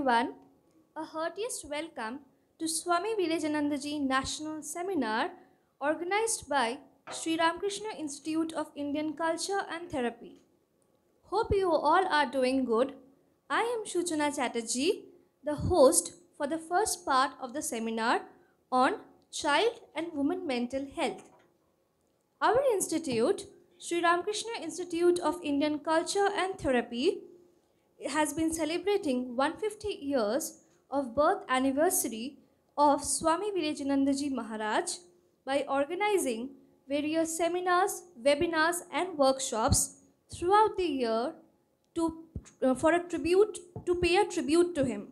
everyone, a heartiest welcome to Swami Virajanandaji National Seminar organized by Sri Ramakrishna Institute of Indian Culture and Therapy. Hope you all are doing good. I am Shuchana Chatterjee, the host for the first part of the seminar on child and women mental health. Our institute, Sri Ramakrishna Institute of Indian Culture and Therapy, has been celebrating 150 years of birth anniversary of Swami Virajanandaji Maharaj by organizing various seminars, webinars and workshops throughout the year to pay a tribute to him.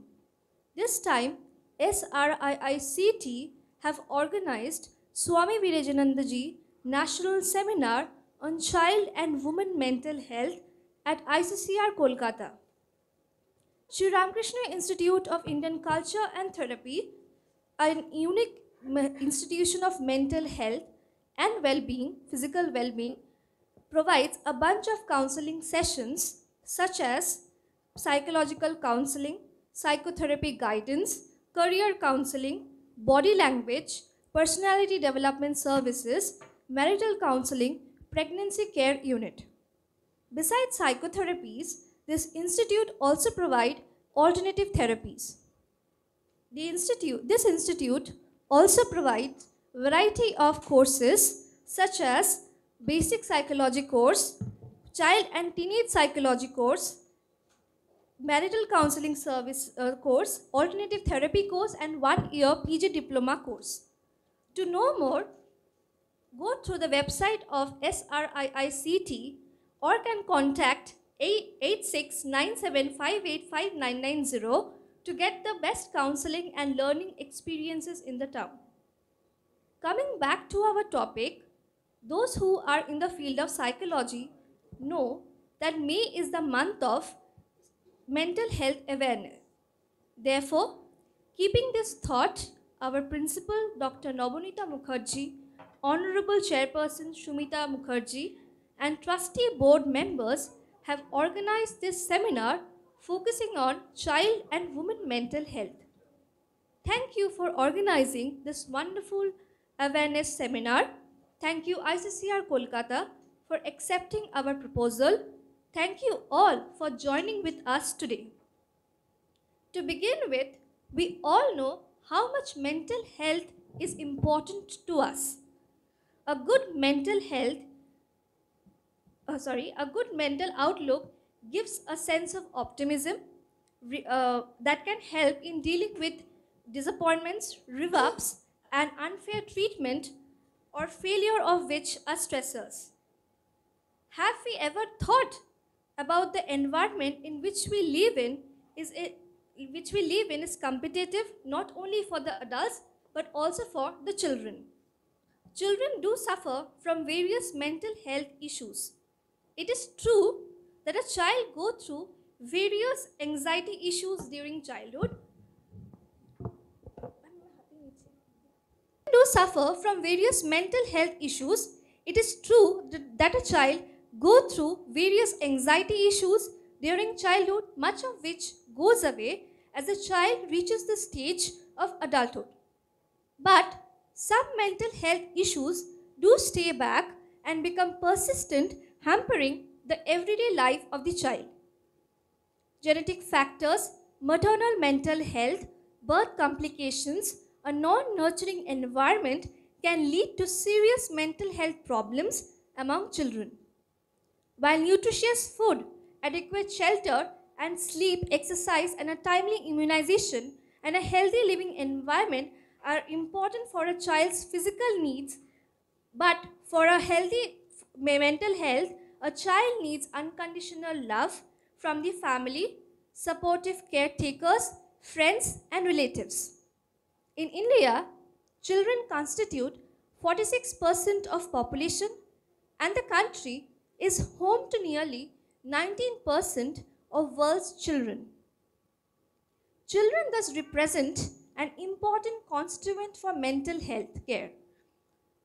This time, SRIICT have organized Swami Virajanandaji National Seminar on Child and Women Mental Health at ICCR Kolkata. Sri Ramakrishna Institute of Indian Culture and Therapy, a unique institution of mental health and well-being, physical well-being, provides a bunch of counseling sessions such as psychological counseling, psychotherapy guidance, career counseling, body language, personality development services, marital counseling, pregnancy care unit. Besides psychotherapies, this institute also provides alternative therapies. This institute also provides variety of courses such as basic psychology course, child and teenage psychology course, marital counseling service course, alternative therapy course and 1-year PG diploma course. To know more, go through the website of SRIICT or can contact 8697585990 to get the best counseling and learning experiences in the town. Coming back to our topic, those who are in the field of psychology know that May is the month of mental health awareness. Therefore, keeping this thought, our principal Dr. Nobonita Mukherjee, Honorable Chairperson Shumita Mukherjee and trustee board members have organized this seminar focusing on child and women mental health. Thank you for organizing this wonderful awareness seminar. Thank you ICCR Kolkata for accepting our proposal. Thank you all for joining with us today. To begin with, we all know how much mental health is important to us. A good mental outlook gives a sense of optimism that can help in dealing with disappointments, rebuffs, and unfair treatment or failure of which are stressors. Have we ever thought about the environment in which we live in is competitive not only for the adults but also for the children. Children do suffer from various mental health issues. It is true that a child goes through various anxiety issues during childhood. Do suffer from various mental health issues. It is true that a child goes through various anxiety issues during childhood, much of which goes away as the child reaches the stage of adulthood. But some mental health issues do stay back and become persistent, hampering the everyday life of the child. Genetic factors, maternal mental health, birth complications, a non-nurturing environment can lead to serious mental health problems among children. While nutritious food, adequate shelter and sleep, exercise and a timely immunization and a healthy living environment are important for a child's physical needs, but for a healthy mental health, a child needs unconditional love from the family, supportive caretakers, friends and relatives. In India, children constitute 46% of population and the country is home to nearly 19% of world's children. Children thus represent an important constituent for mental health care.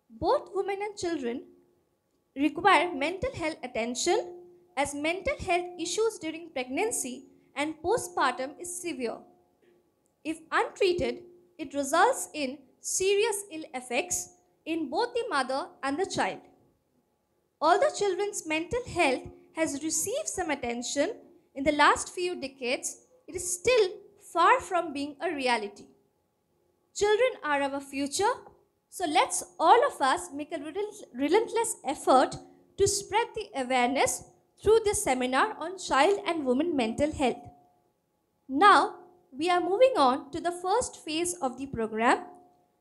Both women and children require mental health attention as mental health issues during pregnancy and postpartum is severe If untreated, it results in serious ill effects in both the mother and the child. Although children's mental health has received some attention in the last few decades, it is still far from being a reality. Children are our future, so let's all of us make a relentless effort to spread the awareness through this seminar on child and women mental health. Now, we are moving on to the first phase of the program.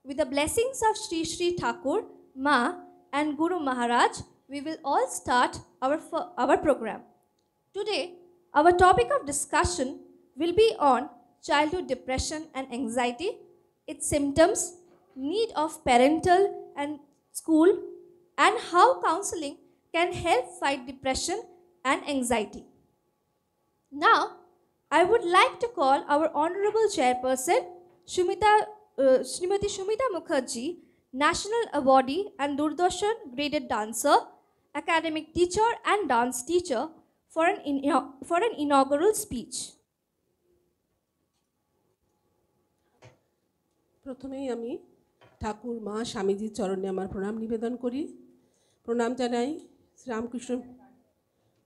With the blessings of Sri Sri Thakur, Ma and Guru Maharaj, we will all start our program. Today, our topic of discussion will be on childhood depression and anxiety, its symptoms, need of parental and school, and how counseling can help fight depression and anxiety. Now, I would like to call our Honorable Chairperson, Srimati Shumita Mukherjee, National Awardee and Doordarshan Graded Dancer, Academic Teacher and Dance Teacher for an inaugural speech. প্রথমেই আমি ঠাকুর মা স্বামীজির চরণে আমার প্রণাম নিবেদন করি। প্রণাম জানাই শ্রীরামকৃষ্ণ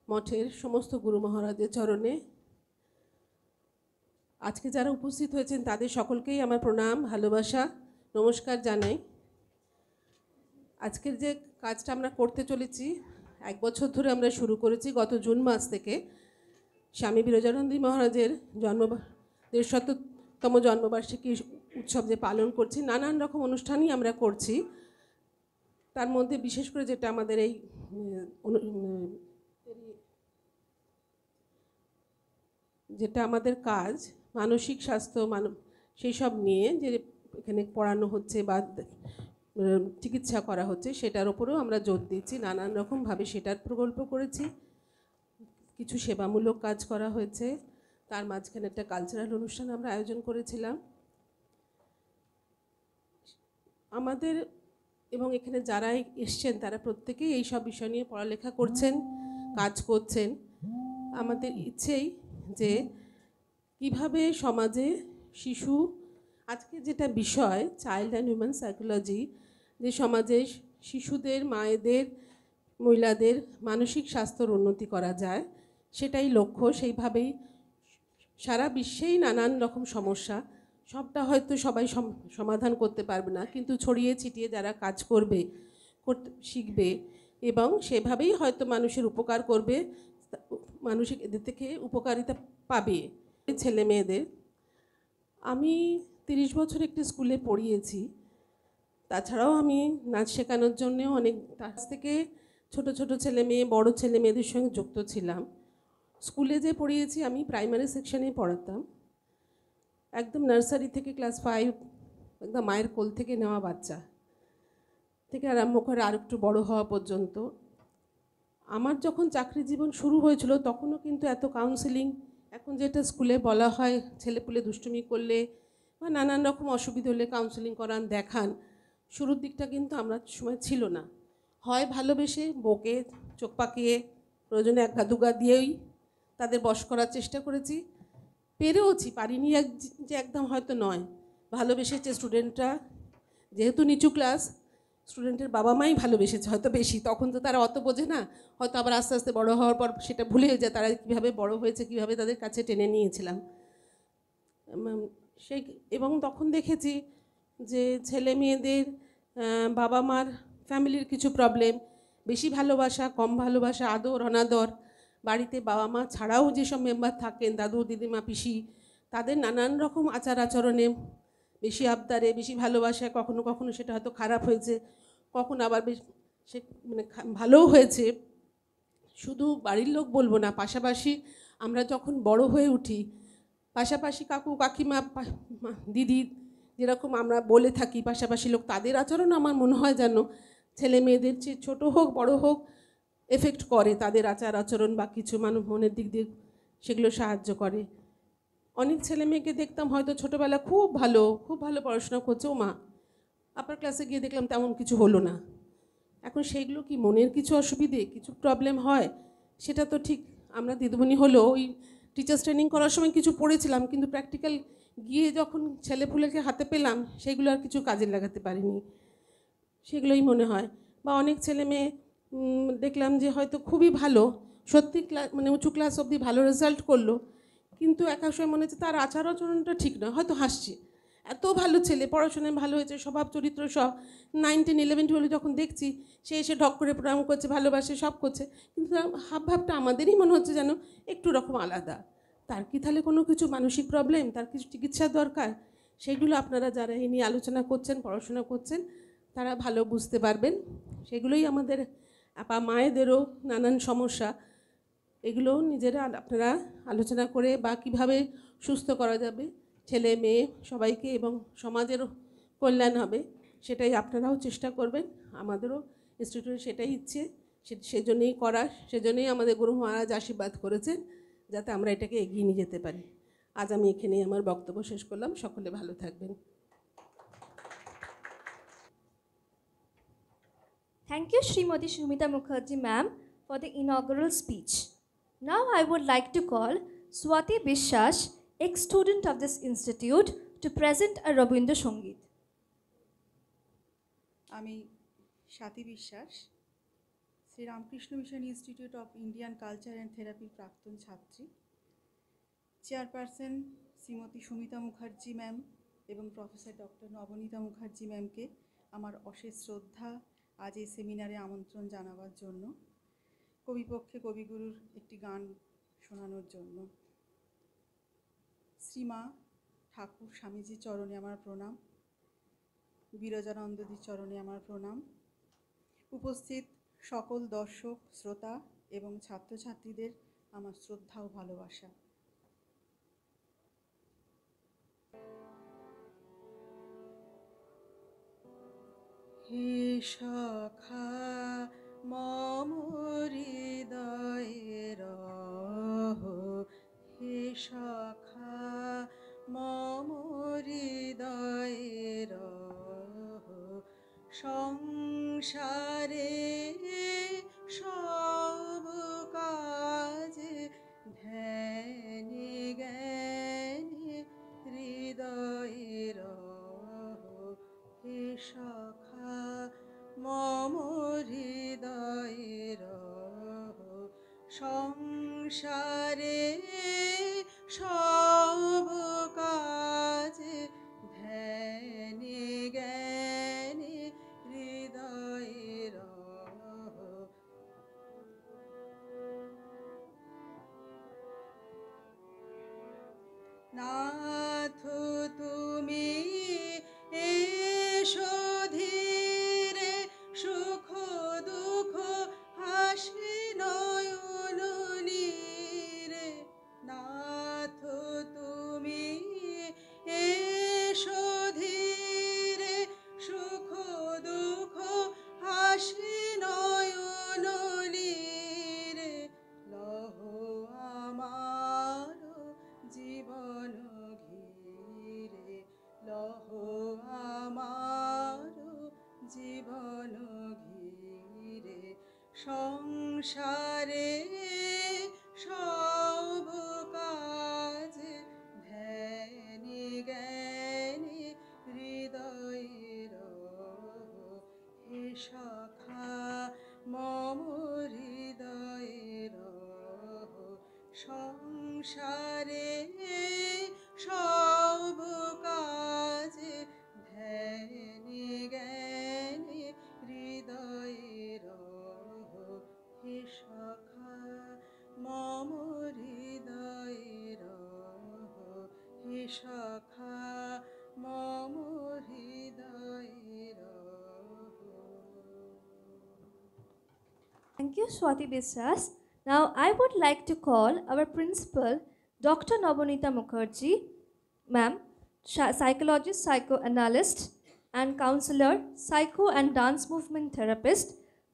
মঠের সমস্ত গুরু মহারাজের চরণে। আজকে যারা উপস্থিত হয়েছেন তাদের সকলকেই আমার প্রণাম, ভালোবাসা, নমস্কার জানাই। আজকের যে কাজটা আমরা করতে চলেছি, 1 বছর ধরে আমরা শুরু করেছি। গত জুন মাস থেকে স্বামী বিরজানন্দজি মহারাজের 150তম জন্মবার্ষিকী উৎসব যে পালন করছি, নানান রকম অনুষ্ঠানই আমরা করছি। তার মধ্যে বিশেষ করে যেটা আমাদের এই যেটা আমাদের কাজ, মানসিক স্বাস্থ্য সেই সব নিয়ে যে এখানে পড়ানো হচ্ছে বা চিকিৎসা করা হচ্ছে, সেটার ওপরেও আমরা জোর দিচ্ছি। নানান রকমভাবে সেটার প্রকল্প করেছি, কিছু সেবামূলক কাজ করা হয়েছে, তার মাঝখানে একটা কালচারাল অনুষ্ঠান আমরা আয়োজন করেছিলাম। আমাদের এবং এখানে যারা এসছেন তারা প্রত্যেকেই এই সব বিষয় নিয়ে পড়ালেখা করছেন, কাজ করছেন। আমাদের ইচ্ছেই যে কিভাবে সমাজে শিশু, আজকে যেটা বিষয় চাইল্ড অ্যান্ড হিউম্যান সাইকোলজি, যে সমাজে শিশুদের, মায়েদের, মহিলাদের মানসিক স্বাস্থ্যর উন্নতি করা যায়, সেটাই লক্ষ্য। সেইভাবেই সারা বিশ্বেই নানান রকম সমস্যা, সবটা হয়তো সবাই সমাধান করতে পারবে না, কিন্তু ছড়িয়ে ছিটিয়ে যারা কাজ করবে, শিখবে এবং সেভাবেই হয়তো মানুষের উপকার করবে, মানুষের এদের থেকে উপকারিতা পাবে ছেলে মেয়েদের। আমি 30 বছর একটি স্কুলে পড়িয়েছি। তাছাড়াও আমি নাচ শেখানোর জন্যেও অনেক কাছ থেকে ছোট ছোট ছেলে মেয়ে, বড় ছেলে মেয়েদের সঙ্গে যুক্ত ছিলাম। স্কুলে যে পড়িয়েছি আমি প্রাইমারি সেকশনেই পড়াতাম, একদম নার্সারি থেকে ক্লাস 5, একদম মায়ের কোল থেকে নেওয়া বাচ্চা থেকে আরম্ভ করে আর একটু বড়ো হওয়া পর্যন্ত। আমার যখন চাকরি জীবন শুরু হয়েছিল তখনও কিন্তু এত কাউন্সেলিং, এখন যেটা স্কুলে বলা হয় ছেলেপুলে দুষ্টুমি করলে বা নানান রকম অসুবিধা হলে কাউন্সেলিং করান, দেখান, শুরুর দিকটা কিন্তু আমরা সময় ছিল না। হয় ভালোবেসে বকে, চোখ পাকিয়ে, প্রয়োজনে এক গা দুগা দিয়েই তাদের বশ করার চেষ্টা করেছি, পেরেওছি, পারিনি যে একদম হয়তো নয়। ভালোবেসেছে স্টুডেন্টরা, যেহেতু নিচু ক্লাস, স্টুডেন্টের বাবা মাই ভালোবেসেছে হয়তো বেশি, তখন তো তারা অত বোঝে না, হয়তো আবার আস্তে আস্তে বড়ো হওয়ার পর সেটা ভুলে যায় তারা কীভাবে বড় হয়েছে, কীভাবে তাদের কাছে টেনে নিয়েছিলাম সেই। এবং তখন দেখেছি যে ছেলে মেয়েদের বাবা মার ফ্যামিলির কিছু প্রবলেম, বেশি ভালোবাসা, কম ভালোবাসা, আদর অনাদর, বাড়িতে বাবা মা ছাড়াও যেসব মেম্বার থাকেন, দাদু দিদিমা পিসি, তাদের নানান রকম আচার আচরণে, বেশি আবদারে, বেশি ভালোবাসা, কখনো কখনো সেটা হয়তো খারাপ হয়েছে, কখনো আবার সে মানে ভালোও হয়েছে। শুধু বাড়ির লোক বলবো না, পাশাপাশি আমরা যখন বড় হয়ে উঠি, পাশাপাশি কাকু কাকিমা দিদি যেরকম আমরা বলে থাকি, পাশাপাশি লোক, তাদের আচরণ আমার মনে হয় যেন ছেলে মেয়েদের চেয়ে ছোটো হোক বড় হোক এফেক্ট করে, তাদের আচার আচরণ বা কিছু মানুষ মনের দিক দিয়ে সেগুলো সাহায্য করে। অনেক ছেলে মেয়েকে দেখতাম হয়তো ছোটোবেলা খুব ভালো পড়াশোনা করছে, ও মা আপার ক্লাসে গিয়ে দেখলাম তেমন কিছু হলো না। এখন সেইগুলো কি মনের কিছু অসুবিধে, কিছু প্রবলেম হয়? সেটা তো ঠিক, আমরা দিদিমণি হলো ওই টিচার্স ট্রেনিং করার সময় কিছু পড়েছিলাম, কিন্তু প্র্যাকটিক্যাল গিয়ে যখন ছেলেপুলেকে হাতে পেলাম সেগুলো আর কিছু কাজে লাগাতে পারিনি, সেগুলোই মনে হয়। বা অনেক ছেলে মেয়ে দেখলাম যে হয়তো খুবই ভালো, সত্যি মানে উঁচু ক্লাস অবধি ভালো রেজাল্ট করলো, কিন্তু এক এক সময় মনে হচ্ছে তার আচার আচরণটা ঠিক নয়, হয়তো হাসছে। এত ভালো ছেলে, পড়াশোনায় ভালো হয়েছে, স্বভাব চরিত্র সব, 9, 10, 11, 12 যখন দেখছি সে এসে ঢক করে প্রণাম করছে, ভালোবাসে, সব করছে, কিন্তু তার হাবভাবটা আমাদেরই মনে হচ্ছে যেন একটু রকম আলাদা। তার কি তাহলে কোনো কিছু মানসিক প্রবলেম, তার কিছু চিকিৎসার দরকার? সেইগুলো আপনারা যারা এই নিয়ে আলোচনা করছেন, পড়াশোনা করছেন, তারা ভালো বুঝতে পারবেন। সেগুলোই আমাদের আপা মায়েদেরও নানান সমস্যা, এগুলো নিজেরা আপনারা আলোচনা করে বা কীভাবে সুস্থ করা যাবে ছেলে মেয়ে সবাইকে এবং সমাজেরও কল্যাণ হবে, সেটাই আপনারাও চেষ্টা করবেন। আমাদেরও ইনস্টিটিউটে সেটাই ইচ্ছে, সেজন্যই করা, সেজন্যই আমাদের গুরু মহারাজ আশীর্বাদ করেছেন যাতে আমরা এটাকে এগিয়ে নিয়ে যেতে পারি। আজ আমি এখানেই আমার বক্তব্য শেষ করলাম। সকলে ভালো থাকবেন। Thank you, Srimati Shumita Mukherjee ma'am, for the inaugural speech. Now I would like to call Swati Biswas, ex-student of this institute, to present a Rabindra Songit. আমি স্বাতী বিশ্বাস, Shri Ramakrishna mission institute of Indian culture and থেরাপির প্রাক্তন ছাত্রী। Chairperson Shrimati Sumita Mukherjee ma'am এবং professor doctor Nabanita Mukherjee ম্যামকে আমার অশেষ শ্রদ্ধা আজ এই সেমিনারে আমন্ত্রণ জানাবার জন্য, কবিপক্ষে কবিগুরুর একটি গান শোনানোর জন্য। শ্রীমা ঠাকুর স্বামীজির চরণে আমার প্রণাম, বিরজানন্দজির চরণে আমার প্রণাম, উপস্থিত সকল দর্শক শ্রোতা এবং ছাত্রছাত্রীদের আমার শ্রদ্ধা ও ভালোবাসা। হে সখা মম হৃদয়ে রহ, হে সখা মম হৃদয়ে রহ, সংসারে সব কাজে ধ্যানে জ্ঞানে হৃদয়ে রহ, হে সখা মম হৃদয়ে রহ, সংসারে সব কাজে ধ্যানে জ্ঞানে হৃদয়ে রহ। নাথ তুমি এসো ধীরে, সুখ দুঃখ হাসি নয়ন নীরে। নাথ তুমি এসো ধীরে, সুখ দুঃখ হাসি নয়ন নীরে। লহ আমার জীবন ঘিরে, লহ আমার জীবন ঘিরে, সংসারে সব কাজ ধ্যানে জ্ঞানে হৃদয়ে রহ, হে সখা মম হৃদয়ে রহ, সংসারে সব কাজ ধ্যানে জ্ঞানে হৃদয়ে রহ, হে সখা মম হৃদয়ে রহ, হে সখা মম হৃদয়ে রহ। Thank you, Swati Biswas. Now I would like to call our principal, Dr. Nobonita Mukherjee ma'am, psychologist, psychoanalyst and counselor, psycho and dance movement therapist,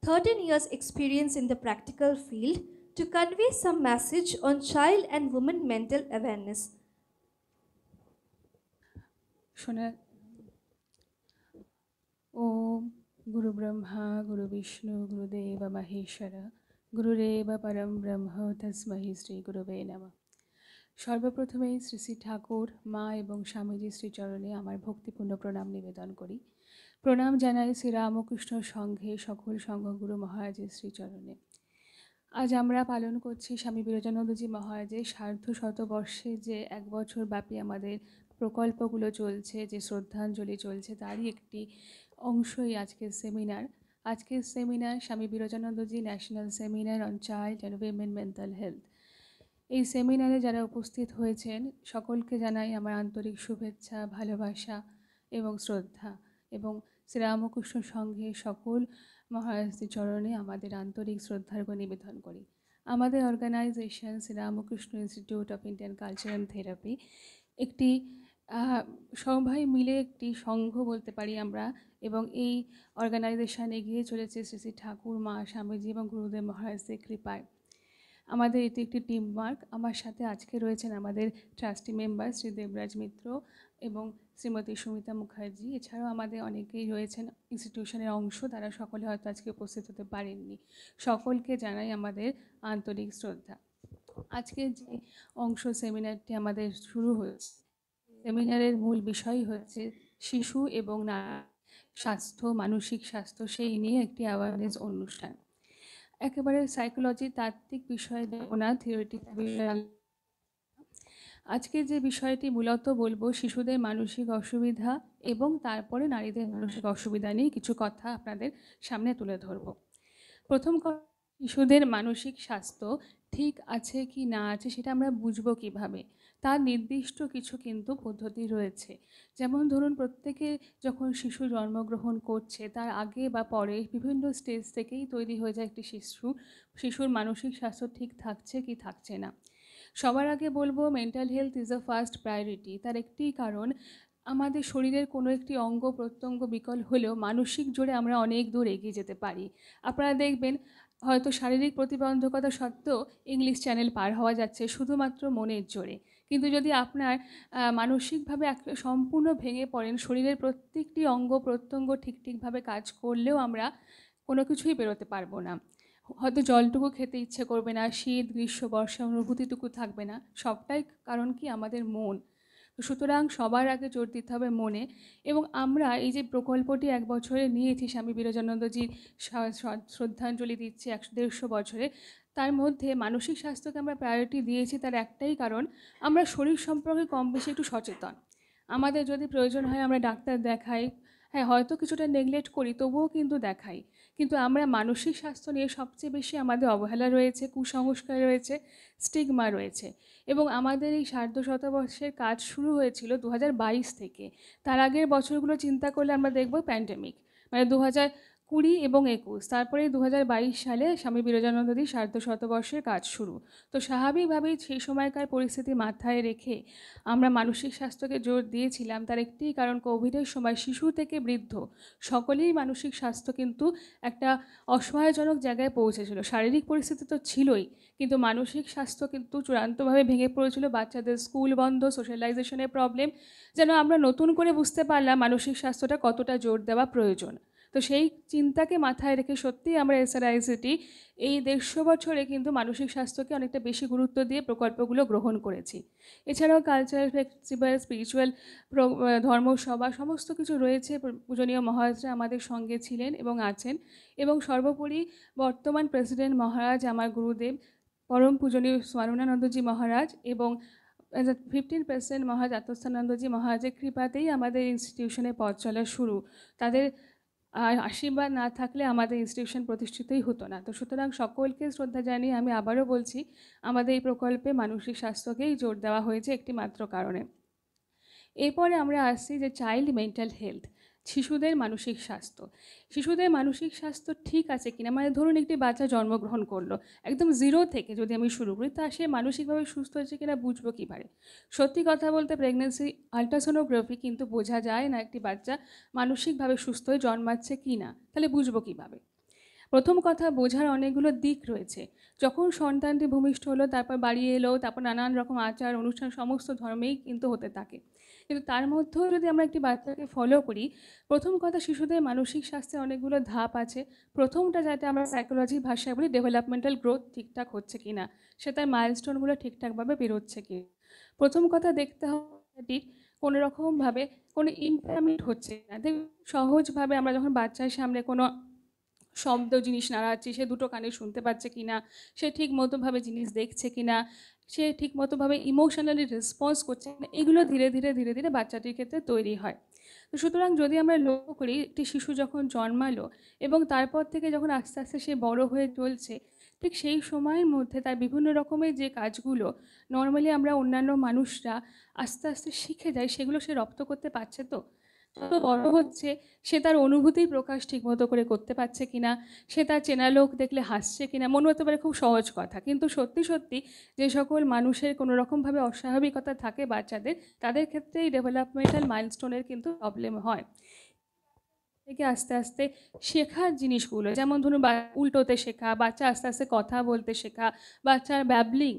13 years experience in the practical field, to convey some message on child and women mental awareness. শোনা। ওম গুরু ব্রহ্মা গুরু বিষ্ণু গুরুদেব মহেশ্বর গুরুরেব পরম ব্রহ্ম তস্मै শ্রী গুরুবে নমঃ। সর্বপ্রথমেই শ্রী শ্রী ঠাকুর, মা এবং স্বামীজি শ্রীচরণে আমার ভক্তিপূর্ণ প্রণাম নিবেদন করি। প্রণাম জানাই শ্রী রামকৃষ্ণ সংঘে সকল সংঘগুরু মহারাজের শ্রীচরণে। আজ আমরা পালন করছি স্বামী বিরজানন্দজি মহারাজের সার্ধশতবর্ষে যে 1 বছর ব্যাপী আমাদের প্রকল্পগুলো চলছে, যে শ্রদ্ধাঞ্জলি চলছে, তারই একটি অংশই আজকের সেমিনার। আজকের সেমিনার স্বামী Virajanandaji national seminar on child and women mental health. এই সেমিনারে যারা উপস্থিত হয়েছেন সকলকে জানাই আমার আন্তরিক শুভেচ্ছা, ভালোবাসা এবং শ্রদ্ধা, এবং শ্রীরামকৃষ্ণ সংঘের সকল মহারাজদের চরণে আমাদের আন্তরিক শ্রদ্ধার্ঘ নিবেদন করি। আমাদের organisation Sri Ramakrishna institute of Indian culture and therapy একটি সবাই মিলে একটি সংঘ বলতে পারি আমরা, এবং এই অর্গানাইজেশন এগিয়ে চলেছে শ্রী শ্রী ঠাকুর, মা, স্বামীজি এবং গুরুদেব মহারাজদের কৃপায়। আমাদের এটি একটি টিম ওয়ার্ক। আমার সাথে আজকে রয়েছেন আমাদের ট্রাস্টি মেম্বার শ্রী দেবরাজ মিত্র এবং শ্রীমতী সুমিতা মুখার্জি। এছাড়াও আমাদের অনেকেই রয়েছেন ইনস্টিটিউশনের অংশ, তারা সকলে হয়তো আজকে উপস্থিত হতে পারেননি। সকলকে জানাই আমাদের আন্তরিক শ্রদ্ধা। আজকে যে অংশ সেমিনারটি আমাদের শুরু হয়েছে, সেমিনারের মূল বিষয় হচ্ছে শিশু এবং স্বাস্থ্য, মানসিক স্বাস্থ্য, সেই নিয়ে একটি অ্যাওয়ারনেস অনুষ্ঠান। একেবারে সাইকোলজি তাত্ত্বিক বিষয় না, থিওরিটিক্যাল বিষয়। আজকে যে বিষয়টি মূলত বলবো শিশুদের মানসিক অসুবিধা এবং তারপরে নারীদের মানসিক অসুবিধা নিয়ে কিছু কথা আপনাদের সামনে তুলে ধরব। প্রথম কথা, শিশুদের মানসিক স্বাস্থ্য ঠিক আছে কি না আছে সেটা আমরা বুঝবো কিভাবে? তার নির্দিষ্ট কিছু কিন্তু পদ্ধতি রয়েছে। যেমন ধরুন, প্রত্যেকে যখন শিশু জন্মগ্রহণ করছে তার আগে বা পরে বিভিন্ন স্টেজ থেকেই তৈরি হয়ে যায় একটি শিশুর মানসিক স্বাস্থ্য ঠিক থাকছে কি থাকছে না। সবার আগে বলবো mental health is a first priority. তার একটি কারণ, আমাদের শরীরের কোনো একটি অঙ্গ প্রত্যঙ্গ বিকল হলেও মানসিক জোরে আমরা অনেক দূর এগিয়ে যেতে পারি। আপনারা দেখবেন হয়তো শারীরিক প্রতিবন্ধকতা সত্ত্বেও ইংলিশ চ্যানেল পার হওয়া যাচ্ছে শুধুমাত্র মনের জোরে। কিন্তু যদি আপনার মানসিকভাবে সম্পূর্ণ ভেঙে পড়েন, শরীরের প্রত্যেকটি অঙ্গ প্রত্যঙ্গ ঠিকভাবে কাজ করলেও আমরা কোনো কিছুই বেরোতে পারবো না। হয়তো জলটুকু খেতে ইচ্ছে করবে না, শীত, গ্রীষ্ম, বর্ষা অনুভূতিটুকু থাকবে না। সবটাই কারণ কি? আমাদের মন। সুতরাং সবার আগে জোর দিতে হবে মনে। এবং আমরা এই যে প্রকল্পটি 1 বছরে নিয়েছি, স্বামী বিরজানন্দজির শ্রদ্ধাঞ্জলি দিচ্ছি 150 বছরে, তার মধ্যে মানসিক স্বাস্থ্যকে আমরা প্রায়োরিটি দিয়েছি। তার একটাই কারণ, আমরা শরীর সম্পর্কে কম বেশি একটু সচেতন। আমাদের যদি প্রয়োজন হয় আমরা ডাক্তার দেখাই, হ্যাঁ হয়তো কিছুটা নেগলেক্ট করি, তবুও কিন্তু দেখাই। কিন্তু আমরা মানসিক স্বাস্থ্য নিয়ে সবচেয়ে বেশি আমাদের অবহেলা রয়েছে, কুসংস্কার রয়েছে, স্টিগমা রয়েছে। এবং আমাদের এই সার্ধশতবর্ষের কাজ শুরু হয়েছিল 2022 থেকে। তার আগের বছরগুলো চিন্তা করলে আমরা দেখব প্যান্ডেমিক, মানে 2020 এবং 21, তারপরে 2022 সালে স্বামী বিরজানন্দজির সার্ধশতবর্ষের কাজ শুরু। তো স্বাভাবিকভাবেই সেই সময়কার পরিস্থিতি মাথায় রেখে আমরা মানসিক স্বাস্থ্যকে জোর দিয়েছিলাম। তার একটি কারণ, কোভিডের সময় শিশু থেকে বৃদ্ধ সকলেই মানসিক স্বাস্থ্য কিন্তু একটা অসহায়জনক জায়গায় পৌঁছেছিল। শারীরিক পরিস্থিতি তো ছিলই, কিন্তু মানসিক স্বাস্থ্য কিন্তু চূড়ান্তভাবে ভেঙে পড়েছিল। বাচ্চাদের স্কুল বন্ধ, সোশ্যালাইজেশনের প্রবলেম, যেন আমরা নতুন করে বুঝতে পারলাম মানসিক স্বাস্থ্যটা কতটা জোর দেওয়া প্রয়োজন। তো সেই চিন্তাকে মাথায় রেখে সত্যিই আমরা SRIICT এই 150 বছরে কিন্তু মানসিক স্বাস্থ্যকে অনেকটা বেশি গুরুত্ব দিয়ে প্রকল্পগুলো গ্রহণ করেছি। এছাড়াও কালচারাল ফেস্টিভ্যাল, স্পিরিচুয়াল ধর্মসভা সমস্ত কিছু রয়েছে। পূজনীয় মহারাজরা আমাদের সঙ্গে ছিলেন এবং আছেন। এবং সর্বোপরি বর্তমান প্রেসিডেন্ট মহারাজ আমার গুরুদেব পরম পূজনীয় স্বামীনানন্দজি মহারাজ এবং 15% মহারাজ আত্মস্থানন্দজি মহারাজের কৃপাতেই আমাদের ইনস্টিটিউশনের পথ চলা শুরু। তাদের আশীর্বাদ না থাকলে আমাদের ইনস্টিটিউশন প্রতিষ্ঠিতই হতো না। তো সুতরাং সকলকে শ্রদ্ধা জানিয়ে আমি আবারও বলছি, আমাদের এই প্রকল্পে মানসিক স্বাস্থ্যকেই জোর দেওয়া হয়েছে একটি মাত্র কারণে। এরপরে আমরা আসছি যে চাইল্ড মেন্টাল হেলথ, শিশুদের মানসিক স্বাস্থ্য। শিশুদের মানসিক স্বাস্থ্য ঠিক আছে কিনা, মানে ধরুন একটি বাচ্চা জন্মগ্রহণ করলো, একদম 0 থেকে যদি আমি শুরু করি, তা সে মানসিকভাবে সুস্থ হয়েছে কিনা বুঝবো কীভাবে? সত্যি কথা বলতে প্রেগনেন্সি আল্ট্রাসোনোগ্রাফি কিন্তু বোঝা যায় না একটি বাচ্চা মানসিকভাবে সুস্থ হয়ে জন্মাচ্ছে কি না। তাহলে বুঝবো কীভাবে? প্রথম কথা, বোঝার অনেকগুলো দিক রয়েছে। যখন সন্তানটি ভূমিষ্ঠ হলো, তারপর বাড়ি এলো, তারপর নানান রকম আচার অনুষ্ঠান সমস্ত ধর্মেই কিন্তু হতে থাকে। কিন্তু তার মধ্যেও যদি আমরা একটি বাচ্চাকে ফলো করি, প্রথম কথা, শিশুদের মানসিক স্বাস্থ্যের অনেকগুলো ধাপ আছে। প্রথমটা, যাতে আমরা সাইকোলজির ভাষায় বলি, ডেভেলপমেন্টাল গ্রোথ ঠিকঠাক হচ্ছে কিনা, সে তার মাইলস্টোনগুলো ঠিকঠাকভাবে বেরোচ্ছে কি। প্রথম কথা দেখতে হবে কোনো রকমভাবে কোনো ইম্পেয়ারমেন্ট হচ্ছে না। সহজভাবে আমরা যখন বাচ্চার সামনে কোনো শব্দ জিনিস নাড়াচ্ছি, সে দুটো কানে শুনতে পাচ্ছে কিনা, সে ঠিক মতোভাবে জিনিস দেখছে কিনা, সে ঠিক মতোভাবে ইমোশনালি রেসপন্স করছে কিনা, এগুলো ধীরে ধীরে ধীরে ধীরে বাচ্চাটির ক্ষেত্রে তৈরি হয়। তো সুতরাং যদি আমরা লক্ষ্য করি, একটি শিশু যখন জন্মালো এবং তারপর থেকে যখন আস্তে আস্তে সে বড় হয়ে চলছে, ঠিক সেই সময়ের মধ্যে তার বিভিন্ন রকমের যে কাজগুলো নর্মালি আমরা অন্যান্য মানুষরা আস্তে আস্তে শিখে যাই, সেগুলো সে রপ্ত করতে পারছে। তো যত বড় হচ্ছে, সে তার অনুভূতির প্রকাশ ঠিকমতো করে করতে পারছে কিনা, সে তার চেনা লোক দেখলে হাসছে কিনা। মনে হতে পারে খুব সহজ কথা, কিন্তু সত্যি সত্যি যে সকল মানুষের কোনো রকমভাবে অস্বাভাবিকতা থাকে বাচ্চাদের, তাদের ক্ষেত্রে এই ডেভেলপমেন্টাল মাইলস্টোনের কিন্তু প্রবলেম হয়। থেকে আস্তে আস্তে শেখার জিনিসগুলো, যেমন ধরুন উল্টোতে শেখা, বাচ্চা আস্তে আস্তে কথা বলতে শেখা, বাচ্চার ব্যাবলিং,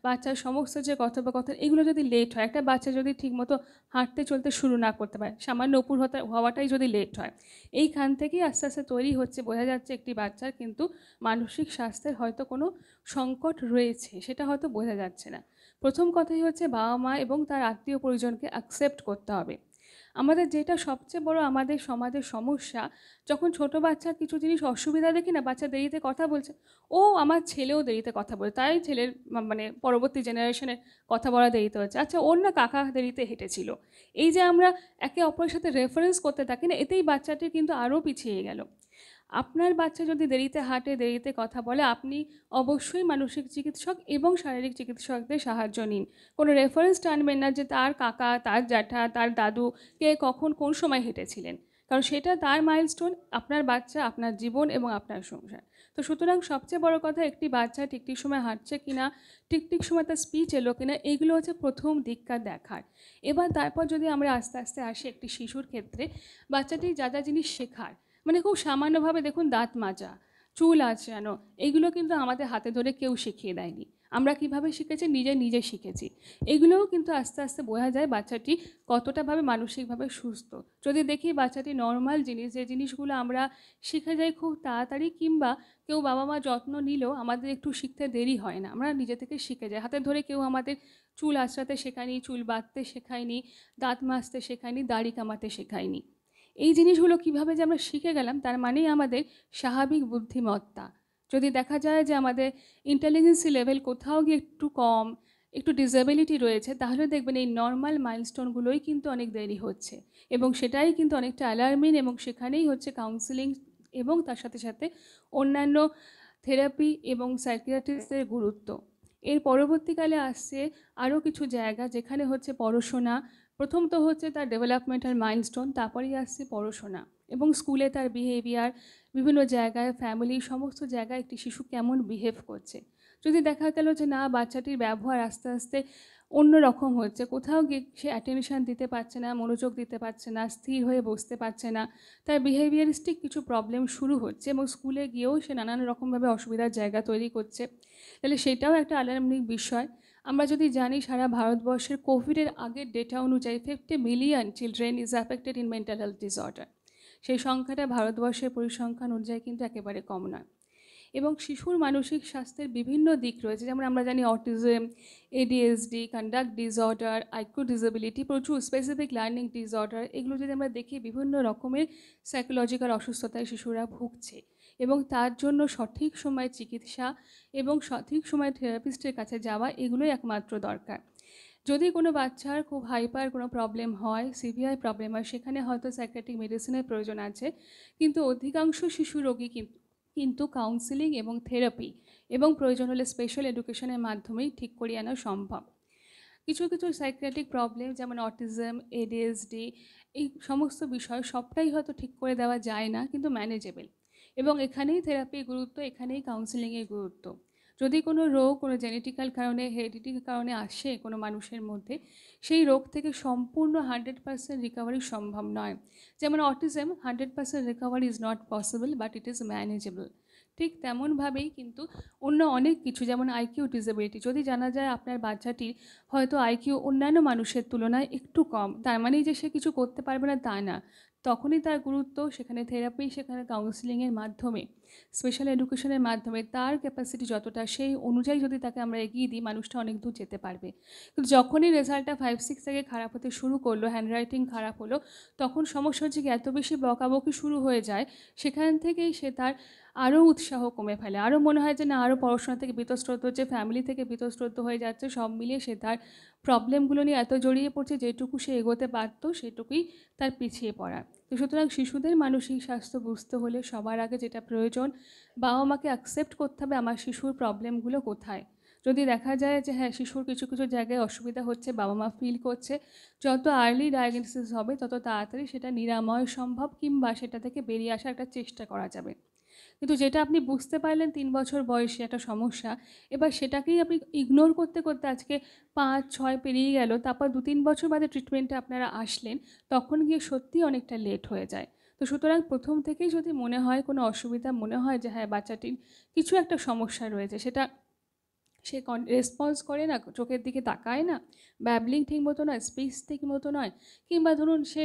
বাচ্চার সমস্ত যে কথোপকথন, এগুলো যদি লেট হয়, একটা বাচ্চা যদি ঠিকমতো হাঁটতে চলতে শুরু না করতে পারে, সামান্য উপর হওয়াটাই যদি লেট হয়, এইখান থেকেই আস্তে আস্তে তৈরি হচ্ছে, বোঝা যাচ্ছে একটি বাচ্চার কিন্তু মানসিক স্বাস্থ্যের হয়তো কোনো সংকট রয়েছে, সেটা হয়তো বোঝা যাচ্ছে না। প্রথম কথাই হচ্ছে বাবা মা এবং তার আত্মীয় পরিজনকে অ্যাকসেপ্ট করতে হবে। আমাদের যেটা সবচেয়ে বড় আমাদের সমাজের সমস্যা, যখন ছোট বাচ্চার কিছু জিনিস অসুবিধা দেখি না, বাচ্চা দেরিতে কথা বলছে, ও আমার ছেলেও দেরিতে কথা বলে, তাই ছেলের মানে পরবর্তী জেনারেশনের কথা বলা দেরিতে হচ্ছে, আচ্ছা ওর না কাকা দেরিতে হেঁটেছিল, এই যে আমরা একে অপরের সাথে রেফারেন্স করতে থাকি না, এতেই বাচ্চাটির কিন্তু আরও পিছিয়ে গেল। আপনার বাচ্চা যদি দেরিতে হাঁটে, দেরিতে কথা বলে, আপনি অবশ্যই মানসিক চিকিৎসক এবং শারীরিক চিকিৎসকদের সাহায্য নিন। কোনো রেফারেন্স টানবেন না যে তার কাকা, তার জ্যাঠা, তার দাদু কে কখন কোন সময় হেঁটেছিলেন, কারণ সেটা তার মাইলস্টোন, আপনার বাচ্চা, আপনার জীবন এবং আপনার সংসার। তো সুতরাং সবচেয়ে বড় কথা, একটি বাচ্চা ঠিক ঠিক সময় হাঁটছে কিনা, ঠিক ঠিক সময় তার স্পিচ এলো কিনা, এইগুলো হচ্ছে প্রথম দিককার দেখার। এবার তারপর যদি আমরা আস্তে আস্তে আসি একটি শিশুর ক্ষেত্রে, বাচ্চাটি যা যা জিনিস শেখার, মানে খুব সামান্যভাবে দেখুন, দাঁত মাজা, চুল আঁচড়ানো, এগুলো কিন্তু আমাদের হাতে ধরে কেউ শিখিয়ে দেয়নি। আমরা কিভাবে শিখেছি, নিজে নিজে শিখেছি। এগুলোও কিন্তু আস্তে আস্তে বোঝা যায় বাচ্চাটি কতটাভাবে মানসিকভাবে সুস্থ। যদি দেখি বাচ্চাটি নর্মাল জিনিস, যে জিনিসগুলো আমরা শিখে যাই খুব তাড়াতাড়ি, কিংবা কেউ বাবা মা যত্ন নিলেও আমাদের একটু শিখতে দেরি হয় না, আমরা নিজে থেকে শিখে যাই। হাতে ধরে কেউ আমাদের চুল আঁচড়াতে শেখায়নি, চুল বাঁধতে শেখায়নি, দাঁত মাজতে শেখায়নি, দাড়ি কামাতে শেখায়নি। এই জিনিসগুলো কিভাবে যে আমরা শিখে গেলাম, তার মানেই আমাদের স্বাভাবিক বুদ্ধিমত্তা। যদি দেখা যায় যে আমাদের ইন্টেলিজেন্সি লেভেল কোথাও গিয়ে একটু কম, একটু ডিসেবিলিটি রয়েছে, তাহলে দেখবেন এই নর্মাল মাইলস্টোনগুলোই কিন্তু অনেক দেরি হচ্ছে, এবং সেটাই কিন্তু অনেকটা অ্যালার্মিং, এবং সেখানেই হচ্ছে কাউন্সিলিং এবং তার সাথে সাথে অন্যান্য থেরাপি এবং সাইকিয়াট্রিস্টদের গুরুত্ব। এর পরবর্তীকালে আসছে আরও কিছু জায়গা, যেখানে হচ্ছে পড়াশোনা। প্রথম তো হচ্ছে তার ডেভেলপমেন্টাল মাইলস্টোন, তারপরেই আসছে পড়াশোনা, এবং স্কুলে তার বিহেভিয়ার, বিভিন্ন জায়গায়, ফ্যামিলি, সমস্ত জায়গায় একটি শিশু কেমন বিহেভ করছে। যদি দেখা গেল যে না, বাচ্চাটির ব্যবহার আস্তে আস্তে অন্য রকম হচ্ছে, কোথাও গিয়ে সে অ্যাটেনশন দিতে পারছে না, মনোযোগ দিতে পারছে না, স্থির হয়ে বসতে পারছে না, তার বিহেভিয়ারিস্টিক কিছু প্রবলেম শুরু হচ্ছে, এবং স্কুলে গিয়েও সে নানান রকমভাবে অসুবিধার জায়গা তৈরি করছে, তাহলে সেটাও একটা অ্যালার্মিং বিষয়। আমরা যদি জানি, সারা ভারতবর্ষের কোভিডের আগের ডেটা অনুযায়ী 50 million children is affected in mental health disorder. সেই সংখ্যাটা ভারতবর্ষের পরিসংখ্যান অনুযায়ী কিন্তু একেবারে কম নয়। এবং শিশুর মানসিক স্বাস্থ্যের বিভিন্ন দিক রয়েছে, যেমন আমরা জানি autism, ADSD, conduct disorder, IQ disability, প্রচুর স্পেসিফিক লার্নিং ডিসঅর্ডার, এগুলো যদি আমরা দেখি, বিভিন্ন রকমের সাইকোলজিক্যাল অসুস্থতায় শিশুরা ভুগছে, এবং তার জন্য সঠিক সময়ে চিকিৎসা এবং সঠিক সময়ে থেরাপিস্টের কাছে যাওয়া, এগুলোই একমাত্র দরকার। যদি কোনো বাচ্চার খুব হাইপার কোনো প্রবলেম হয়, সিভিয়ার প্রবলেম হয়, সেখানে হয়তো সাইকিয়াট্রিক মেডিসিনের প্রয়োজন আছে, কিন্তু অধিকাংশ শিশু রোগী কিন্তু কাউন্সিলিং এবং থেরাপি এবং প্রয়োজন হলে স্পেশাল এডুকেশনের মাধ্যমেই ঠিক করিয়ে আনা সম্ভব। কিছু কিছু সাইকিয়াট্রিক প্রবলেম, যেমন অটিজম, এডিএসডি, এই সমস্ত বিষয় সবটাই হয়তো ঠিক করে দেওয়া যায় না, কিন্তু ম্যানেজেবল, এবং এখানেই থেরাপির গুরুত্ব, এখানেই কাউন্সিলিংয়ের গুরুত্ব। যদি কোনো রোগ কোনো জেনেটিক্যাল কারণে হেরিডিটির কারণে আসে কোনো মানুষের মধ্যে, সেই রোগ থেকে সম্পূর্ণ 100% রিকভারি সম্ভব নয়। যেমন autism 100% recovery is not possible, but it is manageable. ঠিক তেমনভাবেই কিন্তু অন্য অনেক কিছু, যেমন আইকিউ ডিসেবিলিটি, যদি জানা যায় আপনার বাচ্চাটির হয়তো আইকিউ অন্যান্য মানুষের তুলনায় একটু কম, তার মানেই যে সে কিছু করতে পারবে না তা না। তখনই তার গুরুত্ব সেখানে থেরাপি, সেখানে কাউন্সিলিংয়ের মাধ্যমে, স্পেশাল এডুকেশনের মাধ্যমে তার ক্যাপাসিটি যতটা সেই অনুযায়ী যদি তাকে আমরা এগিয়ে দিই, মানুষটা অনেক দূর যেতে পারবে। কিন্তু যখনই রেজাল্টটা 5-6 থেকে খারাপ হতে শুরু করলো, হ্যান্ডরাইটিং খারাপ হলো, তখন সমস্যা হচ্ছে কি এত বেশি বকাবকি শুরু হয়ে যায়, সেখান থেকেই সে তার আরও উৎসাহ কমে ফেলে, আরও মনে হয় যে না আরও পড়াশোনা থেকে বীতশ্রদ্ধ হচ্ছে, ফ্যামিলি থেকে বীতশ্রদ্ধ হয়ে যাচ্ছে, সব মিলিয়ে সে তার প্রবলেমগুলো নিয়ে এত জড়িয়ে পড়ছে, যেটুকু সে এগোতে পারত সেটুকুই তার পিছিয়ে পড়া। তো সুতরাং শিশুদের মানসিক স্বাস্থ্য বুঝতে হলে সবার আগে যেটা প্রয়োজন, বাবা মাকে অ্যাকসেপ্ট করতে হবে আমার শিশুর প্রবলেমগুলো কোথায়। যদি দেখা যায় যে হ্যাঁ শিশুর কিছু কিছু জায়গায় অসুবিধা হচ্ছে, বাবা মা ফিল করছে, যত আর্লি ডায়াগনোসিস হবে তত তাড়াতাড়ি সেটা নিরাময় সম্ভব, কিংবা সেটা থেকে বেরিয়ে আসার একটা চেষ্টা করা যাবে। কিন্তু যেটা আপনি বুঝতে পারলেন 3 বছর বয়সে একটা সমস্যা, এবার সেটাকেই আপনি ইগনোর করতে করতে আজকে 5-6 পেরিয়ে গেল, তারপর 2-3 বছর বাদে ট্রিটমেন্টে আপনারা আসলেন, তখন গিয়ে সত্যি অনেকটা লেট হয়ে যায়। তো সুতরাং প্রথম থেকেই যদি মনে হয় কোনো অসুবিধা, মনে হয় যে হ্যাঁ বাচ্চাটির কিছু একটা সমস্যা রয়েছে, সেটা সে রেসপন্স করে না, চোখের দিকে তাকায় না, ব্যাবলিং ঠিক মতো নয়, স্পিচ ঠিক মতো নয়, কিংবা ধরুন সে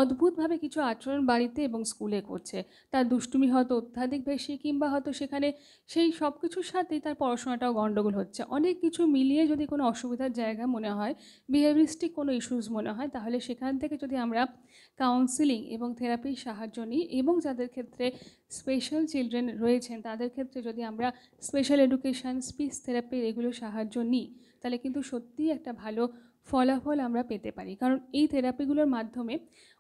অদ্ভুতভাবে কিছু আচরণ বাড়িতে এবং স্কুলে করছে, তার দুষ্টুমি হয়তো অত্যাধিক বেশি, কিংবা হয়তো সেখানে সেই সব কিছুর সাথেই তার পড়াশোনাটাও গণ্ডগোল হচ্ছে, অনেক কিছু মিলিয়ে যদি কোনো অসুবিধার জায়গা মনে হয়, বিহেভিয়ারিস্টিক কোনো ইস্যুস মনে হয়, তাহলে সেখান থেকে যদি আমরা কাউন্সিলিং এবং থেরাপির সাহায্য নিই, এবং যাদের ক্ষেত্রে স্পেশাল চিলড্রেন রয়েছেন তাদের ক্ষেত্রে যদি আমরা স্পেশাল এডুকেশন, স্পিচ থেরাপির এগুলো সাহায্য নিই, তাহলে কিন্তু সত্যিই একটা ভালো ফলাফল আমরা পেতে পারি, কারণ এই থেরাপিগুলোর মাধ্যমে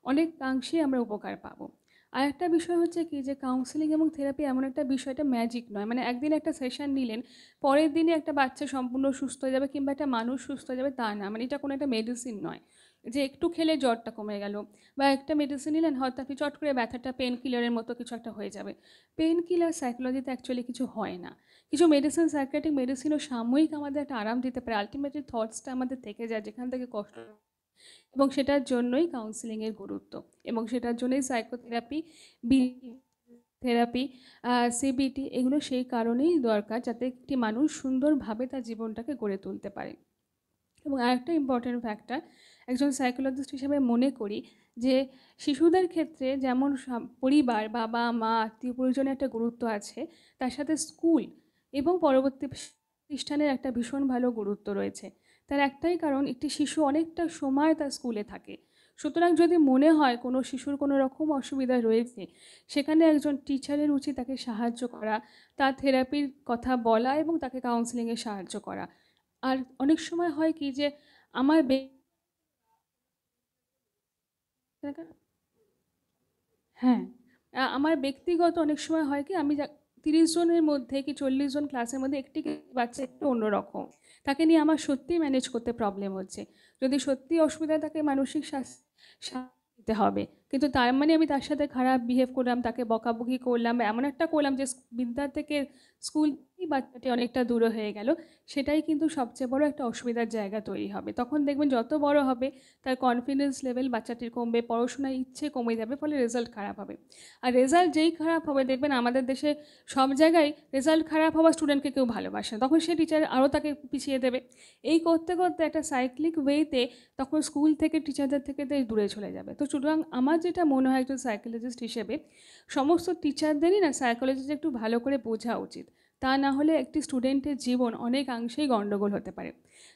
অনেকাংশে আমরা উপকার পাবো। আর একটা বিষয় হচ্ছে কি, যে কাউন্সিলিং এবং থেরাপি এমন একটা বিষয়, এটা ম্যাজিক নয়, মানে একদিন একটা সেশন নিলেন, পরের দিনে একটা বাচ্চা সম্পূর্ণ সুস্থ হয়ে যাবে, কিংবা একটা মানুষ সুস্থ হয়ে যাবে, তা না, মানে এটা কোনো একটা মেডিসিন নয় যে একটু খেলে জ্বরটা কমে গেল, বা একটা মেডিসিন নিলেন হয়তো আপনি চট করে ব্যথাটা পেন কিলারের মতো কিছু একটা হয়ে যাবে। পেন কিলার সাইকোলজিতে অ্যাকচুয়ালি কিছু হয় না। কিছু মেডিসিন, সাইকিয়াট্রিক মেডিসিনও সাময়িক আমাদের একটা আরাম দিতে পারে, আলটিমেটলি থটসটা আমাদের থেকে যায় যেখান থেকে কষ্ট, এবং সেটার জন্যই কাউন্সিলিংয়ের গুরুত্ব, এবং সেটার জন্যই সাইকোথেরাপি, থেরাপি, সিবিটি, এগুলো সেই কারণেই দরকার যাতে একটি মানুষ সুন্দরভাবে তার জীবনটাকে গড়ে তুলতে পারে। এবং আরেকটা ইম্পর্টেন্ট ফ্যাক্টর, একজন সাইকোলজিস্ট হিসেবে মনে করি যে শিশুদের ক্ষেত্রে যেমন পরিবার, বাবা মা, আত্মীয় পরিজনের একটা গুরুত্ব আছে, তার সাথে স্কুল এবং পরবর্তী প্রতিষ্ঠানের একটা ভীষণ ভালো গুরুত্ব রয়েছে। তার একটাই কারণ, একটি শিশু অনেকটা সময় তার স্কুলে থাকে। সুতরাং যদি মনে হয় কোনো শিশুর কোনো রকম অসুবিধা রয়েছে, সেখানে একজন টিচারের উচিত তাকে সাহায্য করা, তার থেরাপির কথা বলা এবং তাকে কাউন্সিলিংয়ে সাহায্য করা। আর অনেক সময় হয় কি যে আমার হ্যাঁ আমার ব্যক্তিগত অনেক সময় হয় কি, আমি 30 জনের মধ্যে কি 40 জন ক্লাসের মধ্যে একটি বাচ্চা একটু অন্যরকম, তাকে নিয়ে আমার সত্যিই ম্যানেজ করতে প্রবলেম হচ্ছে। যদি সত্যি অসুবিধা থাকে মানসিক স্বাস্থ্য দিতে হবে, কিন্তু তার মানে আমি তার সাথে খারাপ বিহেভ করলাম, তাকে বকাবকি করলাম, এমন একটা করলাম যে বিদ্যা থেকে স্কুল বাচ্চাটি অনেকটা দূরে হয়ে গেল, সেটাই কিন্তু সবচেয়ে বড় একটা অসুবিধার জায়গা তৈরি হবে। তখন দেখবেন যত বড় হবে তার কনফিডেন্স লেভেল বাচ্চাটির কমবে, পড়াশোনার ইচ্ছে কমে যাবে, ফলে রেজাল্ট খারাপ হবে। আর রেজাল্ট যেই খারাপ হবে, দেখবেন আমাদের দেশে সব জায়গায় রেজাল্ট খারাপ হওয়া স্টুডেন্টকে কেউ ভালোবাসে না, তখন সে টিচার আরও তাকে পিছিয়ে দেবে। এই করতে করতে একটা সাইক্লিক ওয়েতে তখন স্কুল থেকে টিচারদের থেকে দূরে চলে যাবে। তো সুতরাং আমার যেটা মনে হয় একজন সাইকোলজিস্ট হিসেবে, সমস্ত টিচারদেরই না সাইকোলজিটা একটু ভালো করে বোঝা উচিত, তা না হলে একটি স্টুডেন্টের জীবন অনেকাংশেই গণ্ডগোল হতে পারে।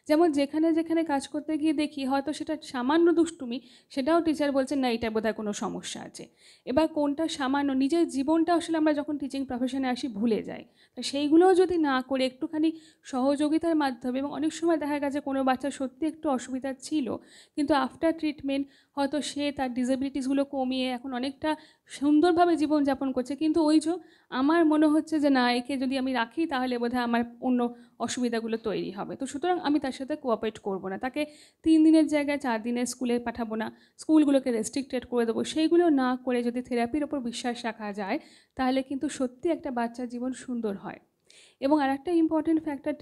যেমন যেখানে যেখানে কাজ করতে গিয়ে দেখি হয়তো সেটা সামান্য দুষ্টুমি, সেটাও টিচার বলছেন না এটা বোধহয় কোনো সমস্যা আছে। এবার কোনটা সামান্য, নিজের জীবনটা আসলে আমরা যখন টিচিং প্রফেশনে আসি ভুলে যাই। তা সেইগুলোও যদি না করে একটুখানি সহযোগিতার মাধ্যমে, এবং অনেক সময় দেখা গেছে কোনো বাচ্চা সত্যি একটু অসুবিধা ছিল, কিন্তু আফটার ট্রিটমেন্ট হয়তো সে তার ডিসেবিলিটিসগুলো কমিয়ে এখন অনেকটা সুন্দরভাবে জীবনযাপন করছে, কিন্তু ওই যে আমার মনে হচ্ছে যে না একে যদি আমি রাখি তাহলে বোধহয় আমার অন্য অসুবিধাগুলো তৈরি হবে। তো সুতরাং আমি তার সাথে কোঅপারেট করবো না, তাকে 3 দিনের জায়গায় 4 দিনের স্কুলে পাঠাবো না, স্কুলগুলোকে রেস্ট্রিক্টেড করে দেবো। সেইগুলো না করে যদি থেরাপির ওপর বিশ্বাস রাখা যায়, তাহলে কিন্তু সত্যি একটা বাচ্চার জীবন সুন্দর হয়। এবং আরেকটা ইম্পর্টেন্ট ফ্যাক্টর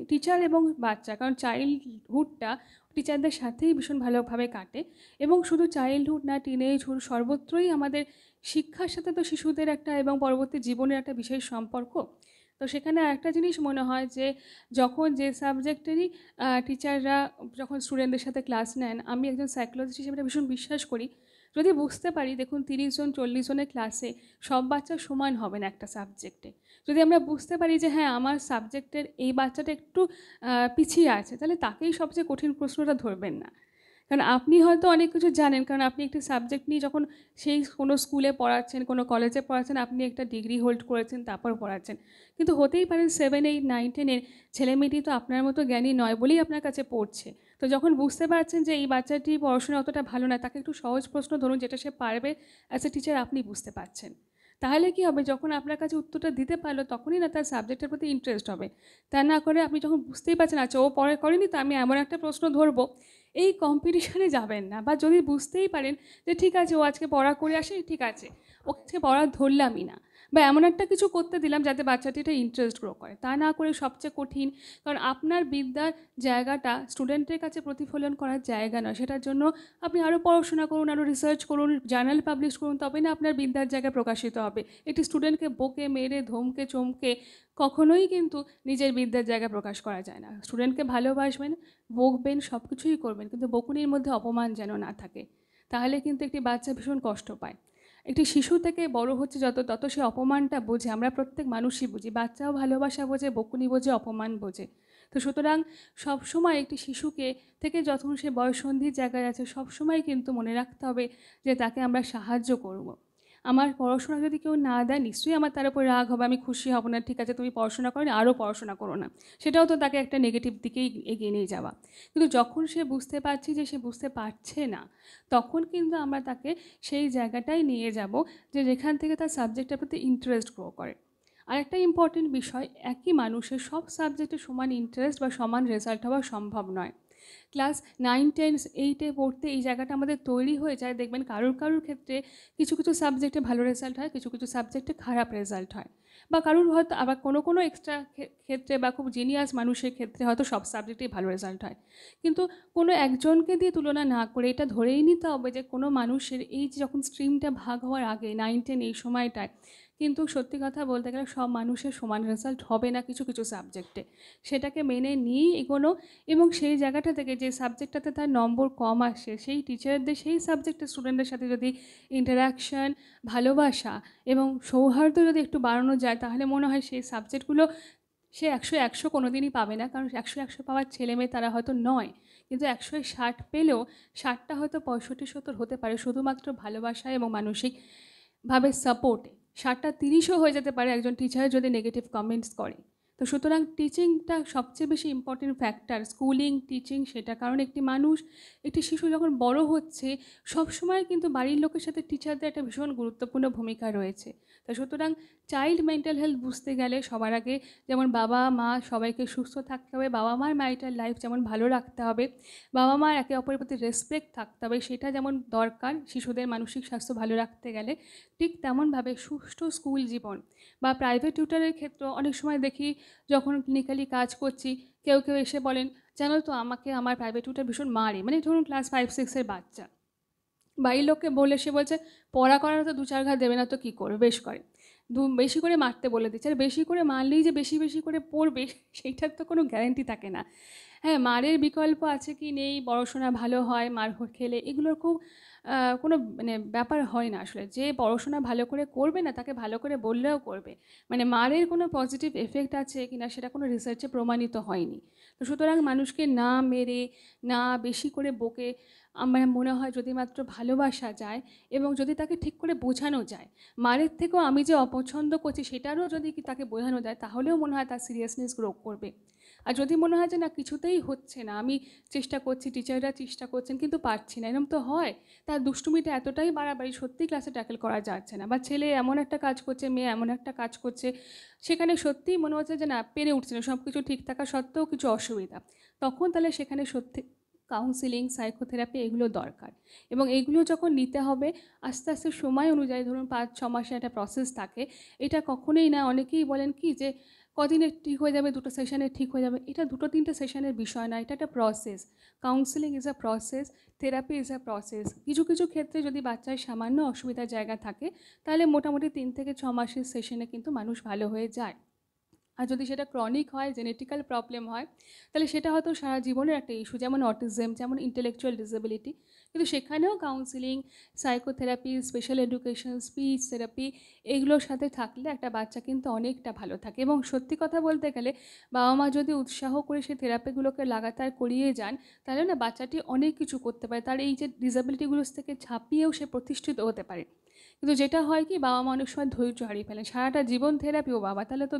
টিচার এবং বাচ্চা, কারণ চাইল্ডহুডটা টিচারদের সাথেই ভীষণ ভালোভাবে কাটে। এবং শুধু চাইল্ডহুড না, টিনেজহুড, সর্বত্রই আমাদের শিক্ষার সাথে তো শিশুদের একটা এবং পরবর্তী জীবনের একটা বিশেষ সম্পর্ক। তো সেখানে একটা জিনিস মনে হয় যে যখন যে সাবজেক্টেরই টিচাররা যখন স্টুডেন্টদের সাথে ক্লাস নেন, আমি একজন সাইকোলজিস্ট হিসেবে এটা ভীষণ বিশ্বাস করি, যদি বুঝতে পারি, দেখুন 30 জন 40 জনের ক্লাসে সব বাচ্চা সমান হবে না একটা সাবজেক্টে। যদি আমরা বুঝতে পারি যে হ্যাঁ আমার সাবজেক্টের এই বাচ্চাটা একটু পিছিয়ে আছে, তাহলে তাকেই সবচেয়ে কঠিন প্রশ্নটা ধরবেন না। কারণ আপনি হয়তো অনেক কিছু জানেন, কারণ আপনি একটি সাবজেক্ট নিয়ে যখন সেই কোনো স্কুলে পড়াচ্ছেন, কোনো কলেজে পড়াচ্ছেন, আপনি একটা ডিগ্রি হোল্ড করেছেন, তারপর পড়াচ্ছেন। কিন্তু হতেই পারেন 7, 8, 9, 10-এর ছেলেমেয়েটি তো আপনার মতো জ্ঞানী নয় বলেই আপনার কাছে পড়ছে। তো যখন বুঝতে পারছেন যে এই বাচ্চাটি পড়াশোনা অতটা ভালো নয়, তাকে একটু সহজ প্রশ্ন ধরুন যেটা সে পারবে, অ্যাজ এ টিচার আপনি বুঝতে পারছেন। তাহলে কি হবে, যখন আপনার কাছে উত্তরটা দিতে পারলো তখনই না তার সাবজেক্টের প্রতি ইন্টারেস্ট হবে। তা না করে আপনি যখন বুঝতেই পারছেন আচ্ছা ও করেনি তো আমি এমন একটা প্রশ্ন ধরবো, এই কম্পিটিশনে যাবেন না। বা যদি বুঝতেই পারেন যে ঠিক আছে ও আজকে পড়া করে আসে, ঠিক আছে ওকে আজকে পড়া ধরলামই না, বা এমন একটা কিছু করতে দিলাম যাতে বাচ্চাটি এটা ইন্টারেস্ট গ্রো করে। তা না করে সবচেয়ে কঠিন, কারণ আপনার বিদ্যার জায়গাটা স্টুডেন্টের কাছে প্রতিফলন করার জায়গা নয়, সেটার জন্য আপনি আরও পড়াশোনা করুন, আরও রিসার্চ করুন, জার্নাল পাবলিশ করুন, তবে না আপনার বিদ্যার জায়গায় প্রকাশিত হবে। একটি স্টুডেন্টকে বকে মেরে ধমকে চমকে কখনোই কিন্তু নিজের বিদ্যার জায়গা প্রকাশ করা যায় না। স্টুডেন্টকে ভালোবাসবেন, বকবেন, সব কিছুই করবেন, কিন্তু বকুনির মধ্যে অপমান যেন না থাকে, তাহলে কিন্তু একটি বাচ্চা ভীষণ কষ্ট পায়। একটি শিশু থেকে বড় হচ্ছে তত সে অপমানটা বোঝে। আমরা প্রত্যেক মানুষই বুঝি, বাচ্চাও ভালোবাসা বোঝে, বকুনি বোঝে, অপমান বোঝে। তো সুতরাং সবসময় একটি শিশুকে থেকে যখন সে বয়ঃসন্ধির জায়গায় আছে, সবসময় কিন্তু মনে রাখতে হবে যে তাকে আমরা সাহায্য করব। আমার পড়াশোনা যদি কেউ না দেয়, নিশ্চয়ই আমার তার উপর রাগ হবে, আমি খুশি হব না, ঠিক আছে তুমি পড়াশোনা করো না, আরও পড়াশোনা করো না, সেটাও তো তাকে একটা নেগেটিভ দিকেই এগিয়ে নিয়ে যাওয়া। কিন্তু যখন সে বুঝতে পারছি যে সে বুঝতে পারছে না, তখন কিন্তু আমরা তাকে সেই জায়গাটাই নিয়ে যাব যে যেখান থেকে তার সাবজেক্টের প্রতি ইন্টারেস্ট গ্রো করে। আরেকটা ইম্পর্টেন্ট বিষয়, একই মানুষের সব সাবজেক্টে সমান ইন্টারেস্ট বা সমান রেজাল্ট হওয়া সম্ভব নয়। ক্লাস 9, 10, 8-এ পড়তে এই জায়গাটা আমাদের তৈরি হয়ে যায়। দেখবেন কারুর ক্ষেত্রে কিছু কিছু সাবজেক্টে ভালো রেজাল্ট হয়, কিছু কিছু সাবজেক্টে খারাপ রেজাল্ট হয়, বা কারুর হয়তো আবার কোনো এক্সট্রা ক্ষেত্রে বা খুব জিনিয়াস মানুষের ক্ষেত্রে হয়তো সব সাবজেক্টেই ভালো রেজাল্ট হয়। কিন্তু কোনো একজনকে দিয়ে তুলনা না করে এটা ধরেই নিতে হবে যে কোনো মানুষের এই যে যখন স্ট্রিমটা ভাগ হওয়ার আগে 9, 10 এই সময়টায় কিন্তু সত্যি কথা বলতে গেলে সব মানুষের সমান রেজাল্ট হবে না কিছু কিছু সাবজেক্টে। সেটাকে মেনে নিয়েই এগোনো, এবং সেই জায়গাটা থেকে যে সাবজেক্টটাতে তার নম্বর কম আসে, সেই টিচারদের সেই সাবজেক্টের স্টুডেন্টদের সাথে যদি ইন্টারাকশান, ভালোবাসা এবং সৌহার্দ্য যদি একটু বাড়ানো যায়, তাহলে মনে হয় সেই সাবজেক্টগুলো সে 100-100 কোনো দিনই পাবে না, কারণ 100-100 পাওয়ার ছেলেমেয়ে তারা হয়তো নয়, কিন্তু 100-এ 60 পেলেও 60টা হয়তো 65-70 হতে পারে শুধুমাত্র ভালোবাসা এবং মানসিকভাবে সাপোর্টে। 60টা 30ও হয়ে যেতে পারে একজন টিচার যদি নেগেটিভ কমেন্টস করে। তো সুতরাং টিচিংটা সবচেয়ে বেশি ইম্পর্টেন্ট ফ্যাক্টর, স্কুলিং, টিচিং, সেটা কারণ একটি শিশু যখন বড় হচ্ছে সবসময় কিন্তু বাড়ির লোকের সাথে টিচারদের একটা ভীষণ গুরুত্বপূর্ণ ভূমিকা রয়েছে। তো সুতরাং চাইল্ড মেন্টাল হেলথ বুঝতে গেলে সবার আগে যেমন বাবা মা সবাইকে সুস্থ থাকতে হবে, বাবা মার ম্যারিটাল লাইফ যেমন ভালো রাখতে হবে, বাবা মার একে অপরের প্রতি রেসপেক্ট থাকতে হবে, সেটা যেমন দরকার শিশুদের মানসিক স্বাস্থ্য ভালো রাখতে গেলে, ঠিক তেমনভাবে সুষ্ঠু স্কুল জীবন বা প্রাইভেট টিউটারের ক্ষেত্রে অনেক সময় দেখি যখন ক্লিনিক্যালি কাজ করছি কেউ এসে বলেন জানো তো আমাকে আমার প্রাইভেট টিউটার ভীষণ মারে, মানে ধরুন ক্লাস 5-6-এর বাচ্চা, বাড়ির লোককে বলে সে বলছে পড়া করার তো 2-4 ঘা দেবে না তো কী করবে, বেশ করে বেশি করে মারতে বলে দিচ্ছে। আর বেশি করে মারলেই যে বেশি বেশি করে পড়বে সেইটার তো কোনো গ্যারান্টি থাকে না। হ্যাঁ, মারের বিকল্প আছে কি নেই, পড়াশোনা ভালো হয় মার খেলে, এগুলোর খুব কোনো মানে ব্যাপার হয় না আসলে। যে পড়াশোনা ভালো করে করবে না তাকে ভালো করে বললেও করবে, মানে মারের কোনো পজিটিভ এফেক্ট আছে কিনা সেটা কোনো রিসার্চে প্রমাণিত হয়নি। তো সুতরাং মানুষকে না মেরে না বেশি করে বকে আমার মনে হয় যদি মাত্র ভালোবাসা যায় এবং যদি তাকে ঠিক করে বোঝানো যায়, মারের থেকেও আমি যে অপছন্দ করছি সেটারও যদি তাকে বোঝানো যায়, তাহলেও মনে হয় তার সিরিয়াসনেস গ্রো করবে। আর যদি মনে হয় যে না কিছুতেই হচ্ছে না, আমি চেষ্টা করছি, টিচাররা চেষ্টা করছেন কিন্তু পারছি না, এরকম তো হয়, তার দুষ্টুমিটা এতটাই বাড়াবাড়ি সত্যিই ক্লাসে ট্যাকেল করা যাচ্ছে না, বা ছেলে এমন একটা কাজ করছে, মেয়ে এমন একটা কাজ করছে, সেখানে সত্যিই মনে হচ্ছে যে না পেরে উঠছে না, সব কিছু ঠিক থাকা সত্ত্বেও কিছু অসুবিধা, তখন তাহলে সেখানে সত্যি কাউন্সিলিং, সাইকোথেরাপি এগুলো দরকার। এবং এইগুলো যখন নিতে হবে আস্তে আস্তে সময় অনুযায়ী, ধরুন 5-6 মাসের একটা প্রসেস থাকে, এটা কখনোই না, অনেকেই বলেন কি যে কদিনে ঠিক হয়ে যাবে, 2টো সেশনে ঠিক হয়ে যাবে, এটা 2-3টে সেশনের বিষয় না, এটা একটা process. Counselling is a process, therapy is a process. কিছু কিছু ক্ষেত্রে যদি বাচ্চার সামান্য অসুবিধার জায়গা থাকে তাহলে মোটামুটি 3 থেকে 6 মাসের সেশনে কিন্তু মানুষ ভালো হয়ে যায়। আর যদি সেটা ক্রনিক হয়, জেনেটিক্যাল প্রবলেম হয়, তাহলে সেটা হয়তো সারা জীবনের একটা ইস্যু, যেমন অটিজম, যেমন ইন্টেলেকচুয়াল ডিসেবিলিটি। কিন্তু সেখানেও counselling, psychotherapy, special education, speech therapy এগুলোর সাথে থাকলে একটা বাচ্চা কিন্তু অনেকটা ভালো থাকে। এবং সত্যি কথা বলতে গেলে বাবা মা যদি উৎসাহ করে সেই থেরাপিগুলোকে লাগাতার করিয়ে যান, তাহলে না বাচ্চাটি অনেক কিছু করতে পারে, তার এই যে ডিসেবিলিটিগুলো থেকে ছাপিয়েও সে প্রতিষ্ঠিত হতে পারে। কিন্তু যেটা হয় কি, বাবা মা অনেক সময় ধৈর্য হারিয়ে ফেলেন, সারাটা জীবন থেরাপি, ও বাবা তাহলে তো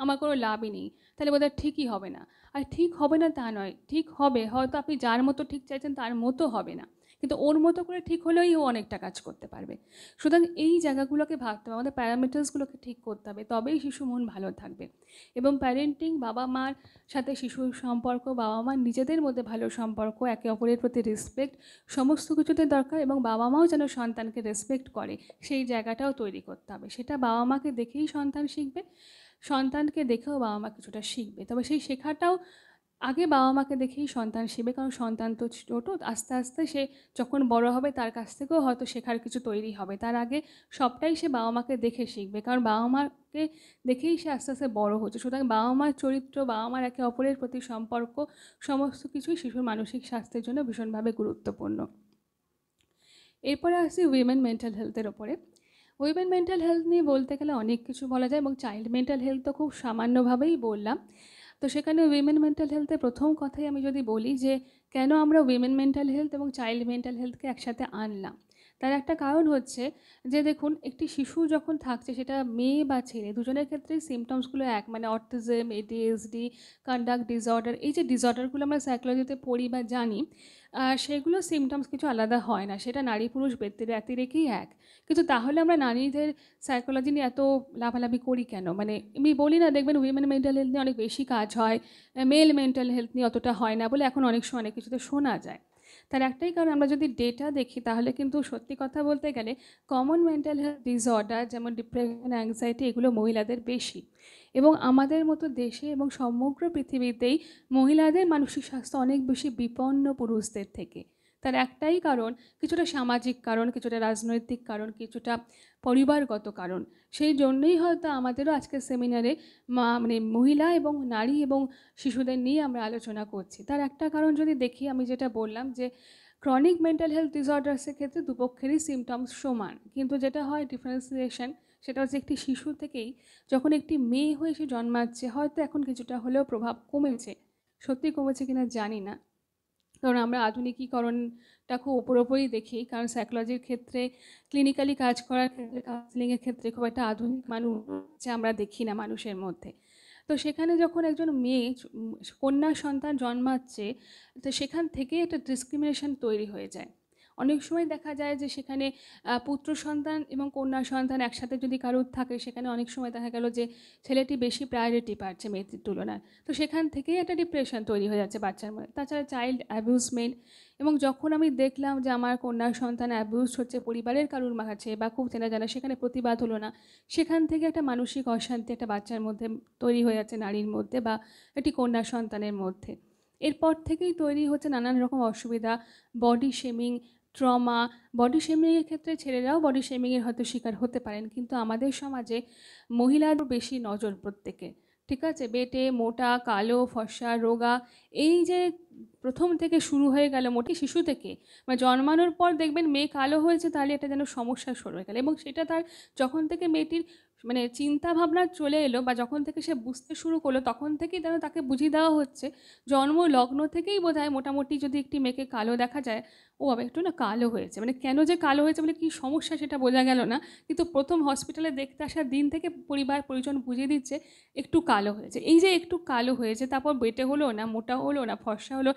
আমার কোনো লাভই নেই, তাহলে বোধহয় ঠিকই হবে না। আর ঠিক হবে না তা নয়, ঠিক হবে, হয়তো আপনি যার মতো ঠিক চাইছেন তার মতো হবে না, কিন্তু ওর মতো করে ঠিক হলেই ও অনেকটা কাজ করতে পারবে। সুতরাং এই জায়গাগুলোকে ভাবতে হবে, আমাদের প্যারামিটার্সগুলোকে ঠিক করতে হবে, তবেই শিশু মন ভালো থাকবে। এবং প্যারেন্টিং, বাবা মার সাথে শিশুর সম্পর্ক, বাবা মার নিজেদের মধ্যে ভালো সম্পর্ক, একে অপরের প্রতি রেসপেক্ট, সমস্ত কিছুতে দরকার। এবং বাবা মাও যেন সন্তানকে রেসপেক্ট করে সেই জায়গাটাও তৈরি করতে হবে। সেটা বাবা মাকে দেখেই সন্তান শিখবে, সন্তানকে দেখেও বাবা মা কিছুটা শিখবে। তবে সেই শেখাটাও আগে বাবা মাকে দেখেই সন্তান শিখবে, কারণ সন্তান তো ছোটো, আস্তে আস্তে সে যখন বড় হবে তার কাছ থেকেও হয়তো শেখার কিছু তৈরি হবে। তার আগে সবটাই সে বাবা মাকে দেখে শিখবে, কারণ বাবা মাকে দেখেই সে আস্তে আস্তে বড় হচ্ছে। সুতরাং বাবা মার চরিত্র, বাবা মার একে অপরের প্রতি সম্পর্ক, সমস্ত কিছুই শিশুর মানসিক স্বাস্থ্যের জন্য ভীষণভাবে গুরুত্বপূর্ণ। এরপরে আসছি উইমেন মেন্টাল হেলথের ওপরে। উইমেন মেন্টাল হেলথ নিয়ে বলতে গেলে অনেক কিছু বলা যায়, এবং চাইল্ড মেন্টাল হেলথ তো খুব সামান্যভাবেই বললাম। তো সেখানে উইমেন মেন্টাল হেলথে প্রথম কথাই আমি যদি বলি যে কেন আমরা উইমেন মেন্টাল হেলথ এবং চাইল্ড মেন্টাল হেলথকে একসাথে আনলাম, তার একটা কারণ হচ্ছে যে দেখুন, একটি শিশু যখন থাকছে, সেটা মেয়ে বা ছেলে, দুজনের ক্ষেত্রেই সিমটমসগুলো এক, মানে অটিজম, এডিএসডি, কন্ডাক্ট ডিসঅর্ডার, এই যে ডিসঅর্ডারগুলো আমরা সাইকোলজিতে পড়ি বা জানি, সেগুলো সিমটমস কিছু আলাদা হয় না, সেটা নারী পুরুষ ব্যতিরেকেই এক। কিন্তু তাহলে আমরা নারীদের সাইকোলজি নিয়ে এত লাফালাফি করি কেন? মানে আমি বলি না, দেখবেন উইমেন মেন্টাল হেলথ নিয়ে অনেক বেশি কাজ হয়, মেল মেন্টাল হেলথ নিয়ে অতটা হয় না বলে এখন অনেক সময় অনেক কিছুতে শোনা যায়। তার একটাই কারণ, আমরা যদি ডেটা দেখি তাহলে কিন্তু সত্যি কথা বলতে গেলে কমন মেন্টাল হেলথ ডিসঅর্ডার যেমন ডিপ্রেশন, অ্যাংজাইটি, এগুলো মহিলাদের বেশি। এবং আমাদের মতো দেশে এবং সমগ্র পৃথিবীতেই মহিলাদের মানসিক স্বাস্থ্য অনেক বেশি বিপন্ন পুরুষদের থেকে। তার একটাই কারণ, কিছুটা সামাজিক কারণ, কিছুটা রাজনৈতিক কারণ, কিছুটা পরিবারগত কারণ। সেই জন্যই হয়তো আমাদেরও আজকের সেমিনারে মানে মহিলা এবং নারী এবং শিশুদের নিয়ে আমরা আলোচনা করছি। তার একটা কারণ যদি দেখি, আমি যেটা বললাম যে ক্রনিক মেন্টাল হেলথ ডিসঅর্ডার্সের ক্ষেত্রে দুপক্ষেরই সিমটমস সমান, কিন্তু যেটা হয় ডিফারেন্সিয়েশন, সেটা হচ্ছে একটি শিশু থেকেই যখন একটি মেয়ে হয়ে সে জন্মাচ্ছে, হয়তো এখন কিছুটা হলেও প্রভাব কমেছে, সত্যি কমেছে কিনা জানি না, কারণ আমরা আধুনিকীকরণটা খুব ওপরই দেখি, কারণ সাইকোলজির ক্ষেত্রে, ক্লিনিক্যালি কাজ করার ক্ষেত্রে, কাউন্সিলিংয়ের ক্ষেত্রে খুব একটা আধুনিক মানুষ আমরা দেখি না মানুষের মধ্যে। তো সেখানে যখন একজন মেয়ে কন্যা সন্তান জন্মাচ্ছে, তো সেখান থেকে একটা ডিসক্রিমিনেশন তৈরি হয়ে যায়। অনেক সময় দেখা যায় যে সেখানে পুত্র সন্তান এবং কন্যা সন্তান একসাথে যদি কারোর থাকে, সেখানে অনেক সময় দেখা গেল যে ছেলেটি বেশি প্রায়োরিটি পাচ্ছে মেয়েটির তুলনায়, তো সেখান থেকেই একটা ডিপ্রেশন তৈরি হয়ে যাচ্ছে বাচ্চার মধ্যে। তাছাড়া চাইল্ড অ্যাবিউজমেন্ট, এবং যখন আমি দেখলাম যে আমার কন্যা সন্তান অ্যাবিউজ হচ্ছে পরিবারের কারোর কাছে বা খুব চেনা জানা, সেখানে প্রতিবাদ হলো না, সেখান থেকে একটা মানসিক অশান্তি একটা বাচ্চার মধ্যে তৈরি হয়ে যাচ্ছে, নারীর মধ্যে বা একটি কন্যা সন্তানের মধ্যে। এরপর থেকেই তৈরি হচ্ছে নানান রকম অসুবিধা, বডি শেমিং, ট্রমা। বডি শেমিংয়ের ক্ষেত্রে ছেলেরাও বডি শেমিংয়ের হয়তো শিকার হতে পারেন, কিন্তু আমাদের সমাজে মহিলারও বেশি নজর প্রত্যেকে, ঠিক আছে, বেটে, মোটা, কালো, ফর্সা, রোগা, এই যে প্রথম থেকে শুরু হয়ে গেল মোটে শিশু থেকে, মানে জন্মানোর পর দেখবেন মেয়ে কালো হয়েছে, তাহলে এটা যেন সমস্যা শুরু হয়ে গেল। এবং সেটা তার যখন থেকে মেয়েটির মানে চিন্তা ভাবনা চলে এলো বা যখন থেকে সে বুঝতে শুরু করলো, তখন থেকেই যেন তাকে বুঝিয়ে দেওয়া হচ্ছে, জন্ম লগ্ন থেকেই বোধহয় মোটামুটি যদি একটি মেয়েকে কালো দেখা যায়, ও বাবা একটু না কালো হয়েছে, মানে কেন যে কালো হয়েছে বলে কী সমস্যা সেটা বোঝা গেল না, কিন্তু প্রথম হসপিটালে দেখতে আসার দিন থেকে পরিবার পরিজন বুঝিয়ে দিচ্ছে একটু কালো হয়েছে। এই যে একটু কালো হয়েছে, তারপর বেটে হলো না, মোটা হলো না, ফর্সা হলো,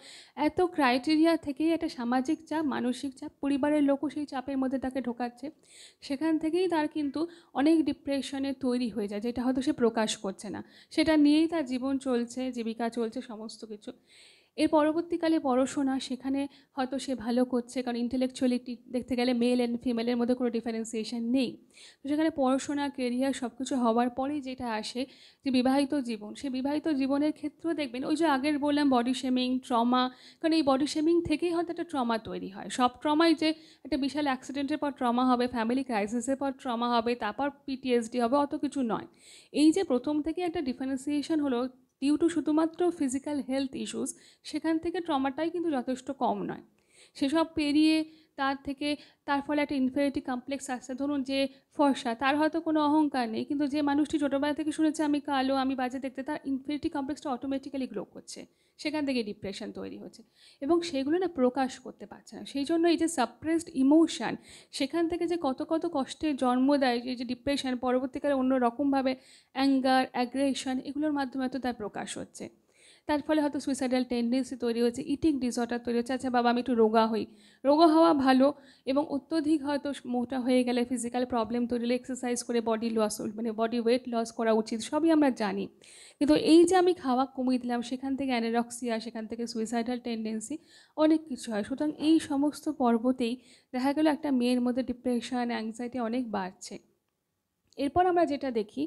এত ক্রাইটেরিয়া থেকেই একটা সামাজিক চাপ, মানসিক চাপ, পরিবারের লোকও সেই চাপের মধ্যে তাকে ঢোকাচ্ছে, সেখান থেকেই তার কিন্তু অনেক ডিপ্রেশনে তৈরি হয়ে যায়, যেটা হয়তো সে প্রকাশ করছে না, সেটা নিয়েই তার জীবন চলছে, জীবিকা চলছে, সমস্ত কিছু। এর পরবর্তীকালে পড়াশোনা, সেখানে হয়তো সে ভালো করছে, কারণ ইন্টেলেকচুয়ালি দেখতে গেলে মেল অ্যান্ড ফিমেলের মধ্যে কোনো ডিফারেন্সিয়েশন নেই। তো সেখানে পড়াশোনা, কেরিয়ার সব কিছু হওয়ার পরেই যেটা আসে যে বিবাহিত জীবন, সেই বিবাহিত জীবনের ক্ষেত্রেও দেখবেন ওই যে আগের বললাম বডি শেমিং, ট্রমা, কারণ এই বডি শেমিং থেকেই হয়তো একটা ট্রমা তৈরি হয়। সব ট্রমাই যে একটা বিশাল অ্যাক্সিডেন্টের পর ট্রমা হবে, ফ্যামিলি ক্রাইসিসের পর ট্রমা হবে, তারপর পিটিএসডি হবে, অত কিছু নয়। এই যে প্রথম থেকে একটা ডিফারেন্সিয়েশন হলো ডিউ টু শুধুমাত্র ফিজিক্যাল হেলথ ইস্যুস, সেখান থেকে ট্রমাটাই কিন্তু যথেষ্ট কম নয়। সেসব পেরিয়ে তার ফলে একটা ইনফেরিটি কমপ্লেক্স আসছে। ধরুন যে ফর্সা, তার হয়তো কোনো অহংকার নেই, কিন্তু যে মানুষটি ছোটোবেলা থেকে শুনেছে আমি কালো, আমি বাজে দেখতে, তার ইনফেরিটি কমপ্লেক্সটা অটোমেটিক্যালি গ্রো করছে, সেখান থেকে ডিপ্রেশন তৈরি হচ্ছে এবং সেগুলো না প্রকাশ করতে পারছে না। সেই জন্য এই যে সাপ্রেসড ইমোশান, সেখান থেকে যে কত কত কষ্টের জন্ম দেয়, এই যে ডিপ্রেশন পরবর্তীকালে অন্য রকমভাবে অ্যাঙ্গার, অ্যাগ্রেশন, এগুলোর মাধ্যমে হয়তো তার প্রকাশ হচ্ছে। তার ফলে হয়তো সুইসাইডাল টেন্ডেন্সি তৈরি হচ্ছে, ইটিং ডিসঅর্ডার তৈরি হচ্ছে। আচ্ছা বাবা আমি একটু রোগা হই, রোগা হওয়া ভালো, এবং অত্যধিক হয়তো মোটা হয়ে গেলে ফিজিক্যাল প্রবলেম তৈরি হলে এক্সারসাইজ করে বডি লস, মানে বডি ওয়েট লস করা উচিত, সবই আমরা জানি। কিন্তু এই যে আমি খাওয়া কমিয়ে দিলাম, সেখান থেকে অ্যানোরেক্সিয়া, সেখান থেকে সুইসাইডাল টেন্ডেন্সি, অনেক কিছু হয়। সুতরাং এই সমস্ত পর্বতেই দেখা গেল একটা মেয়ের মধ্যে ডিপ্রেশন, অ্যাংজাইটি অনেক বাড়ছে। এরপর আমরা যেটা দেখি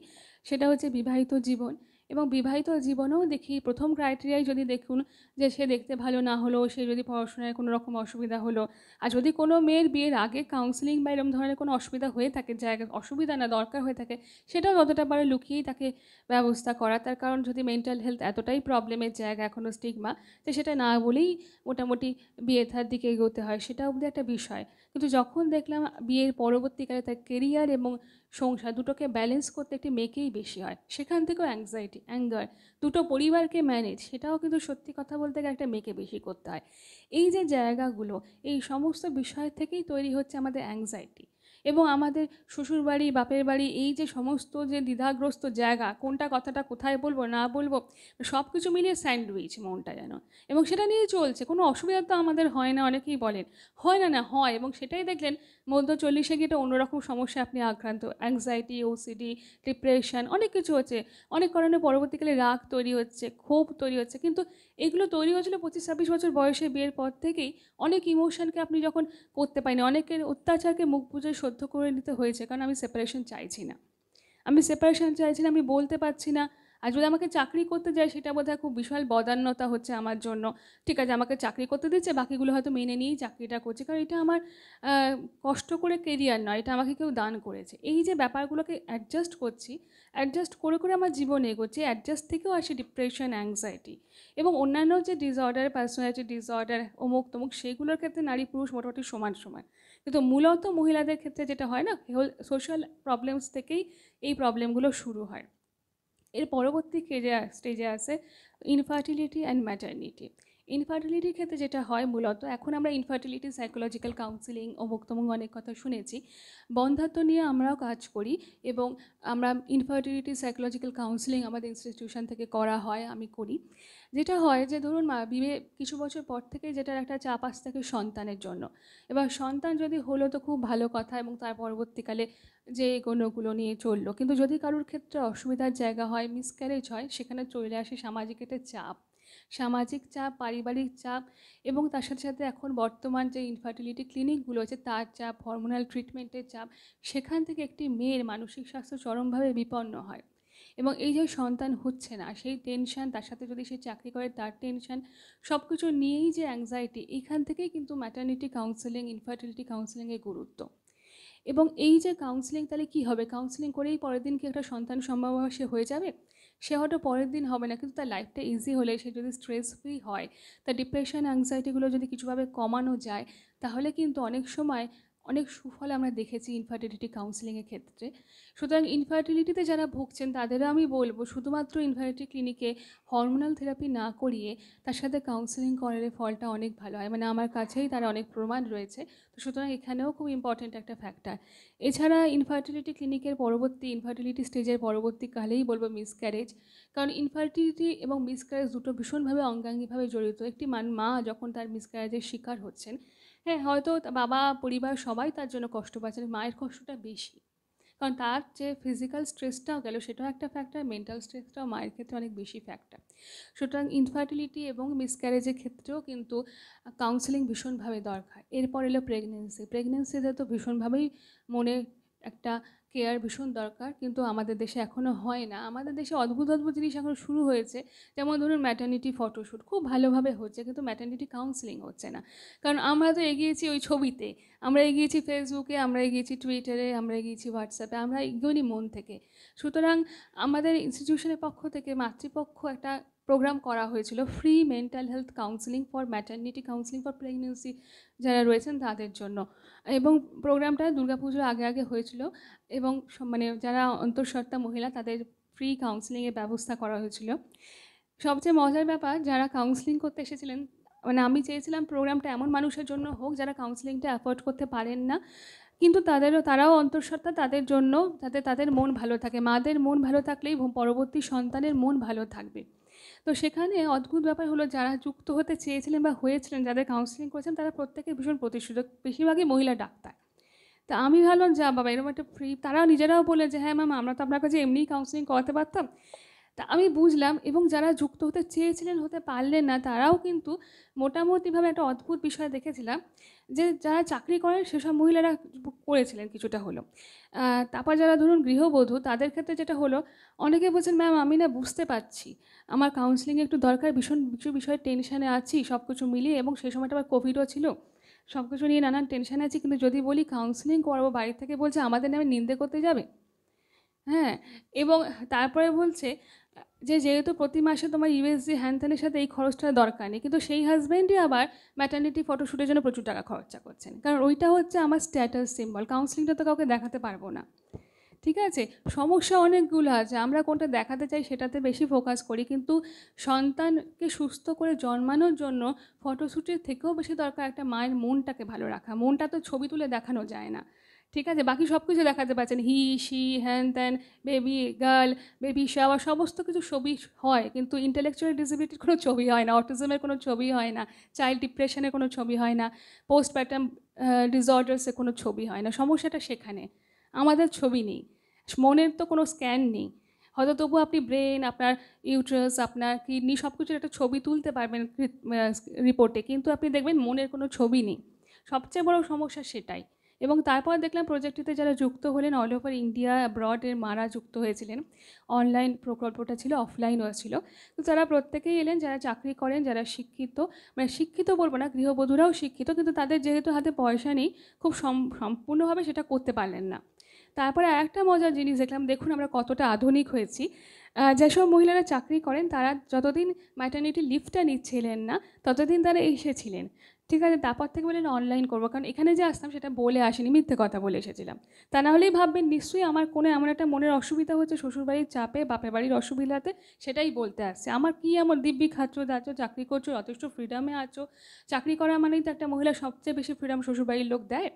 সেটা হচ্ছে বিবাহিত জীবন, এবং বিবাহিত জীবনেও দেখি প্রথম ক্রাইটেরিয়ায় যদি দেখুন যে সে দেখতে ভালো না হলো, সে যদি পড়াশোনায় কোনো রকম অসুবিধা হলো, আর যদি কোনো মেয়ের বিয়ের আগে কাউন্সেলিং বা এরকম ধরনের কোনো অসুবিধা হয়ে থাকে, জায়গা অসুবিধা না দরকার হয়ে থাকে, সেটাও যতটা পারে লুকিয়েই তাকে ব্যবস্থা করা। তার কারণ যদি মেন্টাল হেলথ এতটাই প্রবলেমের জায়গা, এখনও স্টিগমা, যে সেটা না বলেই মোটামুটি বিয়ে থার দিকে এগোতে হয়, সেটা অবধি একটা বিষয়। কিন্তু যখন দেখলাম বিয়ের পরবর্তীকালে তার কেরিয়ার এবং সংসার দুটোকে ব্যালেন্স করতে একটি মেয়েকেই বেশি হয়, সেখান থেকেও অ্যাংজাইটি, অ্যাঙ্গার, দুটো পরিবারকে ম্যানেজ, সেটাও কিন্তু সত্যি কথা বলতে গেলে একটা মেয়েকে বেশি করতে হয়। এই যে জায়গাগুলো, এই সমস্ত বিষয় থেকেই তৈরি হচ্ছে আমাদের অ্যাংজাইটি। এবং আমাদের শ্বশুরবাড়ি, বাপের বাড়ি, এই যে সমস্ত যে দ্বিধাগ্রস্ত জায়গা, কোনটা কথাটা কোথায় বলবো না বলবো, সব কিছু মিলিয়ে স্যান্ডউইচ মনটা যেন, এবং সেটা নিয়ে চলছে। কোনো অসুবিধা তো আমাদের হয় না, অনেকেই বলেন হয় না, না হয়, এবং সেটাই দেখলেন মধ্য 40-এ গিয়ে অন্যরকম সমস্যা আপনি আক্রান্ত, অ্যাংজাইটি, ওসিডি, ডিপ্রেশন, অনেক কিছু হচ্ছে। অনেক কারণে পরবর্তীকালে রাগ তৈরি হচ্ছে, ক্ষোভ তৈরি হচ্ছে। কিন্তু এগুলো তৈরি হয়েছিল 25-26 বছর বয়সে বিয়ের পর থেকেই। অনেক ইমোশনকে আপনি যখন করতে পারেন, অনেকের অত্যাচারকে মুখ বুজে সহ্য করে নিতে হয়েছে, কারণ আমি সেপারেশন চাইছি না, আমি বলতে পারছি না। আর যদি আমাকে চাকরি করতে যায়, সেটা বোধহয় খুব বিশাল বদান্যতা হচ্ছে আমার জন্য। ঠিক আছে, আমাকে চাকরি করতে দিচ্ছে, বাকিগুলো হয়তো মেনে নিয়েই চাকরিটা করছে, কারণ এটা আমার কষ্ট করে কেরিয়ার নয়, এটা আমাকে কেউ দান করেছে। এই যে ব্যাপারগুলোকে অ্যাডজাস্ট করছি, অ্যাডজাস্ট করে করে আমার জীবন এগোচ্ছে, অ্যাডজাস্ট থেকেও আসে ডিপ্রেশন, অ্যাংজাইটি এবং অন্যান্য যে ডিসঅর্ডার, পার্সোনালিটি ডিসঅর্ডার, অমুক তমুক, সেগুলোর ক্ষেত্রে নারী পুরুষ মোটামুটি সমান সমান। কিন্তু মূলত মহিলাদের ক্ষেত্রে যেটা হয় না, সোশ্যাল প্রবলেমস থেকেই এই প্রবলেমগুলো শুরু হয়। এর পরবর্তী স্টেজে আসে ইনফার্টিলিটি অ্যান্ড ম্যাটারনিটি। ইনফার্টিলিটির ক্ষেত্রে যেটা হয় মূলত, এখন আমরা ইনফার্টিলিটি সাইকোলজিক্যাল কাউন্সিলিং ও মুক্তমুখ অনেক কথা শুনেছি, বন্ধাত্ব নিয়ে আমরাও কাজ করি, এবং আমরা ইনফার্টিলিটি সাইকোলজিক্যাল কাউন্সিলিং আমাদের ইনস্টিটিউশন থেকে করা হয়, আমি করি। যেটা হয় যে ধরুন বিয়ে কিছু বছর পর থেকে যেটার একটা চাপ আসতে থাকে সন্তানের জন্য, এবার সন্তান যদি হলো তো খুব ভালো কথা, এবং তার পরবর্তীকালে যে এগোনোগুলো নিয়ে চললো। কিন্তু যদি কারোর ক্ষেত্রে অসুবিধার জায়গা হয়, মিসক্যারেজ হয়, সেখানে চলে আসে সামাজিক একটা চাপ, সামাজিক চাপ, পারিবারিক চাপ, এবং তার সাথে সাথে এখন বর্তমান যে ইনফার্টিলিটি ক্লিনিকগুলো আছে তার চাপ, হরমোনাল ট্রিটমেন্টের চাপ, সেখান থেকে একটি মেয়ের মানসিক স্বাস্থ্য চরমভাবে বিপন্ন হয়। এবং এই যে সন্তান হচ্ছে না, সেই টেনশন, তার সাথে যদি সে চাকরি করে তার টেনশন, সব কিছু নিয়েই যে অ্যাংজাইটি, এইখান থেকেই কিন্তু ম্যাটারনিটি কাউন্সেলিং, ইনফার্টিলিটি কাউন্সেলিংয়ের গুরুত্ব। এবং এই যে কাউন্সেলিং, তাহলে কী হবে, কাউন্সেলিং করেই পরের দিন কি একটা সন্তান সম্ভব সে হয়ে যাবে? সে হয়তো পরের দিন হবে না, কিন্তু তার লাইফটা ইজি হলে, সে যদি স্ট্রেস ফ্রি হয়, তার ডিপ্রেশন, অ্যাংজাইটিগুলো যদি কিছুভাবে কমানো যায়, তাহলে কিন্তু অনেক সময় অনেক সুফল আমরা দেখেছি ইনফার্টিলিটি কাউন্সেলিংয়ের ক্ষেত্রে। সুতরাং ইনফার্টিলিটিতে যারা ভুগছেন তাদেরও আমি বলবো, শুধুমাত্র ইনফার্টিলিটি ক্লিনিকে হরমোনাল থেরাপি না করিয়ে তার সাথে কাউন্সেলিং করালে ফলটা অনেক ভালো হয়। মানে আমার কাছেই তার অনেক প্রমাণ রয়েছে। তো সুতরাং এখানেও খুব ইম্পর্ট্যান্ট একটা ফ্যাক্টর। এছাড়া ইনফার্টিলিটি ক্লিনিকের পরবর্তী, ইনফার্টিলিটি স্টেজের পরবর্তীকালেই বলবো মিসক্যারেজ, কারণ ইনফার্টিলিটি এবং মিসক্যারেজ দুটো ভীষণভাবে অঙ্গাঙ্গিভাবে জড়িত। একটি মা যখন তার মিসক্যারেজের শিকার হচ্ছেন, হ্যাঁ হয়তো বাবা, পরিবার সবাই তার জন্য কষ্ট পাচ্ছেন, মায়ের কষ্টটা বেশি। কারণ তার যে ফিজিক্যাল স্ট্রেসটাও গেল সেটাও একটা ফ্যাক্টর, মেন্টাল স্ট্রেসটাও মায়ের ক্ষেত্রে অনেক বেশি ফ্যাক্টর। সুতরাং ইনফার্টিলিটি এবং মিসক্যারেজের ক্ষেত্রেও কিন্তু কাউন্সেলিং ভীষণভাবে দরকার। এরপর এলো প্রেগনেন্সিতে তো ভীষণভাবেই মনে একটা কেয়ার ভীষণ দরকার, কিন্তু আমাদের দেশে এখনও হয় না। আমাদের দেশে অদ্ভুত অদ্ভুত জিনিস এখন শুরু হয়েছে, যেমন ধরুন ম্যাটারনিটি ফটোশ্যুট খুব ভালোভাবে হচ্ছে, কিন্তু ম্যাটারনিটি কাউন্সেলিং হচ্ছে না। কারণ আমরা তো এগিয়েছি ওই ছবিতে, আমরা এগিয়েছি ফেসবুকে, আমরা এগিয়েছি টুইটারে, আমরা এগিয়েছি হোয়াটসঅ্যাপে, আমরা এগোইনি মন থেকে। সুতরাং আমাদের ইনস্টিটিউশনের পক্ষ থেকে মাতৃপক্ষ একটা প্রোগ্রাম করা হয়েছিল, free mental health counselling for maternity counselling for pregnancy যারা রয়েছেন তাদের জন্য। এবং প্রোগ্রামটা দুর্গাপুজোর আগে আগে হয়েছিল, এবং মানে যারা অন্তঃসত্ত্বা মহিলা তাদের ফ্রি কাউন্সেলিংয়ের ব্যবস্থা করা হয়েছিল। সবচেয়ে মজার ব্যাপার, যারা কাউন্সেলিং করতে এসেছিলেন, মানে আমি চেয়েছিলাম প্রোগ্রামটা এমন মানুষের জন্য হোক যারা কাউন্সেলিংটা অ্যাফোর্ড করতে পারেন না, কিন্তু তারাও অন্তঃসত্ত্বা, তাদের জন্য যাতে তাদের মন ভালো থাকে। মাদের মন ভালো থাকলেই পরবর্তী সন্তানের মন ভালো থাকবে। তো সেখানে অদ্ভুত ব্যাপার হলো, যারা যুক্ত হতে চেয়েছিলেন বা হয়েছিলেন, যাদের কাউন্সেলিং করেছেন, তারা প্রত্যেকে ভীষণ প্রতিষেধক, বেশিরভাগই মহিলা ডাক্তার। তা আমি ভাবলাম যা বাবা, এরকম একটা ফ্রি, তারাও নিজেরাও বলে যে হ্যাঁ ম্যাম আমরা তো আপনার কাছে এমনিই কাউন্সেলিং করাতে পারতাম। তা আমি বুঝলাম, এবং যারা যুক্ত হতে চেয়েছিলেন হতে পারলেন না, তারাও কিন্তু মোটামুটিভাবে একটা অদ্ভুত বিষয় দেখেছিলাম, যে যারা চাকরি করেন সেসব মহিলারা করেছিলেন কিছুটা হলো। তারপর যারা ধরুন গৃহবধূ, তাদের ক্ষেত্রে যেটা হলো, অনেকে বলছেন ম্যাম আমি না বুঝতে পারছি আমার কাউন্সেলিং একটু দরকার, ভীষণ কিছু বিষয়ে টেনশানে আছি সব কিছু মিলিয়ে, এবং সেই সময়টা আবার কোভিডও ছিল, সব কিছু নিয়ে নানান টেনশানে আছি, কিন্তু যদি বলি কাউন্সেলিং করবো, বাড়ি থেকে বলছে আমাদের নামে নিন্দে করতে যাবে। হ্যাঁ, এবং তারপরে বলছে যে যেহেতু প্রতি মাসে তোমার ইউএসজি হ্যানত্যানের সাথে এই খরচটা দরকার নেই, কিন্তু সেই হাজব্যান্ডই আবার ম্যাটারনিটি ফটোশ্যুটের জন্য প্রচুর টাকা খরচা করছেন, কারণ ওইটা হচ্ছে আমার স্ট্যাটাস সিম্বল, কাউন্সেলিংটা তো কাউকে দেখাতে পারবো না। ঠিক আছে, সমস্যা অনেকগুলো আছে, আমরা কোনটা দেখাতে চাই সেটাতে বেশি ফোকাস করি, কিন্তু সন্তানকে সুস্থ করে জন্মানোর জন্য ফটোশ্যুটের থেকেও বেশি দরকার একটা মায়ের মনটাকে ভালো রাখা। মনটা তো ছবি তুলে দেখানো যায় না, ঠিক আছে, বাকি সব কিছু দেখাতে পারছেন, হি শি হ্যান ত্যান, বেবি গার্ল, বেবি শাওয়ার, সমস্ত কিছু ছবি হয়, কিন্তু ইন্টেলেকচুয়াল ডিসেবিলিটির কোনো ছবি হয় না, অটিজমের কোনো ছবি হয় না, চাইল্ড ডিপ্রেশনের কোনো ছবি হয় না, পোস্ট প্যাটার্ন ডিসঅর্ডার্সের কোনো ছবি হয় না। সমস্যাটা সেখানে, আমাদের ছবি নেই, মনের তো কোনো স্ক্যান নেই। হয়তো তবু আপনি ব্রেন, আপনার ইউট্রাস, আপনার কিডনি সব কিছুর একটা ছবি তুলতে পারবেন রিপোর্টে, কিন্তু আপনি দেখবেন মনের কোনো ছবি নেই। সবচেয়ে বড় সমস্যা সেটাই। এবং তারপর দেখলাম প্রজেক্টটিতে যারা যুক্ত হলেন অল ওভার ইন্ডিয়া, অ্যাব্রডের মারা যুক্ত হয়েছিলেন। অনলাইন প্রকল্পটা ছিল, অফলাইনও ছিল, তো তারা প্রত্যেকেই এলেন যারা চাকরি করেন, যারা শিক্ষিত, মানে শিক্ষিত বলবো না, গৃহবধূরাও শিক্ষিত, কিন্তু তাদের যেহেতু হাতে পয়সা নেই, খুব সম্পূর্ণভাবে সেটা করতে পারলেন না। তারপরে আরেকটা মজার জিনিস দেখলাম, দেখুন আমরা কতটা আধুনিক হয়েছি। যেসব মহিলারা চাকরি করেন তারা যতদিন ম্যাটারনিটি লিভটা নিচ্ছিলেন না ততদিন তারা এসেছিলেন, ঠিক আছে, তারপর থেকে বললেন অনলাইন করবো, কারণ এখানে যে আসতাম সেটা বলে আসিনি, মিথ্যে কথা বলে এসেছিলাম। তা না হলেই ভাববেন নিশ্চয়ই আমার কোনো এমন একটা মনের অসুবিধা হচ্ছে শ্বশুরবাড়ির চাপে, বাপের বাড়ির অসুবিধাতে, সেটাই বলতে আসছে। আমার কি এমন দিব্যি খাচ্ছ দাচ্ছ, চাকরি করছো, যথেষ্ট ফ্রিডমে আছো, চাকরি করা মানেই তো একটা মহিলা সবচেয়ে বেশি ফ্রিডম শ্বশুরবাড়ির লোক দেয়,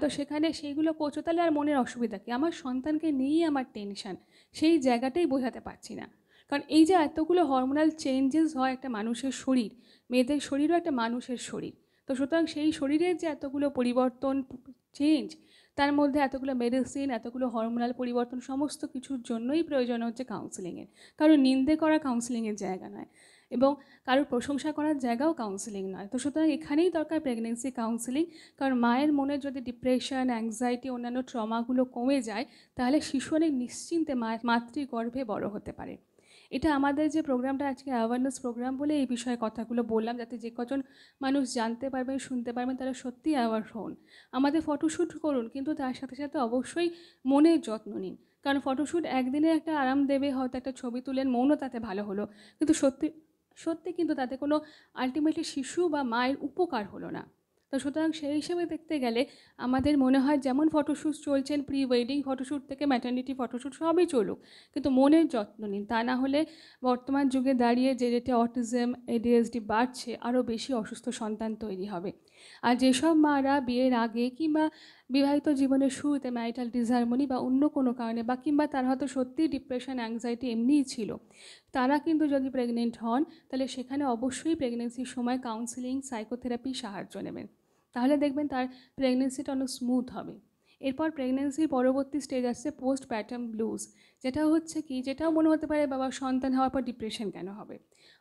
তো সেখানে সেইগুলো করছো, তাহলে আর মনের অসুবিধা কি? আমার সন্তানকে নিয়েই আমার টেনশন, সেই জায়গাটাই বোঝাতে পারছি না। কারণ এই যে এতগুলো হরমোনাল চেঞ্জেস হয় একটা মানুষের শরীর, মেয়েদের শরীরও একটা মানুষের শরীর, তো সুতরাং সেই শরীরের যে এতগুলো পরিবর্তন, চেঞ্জ, তার মধ্যে এতগুলো মেডিসিন, এতগুলো হরমোনাল পরিবর্তন, সমস্ত কিছুর জন্যই প্রয়োজন হচ্ছে কাউন্সেলিংয়ের। কারণ নিন্দে করা কাউন্সেলিংয়ের জায়গা নয়, এবং কারোর প্রশংসা করার জায়গাও কাউন্সেলিং নয়। তো সুতরাং এখানেই দরকার প্রেগনেন্সি কাউন্সেলিং, কারণ মায়ের মনে যদি ডিপ্রেশন, অ্যাংজাইটি, অন্যান্য ট্রমাগুলো কমে যায়, তাহলে শিশু অনেক নিশ্চিন্তে মাতৃগর্ভে বড় হতে পারে। এটা আমাদের যে প্রোগ্রামটা আজকে অ্যাওয়ারনেস প্রোগ্রাম বলে এই বিষয়ে কথাগুলো বললাম, যাতে যে কজন মানুষ জানতে পারবেন, শুনতে পারবেন, তারা সত্যি অ্যাওয়ার হন। আমাদের ফটোশ্যুট করুন, কিন্তু তার সাথে সাথে অবশ্যই মনের যত্ন নিন, কারণ ফটোশ্যুট একদিনে একটা আরাম দেবে, হয়তো একটা ছবি তুলেন, মনও তাতে ভালো হলো, কিন্তু সত্যি কিন্তু তাতে কোনো আলটিমেটলি শিশু বা মায়ের উপকার হলো না। তো সুতরাং সেই হিসেবে দেখতে গেলে আমাদের মনে হয় যেমন ফটোশ্যুট চলছেন, প্রি ওয়েডিং ফটোশ্যুট থেকে ম্যাটারনিটি ফটোশ্যুট সবই চলুক, কিন্তু মনের যত্ন নিন, তা না হলে বর্তমান যুগে দাঁড়িয়ে যে রেটে অটিজম, ADHD বাড়ছে, আরও বেশি অসুস্থ সন্তান তৈরি হবে। আর যেসব মারা বিয়ের আগে কিংবা বিবাহিত জীবনের শুরুতে ম্যারিটাল ডিসহারমোনি বা অন্য কোনো কারণে, বা কিংবা তার হয়তো সত্যিই ডিপ্রেশন, অ্যাংজাইটি এমনিই ছিল, তারা কিন্তু যদি প্রেগনেন্ট হন, তাহলে সেখানে অবশ্যই প্রেগনেন্সির সময় কাউন্সেলিং, সাইকোথেরাপি সাহায্য নেবেন, তাহলে দেখবেন তার প্রেগনেন্সিটা অনেক স্মুথ হবে। এরপর প্রেগনেন্সির পরবর্তী স্টেজ আসছে পোস্ট প্যাটার্ন ব্লুজ, যেটা হচ্ছে কি, যেটাও মনে হতে পারে বাবা সন্তান হওয়ার পর ডিপ্রেশন কেন হবে।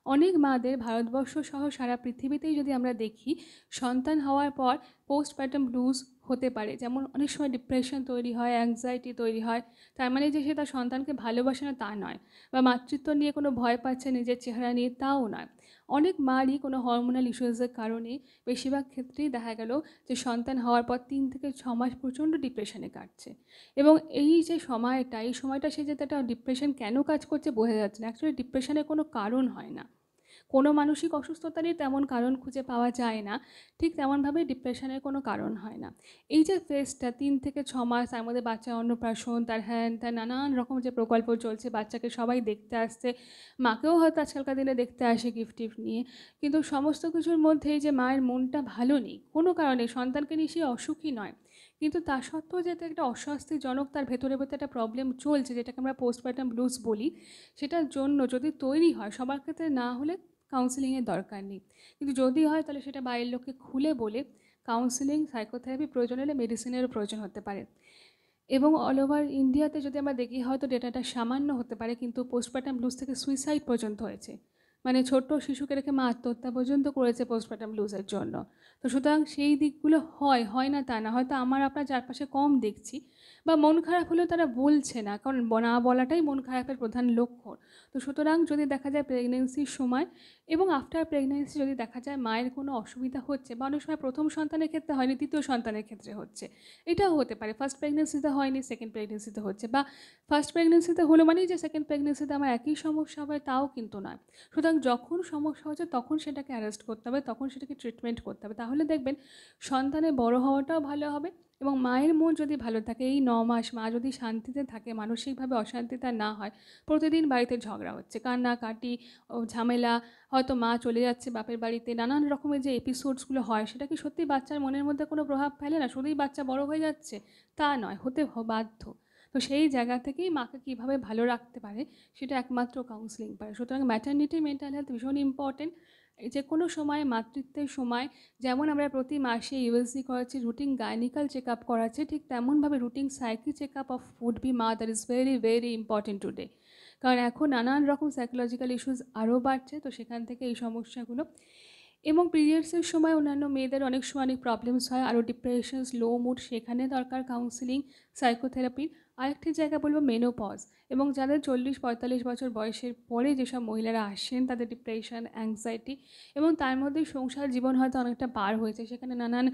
অনেক মাদের ভারতবর্ষ সহ সারা পৃথিবীতেই যদি আমরা দেখি, সন্তান হওয়ার পর পোস্ট প্যাটার্ন ব্লুজ হতে পারে। যেমন অনেক সময় ডিপ্রেশন তৈরি হয়, অ্যাংজাইটি তৈরি হয়। তার মানে যে সে তার সন্তানকে ভালোবাসে না তা নয়, বা মাতৃত্ব নিয়ে কোনো ভয় পাচ্ছে নিজের চেহারা নিয়ে তাও নয়। অনেক মারই কোনো হরমোনাল ইস্যুসের কারণে বেশিরভাগ ক্ষেত্রেই দেখা গেল যে সন্তান হওয়ার পর 3 থেকে 6 মাস প্রচণ্ড ডিপ্রেশনে কাটছে। এবং এই যে সময়টা, এই সময়টা সে যে একটা ডিপ্রেশন কেন কাজ করছে বোঝা যাচ্ছে না। অ্যাকচুয়ালি ডিপ্রেশনের কোনো কারণ হয় না, কোনো মানসিক অসুস্থতারই তেমন কারণ খুঁজে পাওয়া যায় না, ঠিক তেমনভাবে ডিপ্রেশনের কোনো কারণ হয় না। এই যে ফেজটা 3 থেকে 6 মাস, তার মধ্যে বাচ্চার অন্নপ্রাশন, তার হ্যান তার নানান রকম যে প্রকল্প চলছে, বাচ্চাকে সবাই দেখতে আসছে, মাকেও হয়তো আজকালকার দিনে দেখতে আসে গিফট টিফট নিয়ে, কিন্তু সমস্ত কিছুর মধ্যেই যে মায়ের মনটা ভালো নেই কোনো কারণে, সন্তানকে নিয়ে সে অসুখী নয়, কিন্তু তা সত্ত্বেও যাতে একটা অস্বস্তিজনক তার ভেতরে ভেতরে একটা প্রবলেম চলছে, যেটাকে আমরা পোস্টপার্টাম ব্লুজ বলি, সেটার জন্য যদি তৈরি হয়, সবার ক্ষেত্রে না হলে কাউন্সেলিংয়ের দরকার নেই, কিন্তু যদি হয় তাহলে সেটা বাইরের লোককে খুলে বলে কাউন্সেলিং, সাইকোথেরাপি, প্রয়োজন হলে মেডিসিনেরও প্রয়োজন হতে পারে। এবং অল ওভার ইন্ডিয়াতে যদি আমরা দেখি, হয়তো ডেটাটা সামান্য হতে পারে, কিন্তু পোস্টপার্টাম ব্লুজ থেকে সুইসাইড পর্যন্ত হয়েছে, মানে ছোট্ট শিশুকে রেখে মা আত্মহত্যা পর্যন্ত করেছে পোস্টপার্টাম ব্লুজের জন্য। তো সুতরাং সেই দিকগুলো হয় না তা না, হয়তো আমার আপনার চারপাশে কম দেখছি, বা মন খারাপ হলেও তারা বলছে না, কারণ না বলাটাই মন খারাপের প্রধান লক্ষণ। তো সুতরাং যদি দেখা যায় প্রেগনেন্সির সময় এবং আফটার প্রেগনেন্সি যদি দেখা যায় মায়ের কোনো অসুবিধা হচ্ছে, বা অনেক সময় প্রথম সন্তানের ক্ষেত্রে হয়নি, তৃতীয় সন্তানের ক্ষেত্রে হচ্ছে, এটাও হতে পারে। ফার্স্ট প্রেগনেন্সিতে হয়নি, সেকেন্ড প্রেগনেন্সিতে হচ্ছে, বা ফার্স্ট প্রেগনেন্সিতে হলো মানেই যে সেকেন্ড প্রেগনেন্সিতে আমার একই সমস্যা হবে তাও কিন্তু নয়। সুতরাং যখন সমস্যা হচ্ছে তখন সেটাকে অ্যারেস্ট করতে হবে, তখন সেটাকে ট্রিটমেন্ট করতে হবে, তাহলে দেখবেন সন্তানের বড় হওয়াটাও ভালো হবে। এবং মায়ের মন যদি ভালো থাকে, এই 9 মাস মা যদি শান্তিতে থাকে, মানসিকভাবে অশান্তিতে না হয়, প্রতিদিন বাড়িতে ঝগড়া হচ্ছে, কান্নাকাটি, ঝামেলা, হয়তো মা চলে যাচ্ছে বাপের বাড়িতে, নানান রকমের যে এপিসোডসগুলো হয়, সেটা কি সত্যি বাচ্চার মনের মধ্যে কোনো প্রভাব ফেলে না? শুধুই বাচ্চা বড় হয়ে যাচ্ছে তা নয়, হতে বাধ্য। তো সেই জায়গা থেকেই মাকে কীভাবে ভালো রাখতে পারে সেটা একমাত্র কাউন্সেলিং পারে। সুতরাং ম্যাটারনিটি মেন্টাল হেলথ ভীষণ ইম্পর্টেন্ট। যে কোনো সময়, মাতৃত্বের সময়, যেমন আমরা প্রতি মাসে ইউএসজি করাচ্ছি, রুটিন গাইনিক্যাল চেক আপ করাচ্ছি, ঠিক তেমনভাবে routine psyche check up of food be mother is very very important today. কারণ এখন নানান রকম সাইকোলজিক্যাল ইস্যুস আরও বাড়ছে, তো সেখান থেকে এই সমস্যাগুলো। এবং পিরিয়ডসের সময় অন্যান্য মেয়েদের অনেক সময় অনেক প্রবলেমস হয়, আরও ডিপ্রেশনস, লো মুড, সেখানে দরকার কাউন্সেলিং, সাইকোথেরাপির। আরেকটি জায়গা বলবো মেনোপজ, এবং যাদের 40-45 বছর বয়সের পরে যেসব মহিলারা আসেন, তাদের ডিপ্রেশন, অ্যাংজাইটি, এবং তার মধ্যে সংসার জীবন হয়তো অনেকটা পার হয়েছে, সেখানে নানান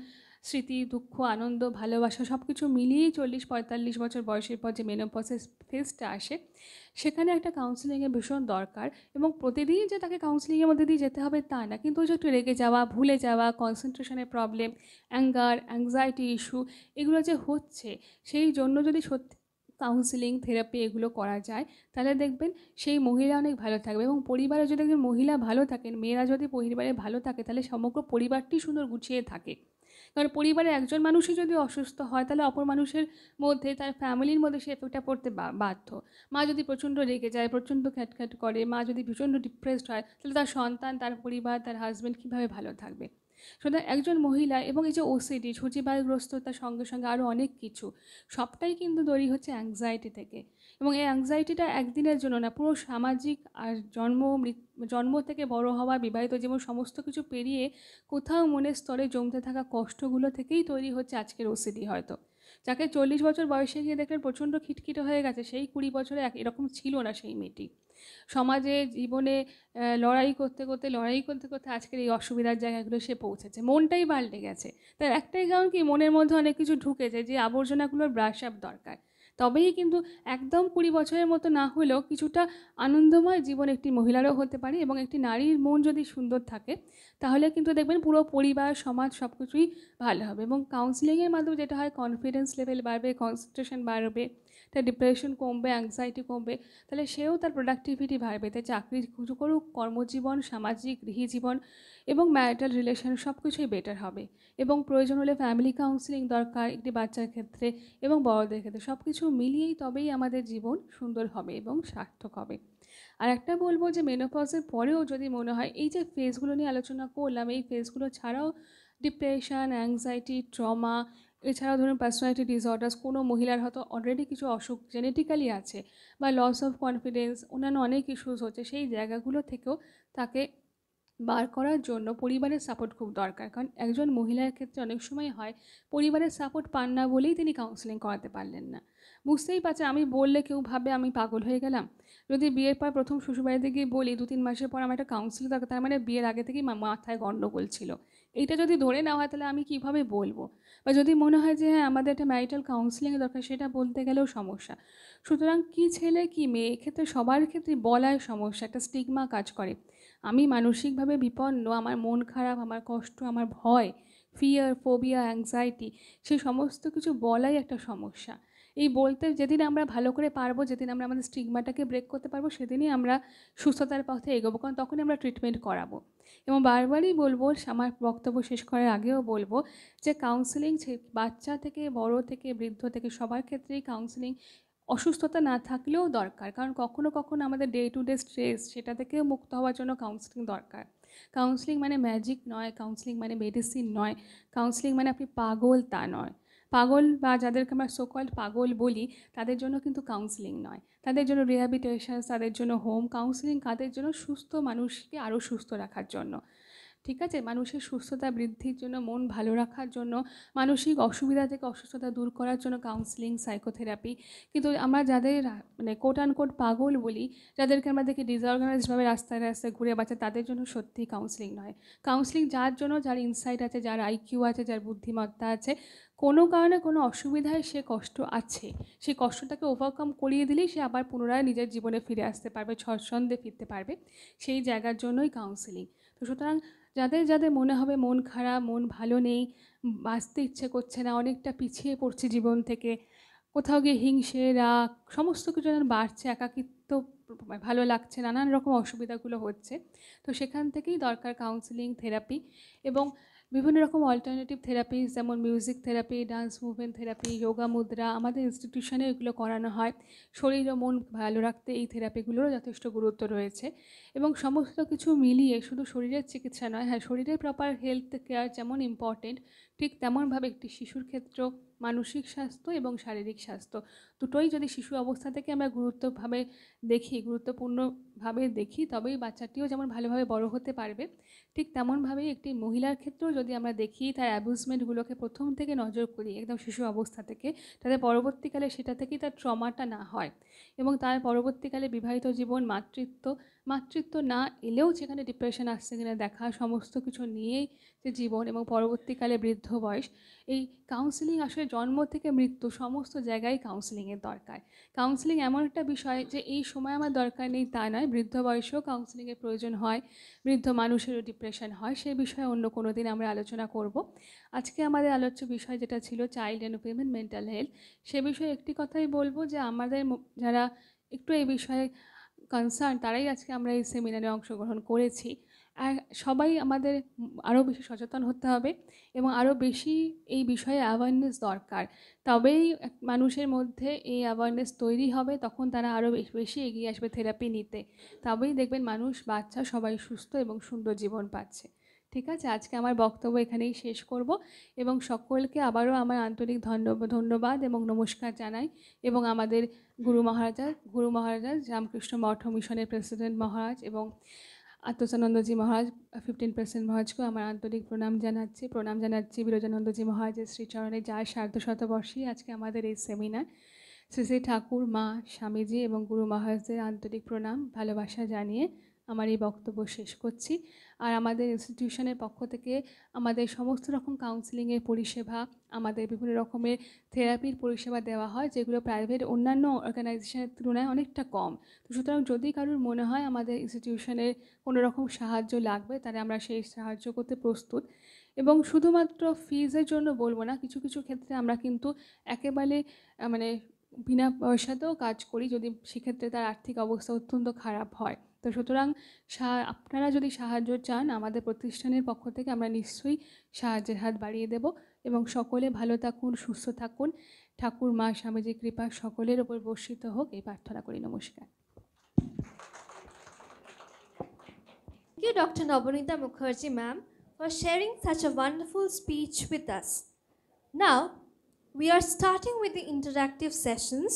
স্মৃতি, দুঃখ, আনন্দ, ভালোবাসা সব কিছু মিলিয়েই 40-45 বছর বয়সের পর যে মেনোপজের ফেজটা আসে, সেখানে একটা কাউন্সেলিংয়ের ভীষণ দরকার। এবং প্রতিদিন যে তাকে কাউন্সেলিংয়ের মধ্যে দিয়ে যেতে হবে তা না, কিন্তু ওই যে একটু রেগে যাওয়া, ভুলে যাওয়া, কনসেন্ট্রেশনের প্রবলেম, অ্যাঙ্গার, অ্যাংজাইটি ইস্যু, এগুলো যে হচ্ছে, সেই জন্য যদি সত্যি কাউন্সেলিং, থেরাপি এগুলো করা যায়, তাহলে দেখবেন সেই মহিলা অনেক ভালো থাকবে। এবং পরিবারে যদি একজন মহিলা ভালো থাকেন, মেয়েরা যদি পরিবারে ভালো থাকে, তাহলে সমগ্র পরিবারটি সুন্দর গুছিয়ে থাকে। কারণ পরিবারে একজন মানুষই যদি অসুস্থ হয়, তাহলে অপর মানুষের মধ্যে, তার ফ্যামিলির মধ্যে সে এফেক্টটা পড়তে বাধ্য। মা যদি প্রচণ্ড রেগে যায়, প্রচণ্ড খ্যাটখ্যাট করে, মা যদি প্রচণ্ড ডিপ্রেসড হয়, তাহলে তার সন্তান, তার পরিবার, তার হাজব্যান্ড কীভাবে ভালো থাকবে? সুতরাং একজন মহিলা, এবং এই যে ওসিডি, সূচিবায়ুগ্রস্ততার সঙ্গে সঙ্গে আরও অনেক কিছু, সবটাই কিন্তু তৈরি হচ্ছে অ্যাংজাইটি থেকে। এবং এই অ্যাংজাইটিটা একদিনের জন্য না, পুরো সামাজিক আর জন্ম থেকে বড় হওয়া, বিবাহিত জীবন, সমস্ত কিছু পেরিয়ে কোথাও মনের স্তরে জমতে থাকা কষ্টগুলো থেকেই তৈরি হচ্ছে আজকের ওসিডি। হয়তো যাকে 40 বছর বয়সে গিয়ে দেখলেন প্রচণ্ড খিটখিটে হয়ে গেছে, সেই 20 বছরে এরকম ছিল না সেই মেয়েটি। সমাজে, জীবনে লড়াই করতে করতে আজকের এই অসুবিধার জায়গাগুলো সে পৌঁছেছে, মনটাই পাল্টে গেছে। তার একটাই কারণ কি, মনের মধ্যে অনেক কিছু ঢুকেছে, যে আবর্জনাগুলোর ব্রাশ আপ দরকার। তবেই কিন্তু একদম 20 বছরের মতো না হলেও কিছুটা আনন্দময় জীবন একটি মহিলারও হতে পারে। এবং একটি নারীর মন যদি সুন্দর থাকে, তাহলে কিন্তু দেখবেন পুরো পরিবার, সমাজ সব কিছুই ভালো হবে। এবং কাউন্সেলিংয়ের মাধ্যমে যেটা হয়, কনফিডেন্স লেভেল বাড়বে, কনসেন্ট্রেশন বাড়বে, তার ডিপ্রেশন কমবে, অ্যাংজাইটি কমবে, তাহলে সেও তার প্রোডাক্টিভিটি বাড়বে, তাই চাকরি করুক, কর্মজীবন, সামাজিক গৃহজীবন এবং ম্যারিটাল রিলেশন সব কিছুই বেটার হবে। এবং প্রয়োজন হলে ফ্যামিলি কাউন্সেলিং দরকার একটি বাচ্চার ক্ষেত্রে এবং বড়দের ক্ষেত্রে, সব কিছু মিলিয়েই তবেই আমাদের জীবন সুন্দর হবে এবং সার্থক হবে। আর একটা বলবো যে মেনোপজের পরেও যদি মনে হয়, এই যে ফেজগুলো নিয়ে আলোচনা করলাম, এই ফেজগুলো ছাড়াও ডিপ্রেশন, অ্যাংজাইটি, ট্রমা, এছাড়াও ধরুন পার্সোনালিটি ডিসঅর্ডার্স, কোনো মহিলার হয়তো অলরেডি কিছু অসুখ জেনেটিক্যালি আছে বা লস অফ কনফিডেন্স, অন্যান্য অনেক ইস্যুস হচ্ছে, সেই জায়গাগুলো থেকেও তাকে বার করার জন্য পরিবারের সাপোর্ট খুব দরকার। কারণ একজন মহিলার ক্ষেত্রে অনেক সময় হয় পরিবারের সাপোর্ট পান না বলেই তিনি কাউন্সেলিং করাতে পারলেন না। বুঝতেই পারছেন, আমি বললে কেউ ভাবে আমি পাগল হয়ে গেলাম। যদি বিয়ের পর প্রথম শ্বশুরবাড়িতে গিয়ে বলি 2-3 মাসের পর আমার একটা কাউন্সিলিং দরকার, তার মানে বিয়ের আগে থেকেই মাথায় গণ্ডগোল ছিল। এইটা যদি ধরে নেওয়া হয় তাহলে আমি কীভাবে বলবো? বা যদি মনে হয় যে হ্যাঁ আমাদের একটা ম্যারিটাল কাউন্সিলিংয়ের দরকার, সেটা বলতে গেলেও সমস্যা। সুতরাং কি ছেলে কি মেয়ে, এক্ষেত্রে সবার ক্ষেত্রে বলায় সমস্যা, একটা স্টিগমা কাজ করে। আমি মানসিকভাবে বিপন্ন, আমার মন খারাপ, আমার কষ্ট, আমার ভয়, ফিয়ার, ফোবিয়া, অ্যাংজাইটি, সেই সমস্ত কিছু বলাই একটা সমস্যা। এই বলতে যেদিন আমরা ভালো করে পারবো, যেদিন আমরা আমাদের স্টিগমাটাকে ব্রেক করতে পারবো, সেদিনই আমরা সুস্থতার পথে এগোবো, কারণ তখনই আমরা ট্রিটমেন্ট করাবো। এবং বারবারই বলবো, আমার বক্তব্য শেষ করার আগেও বলবো যে কাউন্সেলিং বাচ্চা থেকে বড় থেকে বৃদ্ধ থেকে সবার ক্ষেত্রেই কাউন্সেলিং অসুস্থতা না থাকলেও দরকার। কারণ কখনো কখনো আমাদের ডে টু ডে স্ট্রেস, সেটা থেকেও মুক্ত হওয়ার জন্য কাউন্সেলিং দরকার। কাউন্সেলিং মানে ম্যাজিক নয়, কাউন্সেলিং মানে মেডিসিন নয়, কাউন্সেলিং মানে আপনি পাগল তা নয়। পাগল বা যাদেরকে আমরা সোকল্ড পাগল বলি তাদের জন্য কিন্তু কাউন্সেলিং নয়, তাদের জন্য রিহ্যাবিলিটেশন, তাদের জন্য হোম কাউন্সেলিং, কাদের জন্য সুস্থ মানুষকে আরও সুস্থ রাখার জন্য। ঠিক আছে, মানুষের সুস্থতা বৃদ্ধির জন্য, মন ভালো রাখার জন্য, মানসিক অসুবিধা থেকে অসুস্থতা দূর করার জন্য কাউন্সেলিং, সাইকোথেরাপি। কিন্তু আমরা যাদের মানে কোট অ্যান্ড কোট পাগল বলি, যাদেরকে আমরা দেখি ডিসঅর্গানাইজডভাবে রাস্তায় রাস্তায় ঘুরে বাঁচে, তাদের জন্য সত্যিই কাউন্সেলিং নয়। কাউন্সেলিং যার জন্য, যার ইনসাইট আছে, যার আইকিউ আছে, যার বুদ্ধিমত্তা আছে, কোনো কারণে কোনো অসুবিধায় সে কষ্ট আছে, সেই কষ্টটাকে ওভারকাম করিয়ে দিলেই সে আবার পুনরায় নিজের জীবনে ফিরে আসতে পারবে, স্বচ্ছন্দে ফিরতে পারবে, সেই জায়গার জন্যই কাউন্সেলিং। তো সুতরাং যাদের যাদের মনে হবে মন খারাপ, মন ভালো নেই, বাঁচতে ইচ্ছে করছে না, অনেকটা পিছিয়ে পড়ছে জীবন থেকে, কোথাও গিয়ে হিংসে, রাগ, সমস্ত কিছু যেন বাড়ছে, একাকিত্ব ভালো লাগছে, নানান রকম অসুবিধাগুলো হচ্ছে, তো সেখান থেকেই দরকার কাউন্সেলিং, থেরাপি এবং বিভিন্ন রকম অল্টারনেটিভ থেরাপি, যেমন music therapy, dance movement therapy, yoga মুদ্রা, আমাদের ইনস্টিটিউশনে এগুলো করানো হয়। শরীর ও মন ভালো রাখতে এই থেরাপিগুলোরও যথেষ্ট গুরুত্ব রয়েছে। এবং সমস্ত কিছু মিলিয়ে শুধু শরীরের চিকিৎসা নয়, হ্যাঁ শরীরের প্রপার হেলথ কেয়ার যেমন ইম্পর্টেন্ট, ঠিক তেমনভাবে একটি শিশুর ক্ষেত্রেও মানসিক স্বাস্থ্য এবং শারীরিক স্বাস্থ্য দুটোই যদি শিশু অবস্থা থেকে আমরা গুরুত্বপূর্ণভাবে দেখি, তবেই বাচ্চাটিও যেমন ভালোভাবে বড় হতে পারবে, ঠিক তেমনভাবেই একটি মহিলার ক্ষেত্রেও যদি আমরা দেখি তার অ্যাবিউজমেন্টগুলোকে প্রথম থেকে নজর করি একদম শিশু অবস্থা থেকে, তাতে পরবর্তীকালে সেটা থেকেই তার ট্রমাটা না হয় এবং তার পরবর্তীকালে বিবাহিত জীবন, মাতৃত্ব না এলেও সেখানে ডিপ্রেশন আসছে কিনা দেখা, সমস্ত কিছু নিয়েই যে জীবন এবং পরবর্তীকালে বৃদ্ধ বয়স, এই কাউন্সেলিং আসলে জন্ম থেকে মৃত্যু সমস্ত জায়গায় কাউন্সেলিংয়ের দরকার। কাউন্সেলিং এমন একটা বিষয় যে এই সময় আমার দরকার নেই তা নয়, বৃদ্ধ বয়সেও কাউন্সেলিংয়ের প্রয়োজন হয়, বৃদ্ধ মানুষেরও ডিপ্রেশন হয়, সেই বিষয়ে অন্য কোনো দিন আমরা আলোচনা করব। আজকে আমাদের আলোচ্য বিষয় যেটা ছিল child and women mental health, সে বিষয়ে একটি কথাই বলবো যে আমাদের যারা একটু এই বিষয়ে কনসার্ন, তারাই আজকে আমরা এই সেমিনারে অংশগ্রহণ করেছি। আর সবাই আমাদের আরও বেশি সচেতন হতে হবে এবং আরও বেশি এই বিষয়ে অ্যাওয়ারনেস দরকার, তবেই মানুষের মধ্যে এই অ্যাওয়ারনেস তৈরি হবে, তখন তারা আরও বেশি এগিয়ে আসবে থেরাপি নিতে, তবেই দেখবেন মানুষ, বাচ্চা সবাই সুস্থ এবং সুন্দর জীবন পাচ্ছে। ঠিক আছে, আজকে আমার বক্তব্য এখানেই শেষ করব এবং সকলকে আবারও আমার আন্তরিক ধন্যবাদ এবং নমস্কার জানাই এবং আমাদের গুরু মহারাজ রামকৃষ্ণ মঠ মিশনের প্রেসিডেন্ট মহারাজ এবং আত্মসানন্দজি মহারাজ 15% মহারাজকেও আমার আন্তরিক প্রণাম জানাচ্ছি বিরজানন্দজি মহারাজের শ্রীচরণে, যার সার্ধশতবর্ষী আজকে আমাদের এই সেমিনার। শ্রী শ্রী ঠাকুর, মা, স্বামীজি এবং গুরু মহারাজদের আন্তরিক প্রণাম ভালোবাসা জানিয়ে আমার এই বক্তব্য শেষ করছি। আর আমাদের ইনস্টিটিউশনের পক্ষ থেকে আমাদের সমস্ত রকম কাউন্সেলিংয়ের পরিষেবা, আমাদের বিভিন্ন রকমের থেরাপির পরিষেবা দেওয়া হয়, যেগুলো প্রাইভেট অন্যান্য অর্গানাইজেশনের তুলনায় অনেকটা কম। তো সুতরাং যদি কারোর মনে হয় আমাদের ইনস্টিটিউশনের কোনো রকম সাহায্য লাগবে, তাহলে আমরা সেই সাহায্য করতে প্রস্তুত। এবং শুধুমাত্র ফিজের জন্য বলবো না, কিছু কিছু ক্ষেত্রে আমরা কিন্তু একেবারে মানে বিনা পয়সাতেও কাজ করি, যদি সেক্ষেত্রে তার আর্থিক অবস্থা অত্যন্ত খারাপ হয়। তো সুতরাং আপনারা যদি সাহায্য চান, আমাদের প্রতিষ্ঠানের পক্ষ থেকে আমরা নিশ্চয়ই সাহায্যের হাত বাড়িয়ে দেব এবং সকলে ভালো থাকুন, সুস্থ থাকুন, ঠাকুর, মা, স্বামীজির কৃপা সকলের ওপর বর্ষিত হোক, এই প্রার্থনা করি। নমস্কার। Thank you, Dr. Nabanita Mukherjee, ma'am, for sharing such a wonderful speech with us. Now, We are starting with the interactive sessions.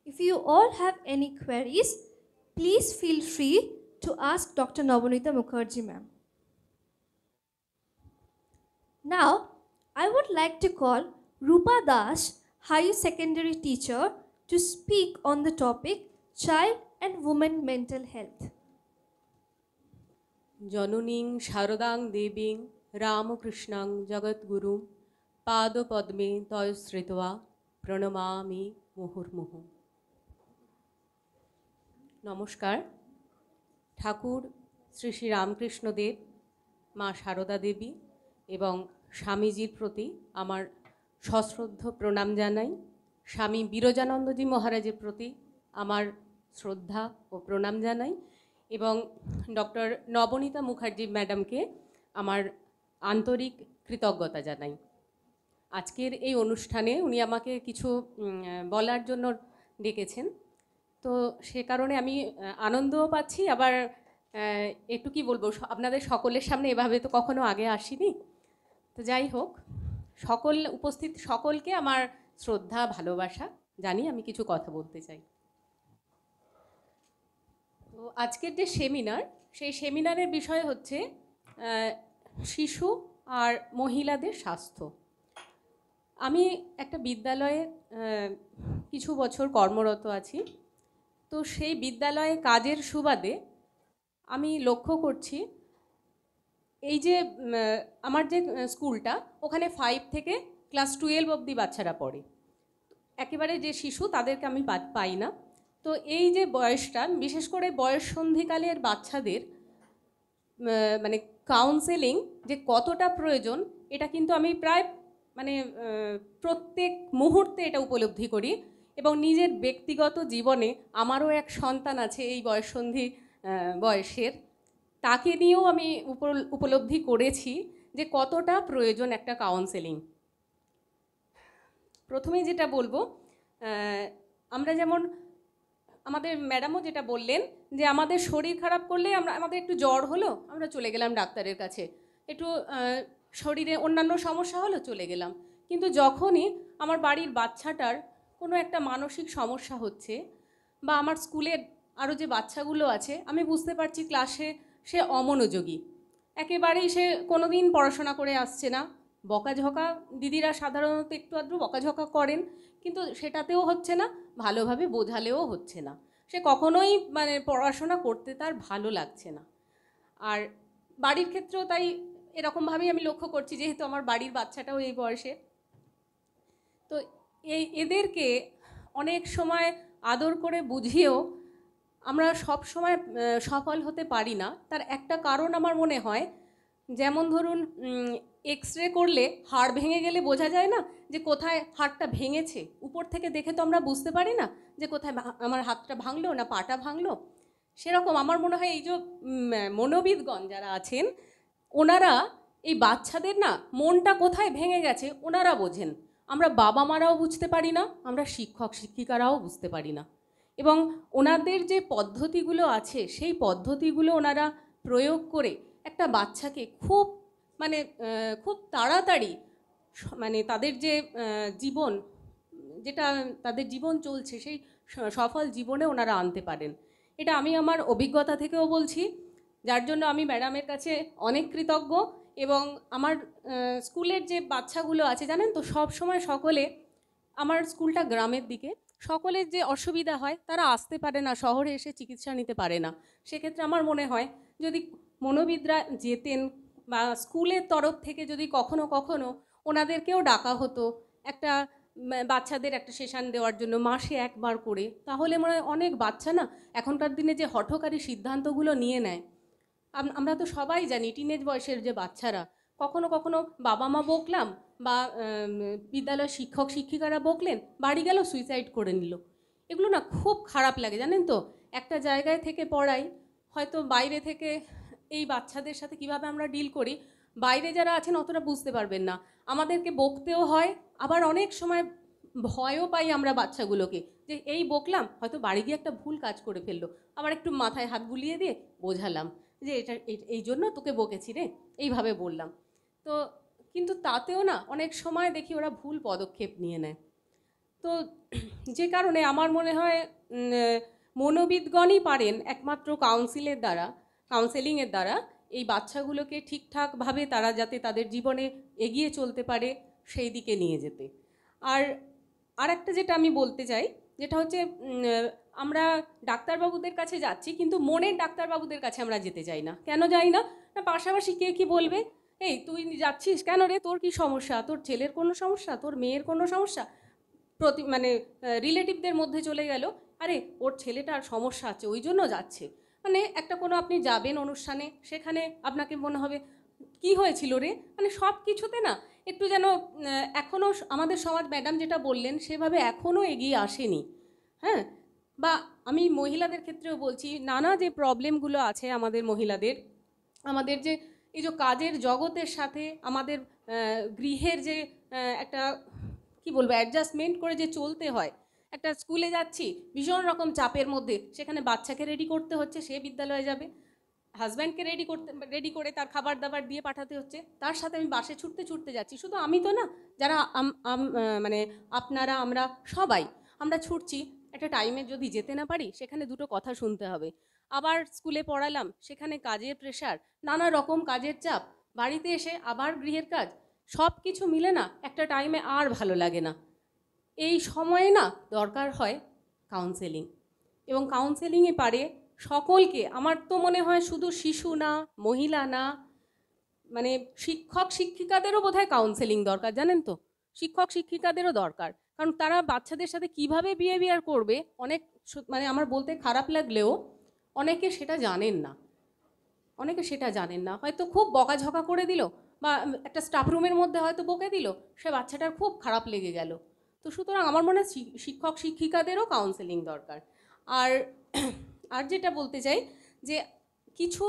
If you all have any queries, please feel free to ask Dr. Nabanita Mukherjee ma'am. Now, I would like to call Rupa Das, higher secondary teacher, to speak on the topic Child and Women Mental Health. Janoning Sharadang Deving Ramakrishnan Jagadguru Pado Padme Toyasritva Pranamami Muhurmuhu. Namaskar. ঠাকুর শ্রী শ্রী রামকৃষ্ণ দেব, মা সারদা দেবী এবং স্বামীজির প্রতি আমার সশ্রদ্ধ প্রণাম জানাই। স্বামী বিরজানন্দজি মহারাজের প্রতি আমার শ্রদ্ধা ও প্রণাম জানাই এবং ডক্টর নবনীতা মুখার্জি ম্যাডামকে আমার আন্তরিক কৃতজ্ঞতা জানাই। আজকের এই অনুষ্ঠানে উনি আমাকে কিছু বলার জন্য ডেকেছেন, তো সে কারণে আমি আনন্দও পাচ্ছি, আবার একটু কি বলবো, আপনাদের সকলের সামনে এভাবে তো কখনো আগে আসিনি। তো যাই হোক, সকল উপস্থিত সকলকে আমার শ্রদ্ধা ভালোবাসা জানি, আমি কিছু কথা বলতে চাই। তো আজকের যে সেমিনার, সেই সেমিনারের বিষয় হচ্ছে শিশু আর মহিলাদের স্বাস্থ্য। আমি একটা বিদ্যালয়ে কিছু বছর কর্মরত আছি, তো সেই বিদ্যালয়ে কাজের সুবাদে আমি লক্ষ্য করছি এই যে আমার যে স্কুলটা, ওখানে 5 থেকে ক্লাস 12 অবধি বাচ্চারা পড়ে। একেবারে যে শিশু তাদেরকে আমি পাই না। তো এই যে বয়সটা, বিশেষ করে বয়ঃসন্ধিকালের বাচ্চাদের মানে কাউন্সেলিং যে কতটা প্রয়োজন, এটা কিন্তু আমি প্রায় প্রত্যেক মুহূর্তে এটা উপলব্ধি করি। এবং নিজের ব্যক্তিগত জীবনে আমারও এক সন্তান আছে এই বয়ঃসন্ধি বয়সের, তাকে নিয়েও আমি উপলব্ধি করেছি যে কতটা প্রয়োজন একটা কাউন্সেলিং। প্রথমে যেটা বলবো, আমরা যেমন আমাদের ম্যাডামও যেটা বললেন যে আমাদের শরীর খারাপ করলে আমাদের একটু জ্বর হলো, আমরা চলে গেলাম ডাক্তারের কাছে, একটু শরীরে অন্যান্য সমস্যা হলো, চলে গেলাম। কিন্তু যখনই আমার বাড়ির বাচ্চাটার কোনো একটা মানসিক সমস্যা হচ্ছে, বা আমার স্কুলের আরও যে বাচ্চাগুলো আছে, আমি বুঝতে পারছি ক্লাসে সে অমনোযোগী, একেবারেই সে কোনো দিন পড়াশোনা করে আসছে না। বকাঝকা দিদিরা সাধারণত একটু আধটু বকাঝকা করেন, কিন্তু সেটাতেও হচ্ছে না, ভালোভাবে বোঝালেও হচ্ছে না, সে কখনোই পড়াশোনা করতে তার ভালো লাগছে না। আর বাড়ির ক্ষেত্রেও তাই এরকমভাবেই আমি লক্ষ্য করছি, যেহেতু আমার বাড়ির বাচ্চাটাও এই বয়সে। তো এদেরকে অনেক সময় আদর করে বুঝিয়েও আমরা সব সময় সফল হতে পারি না। তার একটা কারণ আমার মনে হয়, যেমন ধরুন এক্সরে করলে হাড় ভেঙে গেলে বোঝা যায় না যে কোথায় হাড়টা ভেঙেছে, উপর থেকে দেখে তো আমরা বুঝতে পারি না যে কোথায় আমার হাতটা ভাঙলো না পাটা ভাঙলো। সেরকম আমার মনে হয় এই যে মনোবিদগণ যারা আছেন, ওনারা এই বাচ্চাদের না মনটা কোথায় ভেঙে গেছে ওনারা বোঝেন। আমরা বাবা মারাও বুঝতে পারি না, আমরা শিক্ষক শিক্ষিকারাও বুঝতে পারি না। এবং ওনাদের যে পদ্ধতিগুলো আছে, সেই পদ্ধতিগুলো ওনারা প্রয়োগ করে একটা বাচ্চাকে খুব খুব তাড়াতাড়ি তাদের যে জীবন, যেটা তাদের জীবন চলছে, সেই সফল জীবনে ওনারা আনতে পারেন। এটা আমি আমার অভিজ্ঞতা থেকেও বলছি, যার জন্য আমি ম্যাডামের কাছে অনেক কৃতজ্ঞ। এবং আমার স্কুলের যে বাচ্চাগুলো আছে, জানেন তো, সব সময় সকলে, আমার স্কুলটা গ্রামের দিকে, সকলের যে অসুবিধা হয় তারা আসতে পারে না, শহরে এসে চিকিৎসা নিতে পারে না। সেক্ষেত্রে আমার মনে হয় যদি মনোবিদরা যেতেন, বা স্কুলের তরফ থেকে যদি কখনো কখনো ওনাদেরকেও ডাকা হতো একটা বাচ্চাদের একটা সেশন দেওয়ার জন্য মাসে একবার করে, তাহলে মনে হয় অনেক বাচ্চা না এখনকার দিনে যে হঠকারী সিদ্ধান্তগুলো নিয়ে নেয়, আমরা তো সবাই জানি টিনেজ বয়সের যে বাচ্চারা, কখনো কখনো বাবা মা বকলাম বা বিদ্যালয়ের শিক্ষক শিক্ষিকারা বকলেন, বাড়ি গেল সুইসাইড করে নিল। এগুলো না খুব খারাপ লাগে, জানেন তো। একটা জায়গায় থেকে পড়াই, হয়তো বাইরে থেকে এই বাচ্চাদের সাথে কিভাবে আমরা ডিল করি, বাইরে যারা আছেন অতটা বুঝতে পারবেন না। আমাদেরকে বকতেও হয়, আবার অনেক সময় ভয়ও পাই আমরা বাচ্চাগুলোকে, যে এই বকলাম, হয়তো বাড়ি গিয়ে একটা ভুল কাজ করে ফেললো, আবার একটু মাথায় হাত বুলিয়ে দিয়ে বোঝালাম যে এটা এই জন্য তোকে বকেছি রে, এইভাবে বললাম। তো কিন্তু তাতেও না অনেক সময় দেখি ওরা ভুল পদক্ষেপ নিয়ে নেয়। তো যে কারণে আমার মনে হয় মনোবিদগণই পারেন একমাত্র কাউন্সেলিংয়ের দ্বারা এই বাচ্চাগুলোকে ঠিকঠাকভাবে তারা যাতে তাদের জীবনে এগিয়ে চলতে পারে সেই দিকে নিয়ে যেতে। আর একটা যেটা আমি বলতে চাই, যেটা হচ্ছে আমরা ডাক্তারবাবুদের কাছে যাচ্ছি, কিন্তু মনের ডাক্তারবাবুদের কাছে আমরা যেতে চাই না। কেন যাই না? না, পাশাপাশি কে কি বলবে, এই তুই যাচ্ছিস কেন রে, তোর কি সমস্যা, তোর ছেলের কোনো সমস্যা, তোর মেয়ের কোনো সমস্যা, রিলেটিভদের মধ্যে চলে গেল, আরে ওর ছেলেটার সমস্যা আছে ওই জন্য যাচ্ছে। মানে একটা কোনো আপনি যাবেন অনুষ্ঠানে, সেখানে আপনাকে মনে হবে কি হয়েছিল রে, মানে সব কিছুতে না একটু যেন এখনও আমাদের সমাজ ম্যাডাম যেটা বললেন সেভাবে এখনও এগিয়ে আসেনি। হ্যাঁ, বা আমি মহিলাদের ক্ষেত্রেও বলছি, নানা যে প্রবলেমগুলো আছে আমাদের মহিলাদের, আমাদের যে এই যে কাজের জগতের সাথে আমাদের গৃহের যে একটা কি বলবো অ্যাডজাস্টমেন্ট করে যে চলতে হয়। একটা স্কুলে যাচ্ছি ভীষণ রকম চাপের মধ্যে, সেখানে বাচ্চাকে রেডি করতে হচ্ছে, সে বিদ্যালয়ে যাবে, হাজব্যান্ডকে রেডি করে তার খাবার দাবার দিয়ে পাঠাতে হচ্ছে, তার সাথে আমি বাসে ছুটতে যাচ্ছি। শুধু আমি তো না, যারা মানে আপনারা আমরা সবাই আমরা ছুটছি, একটা টাইমে যদি যেতে না পারি সেখানে দুটো কথা শুনতে হবে। আবার স্কুলে পড়ালাম, সেখানে কাজের প্রেশার, নানা রকম কাজের চাপ, বাড়িতে এসে আবার গৃহের কাজ, সব কিছু মিলে না একটা টাইমে আর ভালো লাগে না। এই সময়ে না দরকার হয় কাউন্সেলিং, এবং কাউন্সেলিংয়ে পারে সকলকে। আমার তো মনে হয় শুধু শিশু না, মহিলা না, মানে শিক্ষক শিক্ষিকাদেরও বোধহয় কাউন্সেলিং দরকার, জানেন তো, শিক্ষক শিক্ষিকাদেরও দরকার। কারণ তারা বাচ্চাদের সাথে কিভাবে বিহেভিয়ার করবে, অনেক মানে আমার বলতে খারাপ লাগলেও অনেকে সেটা জানেন না। হয়তো খুব বকাঝকা করে দিল, বা একটা স্টাফ রুমের মধ্যে হয়তো বকে দিল, সে বাচ্চাটার খুব খারাপ লেগে গেল। তো সুতরাং আমার মনে হয় শিক্ষক শিক্ষিকাদেরও কাউন্সেলিং দরকার। আর যেটা বলতে চাই যে কিছু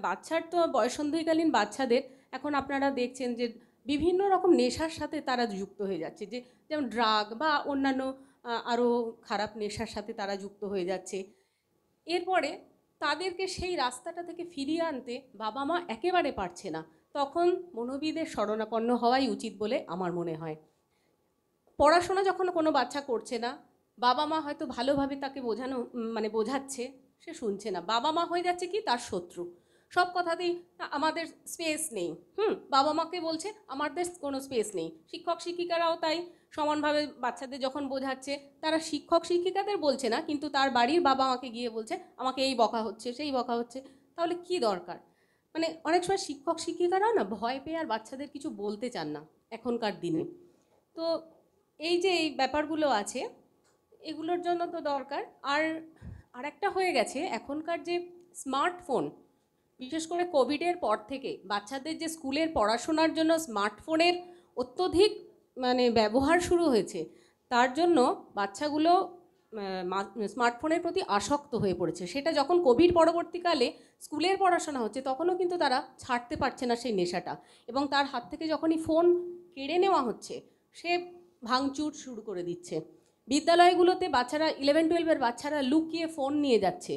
বাচ্চার তো বয়সন্ধিকালীন বাচ্চাদের এখন আপনারা দেখছেন যে বিভিন্ন রকম নেশার সাথে তারা যুক্ত হয়ে যাচ্ছে, যেমন ড্রাগ বা অন্যান্য আরও খারাপ নেশার সাথে তারা যুক্ত হয়ে যাচ্ছে। এরপরে তাদেরকে সেই রাস্তাটা থেকে ফিরিয়ে আনতে বাবা মা একেবারে পারছে না, তখন মনোবিদের শরণাপন্ন হওয়াই উচিত বলে আমার মনে হয়। পড়াশোনা যখন কোনো বাচ্চা করছে না, বাবা মা হয়তো ভালোভাবে তাকে বোঝাচ্ছে, সে শুনছে না, বাবা মা হয়ে যাচ্ছে কি তার শত্রু। সব কথাতেই আমাদের স্পেস নেই, বাবা মাকে বলছে আমাদের কোনো স্পেস নেই। শিক্ষক শিক্ষিকারাও তাই সমানভাবে বাচ্চাদের যখন বোঝাচ্ছে, তারা শিক্ষক শিক্ষিকাদের বলছে না, কিন্তু তার বাড়ির বাবা মাকে গিয়ে বলছে আমাকে এই বকা হচ্ছে, সেই বকা হচ্ছে। তাহলে কি দরকার? মানে অনেক সময় শিক্ষক শিক্ষিকারাও না ভয় পেয়ে আর বাচ্চাদের কিছু বলতে চান না এখনকার দিনে। তো এই যে এই ব্যাপারগুলো আছে, এগুলোর জন্য তো দরকার। আর একটা হয়ে গেছে এখনকার যে স্মার্টফোন, বিশেষ করে কোভিডের পর থেকে বাচ্চাদের যে স্কুলের পড়াশোনার জন্য স্মার্টফোনের অত্যধিক ব্যবহার শুরু হয়েছে, তার জন্য বাচ্চাগুলো স্মার্টফোনের প্রতি আসক্ত হয়ে পড়েছে। সেটা যখন কোভিড পরবর্তীকালে স্কুলের পড়াশোনা হচ্ছে, তখনও কিন্তু তারা ছাড়তে পারছে না সেই নেশাটা, এবং তার হাত থেকে যখনই ফোন কেড়ে নেওয়া হচ্ছে, সে ভাঙচুর শুরু করে দিচ্ছে। বিদ্যালয়গুলোতে বাচ্চারা 11-12 বাচ্চারা লুকিয়ে ফোন নিয়ে যাচ্ছে,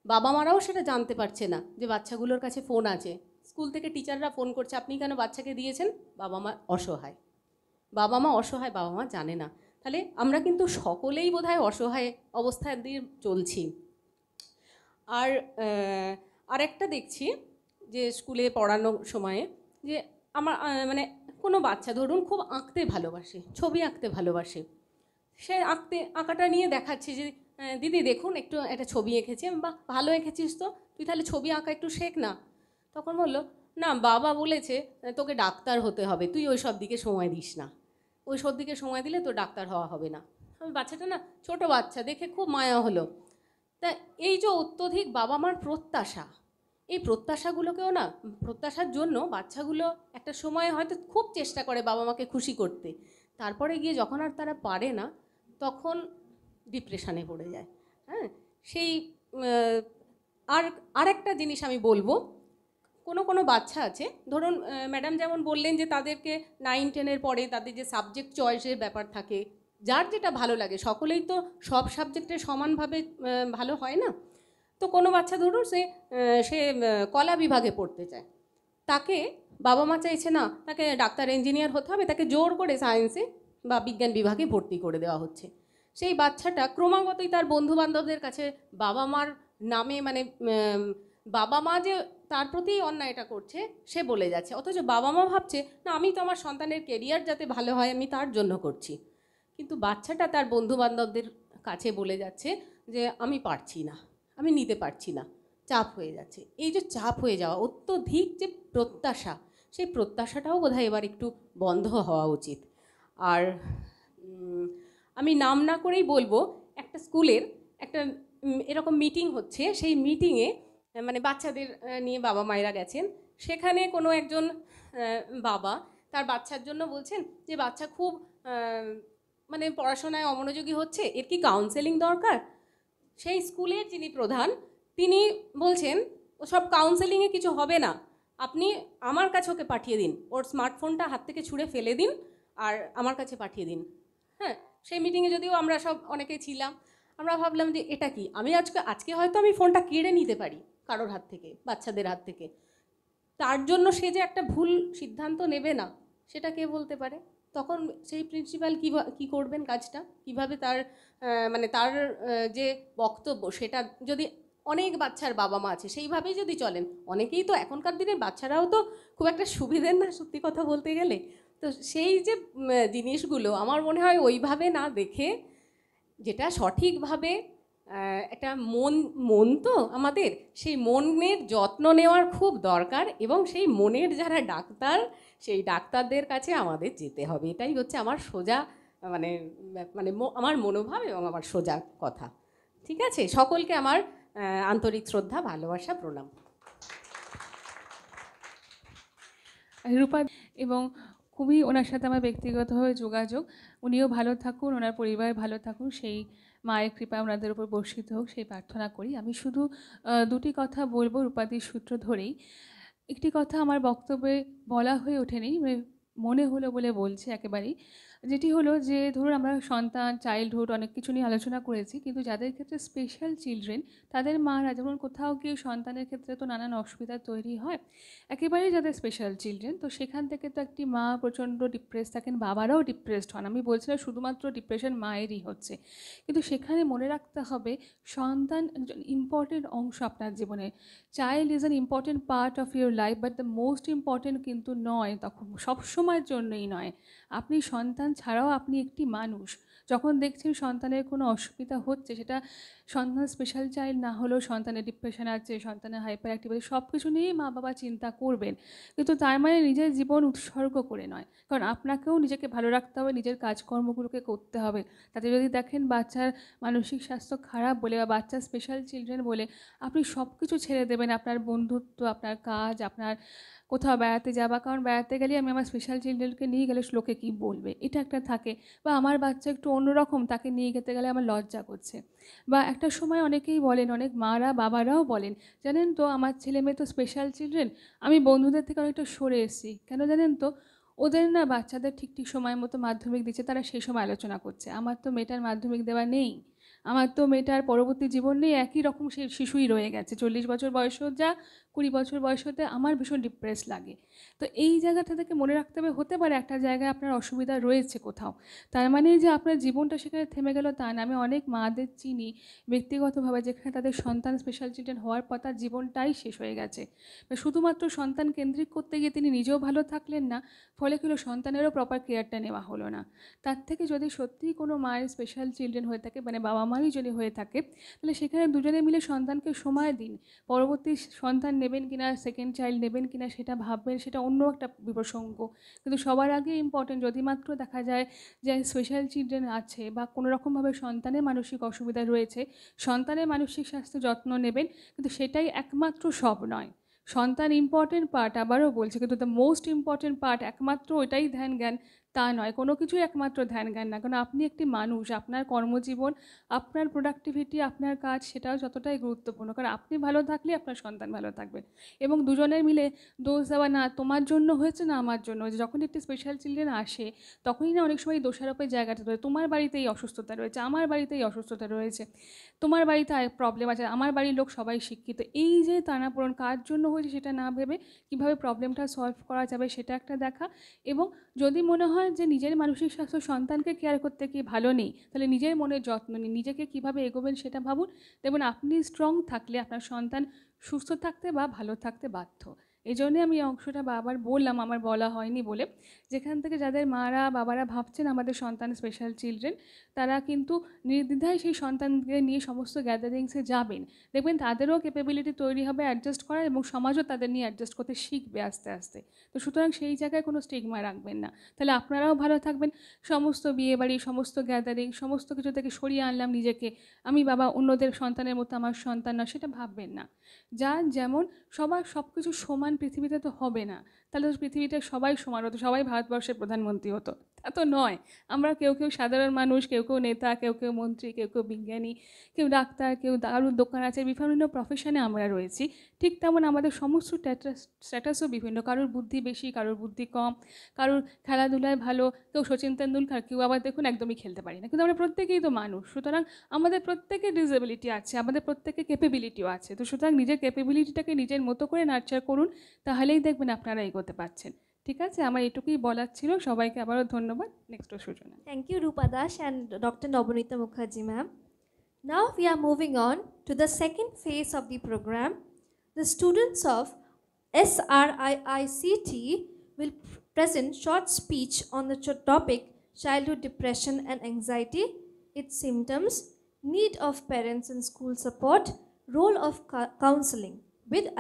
বাবা মারাও সেটা জানতে পারছে না যে বাচ্চাগুলোর কাছে ফোন আছে। স্কুল থেকে টিচাররা ফোন করছে, আপনি কেন বাচ্চাকে দিয়েছেন? বাবা মা অসহায়, বাবা মা জানে না। তাহলে আমরা কিন্তু সকলেই বোধহয় অসহায় অবস্থায় দিয়ে চলছি। আর একটা দেখছি যে স্কুলে পড়ানোর সময়ে যে আমার কোনো বাচ্চা ধরুন খুব আঁকতে ভালোবাসে, ছবি আঁকতে ভালোবাসে, সে আঁকাটা নিয়ে দেখাচ্ছে যে দিদি দেখুন একটু একটা ছবি এঁকেছি, বা ভালো এঁকেছিস তো, তুই তাহলে ছবি আঁকা একটু শেখ না। তখন বললো না, বাবা বলেছে তোকে ডাক্তার হতে হবে, তুই ওই সব দিকে সময় দিস না, ওই সব দিকে সময় দিলে তো ডাক্তার হওয়া হবে না। বাচ্চাটা না ছোট বাচ্চা, দেখে খুব মায়া হলো। তা এই যে অত্যধিক বাবা মার প্রত্যাশা, এই প্রত্যাশাগুলোকেও না, প্রত্যাশার জন্য বাচ্চাগুলো একটা সময় হয়তো খুব চেষ্টা করে বাবা মাকে খুশি করতে, তারপরে গিয়ে যখন আর তারা পারে না, তখন ডিপ্রেশনে পড়ে যায়। হ্যাঁ, সেই আর একটা জিনিস আমি বলবো, কোনো বাচ্চা আছে ধরুন ম্যাডাম যেমন বললেন যে তাদেরকে 9-10 পরে তাদের যে সাবজেক্ট চয়েসের ব্যাপার থাকে, যার যেটা ভালো লাগে, সকলেই তো সব সাবজেক্টে সমানভাবে ভালো হয় না। তো কোনো বাচ্চা ধরুন সে কলা বিভাগে পড়তে চায়, তাকে বাবা মা চাইছে না তাকে ডাক্তার ইঞ্জিনিয়ার হতে হবে, তাকে জোর করে সায়েন্সে বা বিজ্ঞান বিভাগে ভর্তি করে দেওয়া হচ্ছে। সেই বাচ্চাটা ক্রমাগতই তার বন্ধুবান্ধবদের কাছে বাবা মার নামে মানে বাবা মা যে তার প্রতি অন্যায়টা করছে সে বলে যাচ্ছে, অথচ বাবা মা ভাবছে না আমি তো আমার সন্তানের কেরিয়ার যাতে ভালো হয় আমি তার জন্য করছি। কিন্তু বাচ্চাটা তার বন্ধুবান্ধবদের কাছে বলে যাচ্ছে যে আমি পারছি না, আমি নিতে পারছি না, চাপ হয়ে যাচ্ছে। এই যে চাপ হয়ে যাওয়া, অত্যধিক যে প্রত্যাশা, সেই প্রত্যাশাটাও বোধহয় এবার একটু বন্ধ হওয়া উচিত। আর আমি নাম না করেই বলবো, একটা স্কুলের একটা এরকম মিটিং হচ্ছে, সেই মিটিংয়ে মানে বাচ্চাদের নিয়ে বাবা মায়েরা গেছেন। সেখানে কোনো একজন বাবা তার বাচ্চার জন্য বলছেন যে বাচ্চা খুব মানে পড়াশোনায় অমনোযোগী হচ্ছে, এর কি কাউন্সেলিং দরকার? সেই স্কুলের যিনি প্রধান তিনি বলছেন ওসব কাউন্সেলিংয়ে কিছু হবে না, আপনি আমার কাছে ওকে পাঠিয়ে দিন, ওর স্মার্টফোনটা হাত থেকে ছুঁড়ে ফেলে দিন আর আমার কাছে পাঠিয়ে দিন। হ্যাঁ, সেই মিটিংয়ে যদিও আমরা সব অনেকেই ছিলাম, আমরা ভাবলাম যে এটা কি, আমি আজকে হয়তো আমি ফোনটা কেড়ে নিতে পারি কারোর হাত থেকে, বাচ্চাদের হাত থেকে, তার জন্য সে যে একটা ভুল সিদ্ধান্ত নেবে না সেটা কে বলতে পারে? তখন সেই প্রিন্সিপাল কী করবেন কাজটা, কিভাবে তার মানে তার যে বক্তব্য সেটা যদি অনেক বাচ্চার বাবা মা আছে সেইভাবেই যদি চলেন, অনেকেই তো এখনকার দিনের বাচ্চারাও তো খুব একটা সুবিধের না সত্যি কথা বলতে গেলে, তো সেই যে জিনিসগুলো আমার মনে হয় ওইভাবে না দেখে যেটা সঠিকভাবে একটা মন তো আমাদের, সেই মনের যত্ন নেওয়ার খুব দরকার, এবং সেই মনের যারা ডাক্তার সেই ডাক্তারদের কাছে আমাদের যেতে হবে। এটাই হচ্ছে আমার সোজা মানে মানে আমার মনোভাব এবং আমার সোজা কথা। ঠিক আছে, সকলকে আমার আন্তরিক শ্রদ্ধা, ভালোবাসা, প্রণাম। রূপা এবং খুবই ওনার সাথে আমার ব্যক্তিগতভাবে যোগাযোগ, উনিও ভালো থাকুন, ওনার পরিবার ভালো থাকুন, সেই মায়ের কৃপা ওনাদের উপর বর্ষিত হোক সেই প্রার্থনা করি। আমি শুধু দুটি কথা বলবো রূপাদির সূত্র ধরেই। একটি কথা আমার বক্তব্যে বলা হয়ে ওঠেনি, মনে হলো বলে বলছি একেবারেই, যেটি হলো যে ধরুন আমরা সন্তান, চাইল্ডহুড অনেক কিছু নিয়ে আলোচনা করেছি, কিন্তু যাদের ক্ষেত্রে স্পেশাল চিলড্রেন তাদের মারা যেমন কোথাও গিয়ে সন্তানের ক্ষেত্রে তো নানান অসুবিধা তৈরি হয়, একেবারেই যাদের স্পেশাল চিলড্রেন তো সেখান থেকে তো একটি মা প্রচণ্ড ডিপ্রেস থাকেন, বাবারাও ডিপ্রেসড হন। আমি বলছি না শুধুমাত্র ডিপ্রেশন মায়েরই হচ্ছে, কিন্তু সেখানে মনে রাখতে হবে সন্তান একজন ইম্পর্টেন্ট অংশ আপনার জীবনে। Child is an important part of your life, but the most important কিন্তু নয়, তখন সবসময়ের জন্যই নয়। আপনি সন্তান ছাড়াও আপনি একটি মানুষ। যখন দেখছেন সন্তানের কোনো অসুবিধা হচ্ছে, সেটা সন্তান স্পেশাল চাইল্ড না হলেও সন্তানের ডিপ্রেশন আছে, সন্তানের হাইপার অ্যাক্টিভিটি, সব কিছু নিয়েই মা বাবা চিন্তা করবেন, কিন্তু তার মানে নিজের জীবন উৎসর্গ করে নয়। কারণ আপনাকেও নিজেকে ভালো রাখতে হবে, নিজের কাজকর্মগুলোকে করতে হবে। তাতে যদি দেখেন বাচ্চার মানসিক স্বাস্থ্য খারাপ বলে বা বাচ্চা স্পেশাল চিলড্রেন বলে আপনি সব কিছু ছেড়ে দেবেন, আপনার বন্ধুত্ব, আপনার কাজ, আপনার কোথাও বেড়াতে যাওয়া, কারণ বেড়াতে গেলে আমি আমার স্পেশাল চিলড্রেনকে নিয়ে গেলে লোকে কী বলবে, এটা একটা থাকে। বা আমার বাচ্চা একটু অন্যরকম, তাকে নিয়ে যেতে গেলে আমার লজ্জা করছে। বা একটা সময় অনেকেই বলেন, অনেক মারা বাবারাও বলেন, জানেন তো আমার ছেলে মেয়ে তো স্পেশাল চিলড্রেন, আমি বন্ধুদের থেকে অনেকটা সরে এসেছি। কেন জানেন তো, ওদের না বাচ্চাদের ঠিক ঠিক সময় মতো মাধ্যমিক দিচ্ছে, তারা সেই সময় আলোচনা করছে। আমার তো মেয়েটার মাধ্যমিক দেওয়া নেই, আমার তো মেয়েটার পরবর্তী জীবন নেই, একই রকম সে শিশুই রয়ে গেছে। 40 বছর বয়সেও যা, 20 বছর বয়স হতে আমার ভীষণ ডিপ্রেস লাগে। তো এই জায়গাটা থেকে মনে রাখতে হবে, হতে পারে একটা জায়গায় আপনার অসুবিধা রয়েছে কোথাও, তার মানে যে আপনার জীবনটা সেখানে থেমে গেল তা না। আমি অনেক মাদের চিনি ব্যক্তিগতভাবে যেখানে তাদের সন্তান স্পেশাল চিলড্রেন হওয়ার পর তার জীবনটাই শেষ হয়ে গেছে। শুধুমাত্র সন্তান কেন্দ্রিক করতে গিয়ে তিনি নিজেও ভালো থাকলেন না, ফলে কি হলো, সন্তানেরও প্রপার কেয়ারটা নেওয়া হলো না। তার থেকে যদি সত্যিই কোনো মায়ের স্পেশাল চিলড্রেন হয়ে থাকে, মানে বাবা মারই যদি হয়ে থাকে, তাহলে সেখানে দুজনে মিলে সন্তানকে সময় দিন। পরবর্তী সন্তান নেবেন কিনা, সেকেন্ড চাইল্ড নেবেন কিনা সেটা ভাববেন, সেটা অন্য একটা প্রসঙ্গ। কিন্তু সবার আগে ইম্পর্টেন্ট, যদি মাত্র দেখা যায় যে স্পেশাল চিলড্রেন আছে বা কোনো রকমভাবে সন্তানের মানসিক অসুবিধা রয়েছে, সন্তানের মানসিক স্বাস্থ্য যত্ন নেবেন, কিন্তু সেটাই একমাত্র সব নয়। সন্তান ইম্পর্টেন্ট পার্ট, আবারও বলছি, কিন্তু দ্য মোস্ট ইম্পর্টেন্ট পার্ট একমাত্র ওইটাই ধ্যান জ্ঞান, তা নয়, কোনো কিছুই একমাত্র ধ্যান জ্ঞান না, কারণ আপনি একটি মানুষ, আপনার কর্মজীবন, আপনার প্রোডাক্টিভিটি, আপনার কাজ সেটাও যতটাই গুরুত্বপূর্ণ, কারণ আপনি ভালো থাকলে আপনার সন্তান ভালো থাকবে। এবং দুজনের মিলে দোষ দেওয়া, না তোমার জন্য হয়েছে না আমার জন্য হয়েছে, যখন একটি স্পেশাল চিলড্রেন আসে তখনই না অনেক সময় দোষারোপের জায়গাটা রয়েছে, তোমার বাড়িতেই অসুস্থতা রয়েছে, আমার বাড়িতেই অসুস্থতা রয়েছে, তোমার বাড়িতে প্রবলেম আছে, আমার বাড়ির লোক সবাই শিক্ষিত, এই যে টানাপোড়েন কার জন্য হয়েছে সেটা না ভেবে কীভাবে প্রবলেমটা সলভ করা যাবে সেটা একটা দেখা। এবং যদি মনে হয় যে নিজের মানসিক স্বাস্থ্য, সন্তানকে কেয়ার করতে কি ভালো নেই, তাহলে নিজের মনের যত্ন নিন, নিজেকে কীভাবে এগোবেন সেটা ভাবুন। দেখুন আপনি স্ট্রং থাকলে আপনার সন্তান সুস্থ থাকতে বা ভালো থাকতে বাধ্য। এই জন্যে আমি এই অংশটা বারবার বললাম, আমার বলা হয়নি বলে। যেখান থেকে যাদের মারা বাবারা ভাবছেন আমাদের সন্তান স্পেশাল চিলড্রেন, তারা কিন্তু নির্দ্বিধায় সেই সন্তানকে নিয়ে সমস্ত গ্যাদারিংসে যাবেন, দেখবেন তাদেরও ক্যাপাবিলিটি তৈরি হবে অ্যাডজাস্ট করার, এবং সমাজও তাদের নিয়ে অ্যাডজাস্ট করতে শিখবে আস্তে আস্তে। তো সুতরাং সেই জায়গায় কোনো স্টিগমা রাখবেন না, তাহলে আপনারাও ভালো থাকবেন। সমস্ত বিয়েবাড়ি, সমস্ত গ্যাদারিং, সমস্ত কিছু থেকে সরিয়ে আনলাম নিজেকে, আমি বাবা অন্যদের সন্তানের মতো আমার সন্তান না, সেটা ভাববেন না। যার যেমন সবার সব কিছু সমান পৃথিবীতে তো হবে না, তাহলে পৃথিবীতে সবাই সমান হতো, সবাই ভারতবর্ষের প্রধানমন্ত্রী হতো, তা তো নয়। আমরা কেউ কেউ সাধারণ মানুষ, কেউ কেউ নেতা, কেউ কেউ মন্ত্রী, কেউ কেউ বিজ্ঞানী, কেউ ডাক্তার, কেউ দারুর দোকান আছে, বিভিন্ন প্রফেশনে আমরা রয়েছি। ঠিক তেমন আমাদের সমস্ত স্ট্যাটাসও বিভিন্ন, কারোর বুদ্ধি বেশি, কারোর বুদ্ধি কম, কারোর খেলাধুলায় ভালো, কেউ সচিন তেন্ডুলকার, কেউ আবার দেখুন একদমই খেলতে পারি না, কিন্তু আমরা প্রত্যেকেই তো মানুষ। সুতরাং আমাদের প্রত্যেকের ডিসেবিলিটি আছে, আমাদের প্রত্যেকের ক্যাপাবিলিটিও আছে। তো সুতরাং নিজের ক্যাপাবিলিটিটাকে নিজের মতো করে নার্চার করুন, তাহলেই দেখবেন আপনারা এগোতে পারছেন। ঠিক আছে, আমার এটুকুই বলার ছিল। সবাইকে আবারও ধন্যবাদ। Next Sujana. Thank you, Rupa Das and Dr. Nobonita Mukherjee, ma'am. Now we are moving on to the second phase of the program. The students of SRIICT will present short speech on the topic childhood depression and anxiety, its symptoms, need of parents and school support, role of counseling,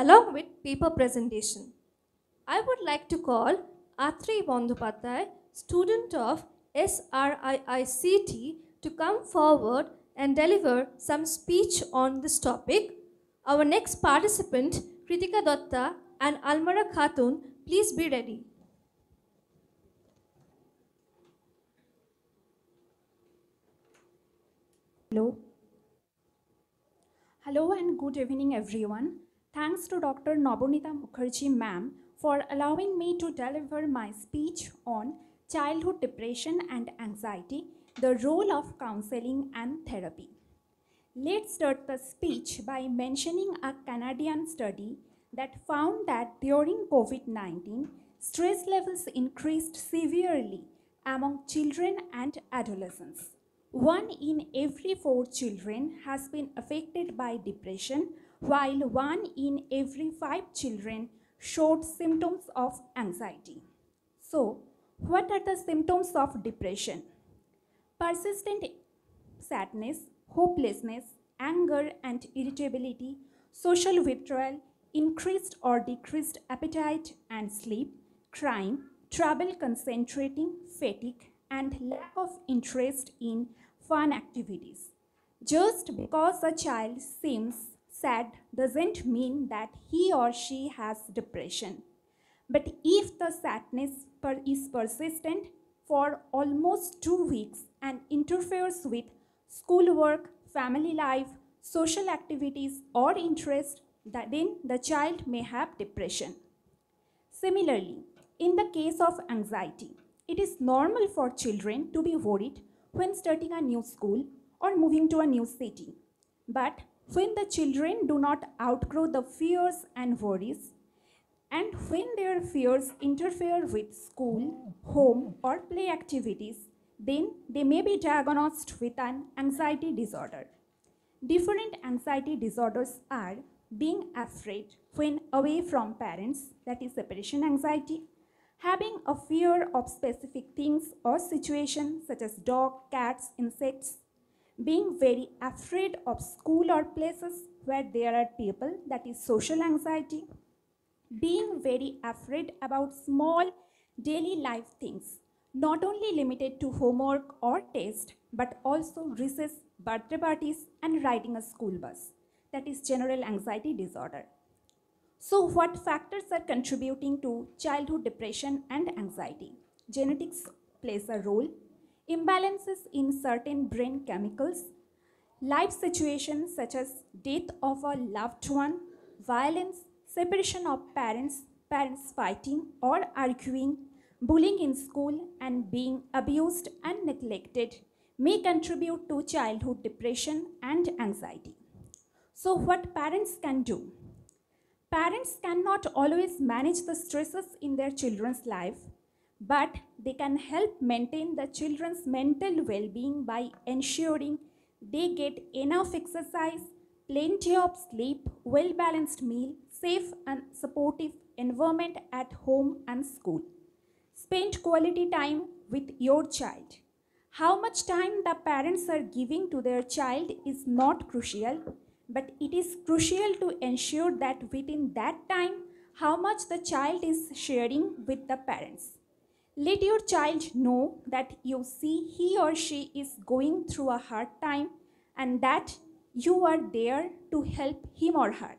along with paper presentation. I would like to call Atri Bandhopadhyay, student of SRIICT, to come forward and deliver some speech on this topic. Our next participant, Kritika Datta and Almara Khatun, please be ready. Hello and good evening everyone. Thanks to Dr. Nobonita Mukherjee ma'am for allowing me to deliver my speech on childhood depression and anxiety, the role of counseling and therapy. Let's start the speech by mentioning a Canadian study that found that during COVID-19, stress levels increased severely among children and adolescents. 1 in every 4 children has been affected by depression, while 1 in every 5 children showed symptoms of anxiety. So, what are the symptoms of depression? Persistent sadness, hopelessness, anger and irritability, social withdrawal, increased or decreased appetite and sleep, crying, trouble concentrating, fatigue, and lack of interest in fun activities. Just because a child seems sad doesn't mean that he or she has depression. But if the sadness is persistent for almost 2 weeks and interferes with schoolwork, family life, social activities, or interest, then the child may have depression. Similarly, in the case of anxiety, it is normal for children to be worried when starting a new school or moving to a new city. But when the children do not outgrow the fears and worries, and when their fears interfere with school, home, or play activities, then they may be diagnosed with an anxiety disorder. Different anxiety disorders are being afraid when away from parents, that is separation anxiety, having a fear of specific things or situations such as dogs, cats, insects, being very afraid of school or places where there are people, that is social anxiety, being very afraid about small daily life things, not only limited to homework or test, but also recess, birthday parties, and riding a school bus, that is general anxiety disorder. So what factors are contributing to childhood depression and anxiety? Genetics plays a role, imbalances in certain brain chemicals, life situations such as death of a loved one, violence, separation of parents, parents fighting or arguing, bullying in school, and being abused and neglected may contribute to childhood depression and anxiety. So, what parents can do? Parents cannot always manage the stresses in their children's life, but they can help maintain the children's mental well being by ensuring they get enough exercise, plenty of sleep, well balanced meal, safe and supportive environment at home and school. Spend quality time with your child. How much time the parents are giving to their child is not crucial, but it is crucial to ensure that within that time, how much the child is sharing with the parents. Let your child know that you see he or she is going through a hard time and that you are there to help him or her.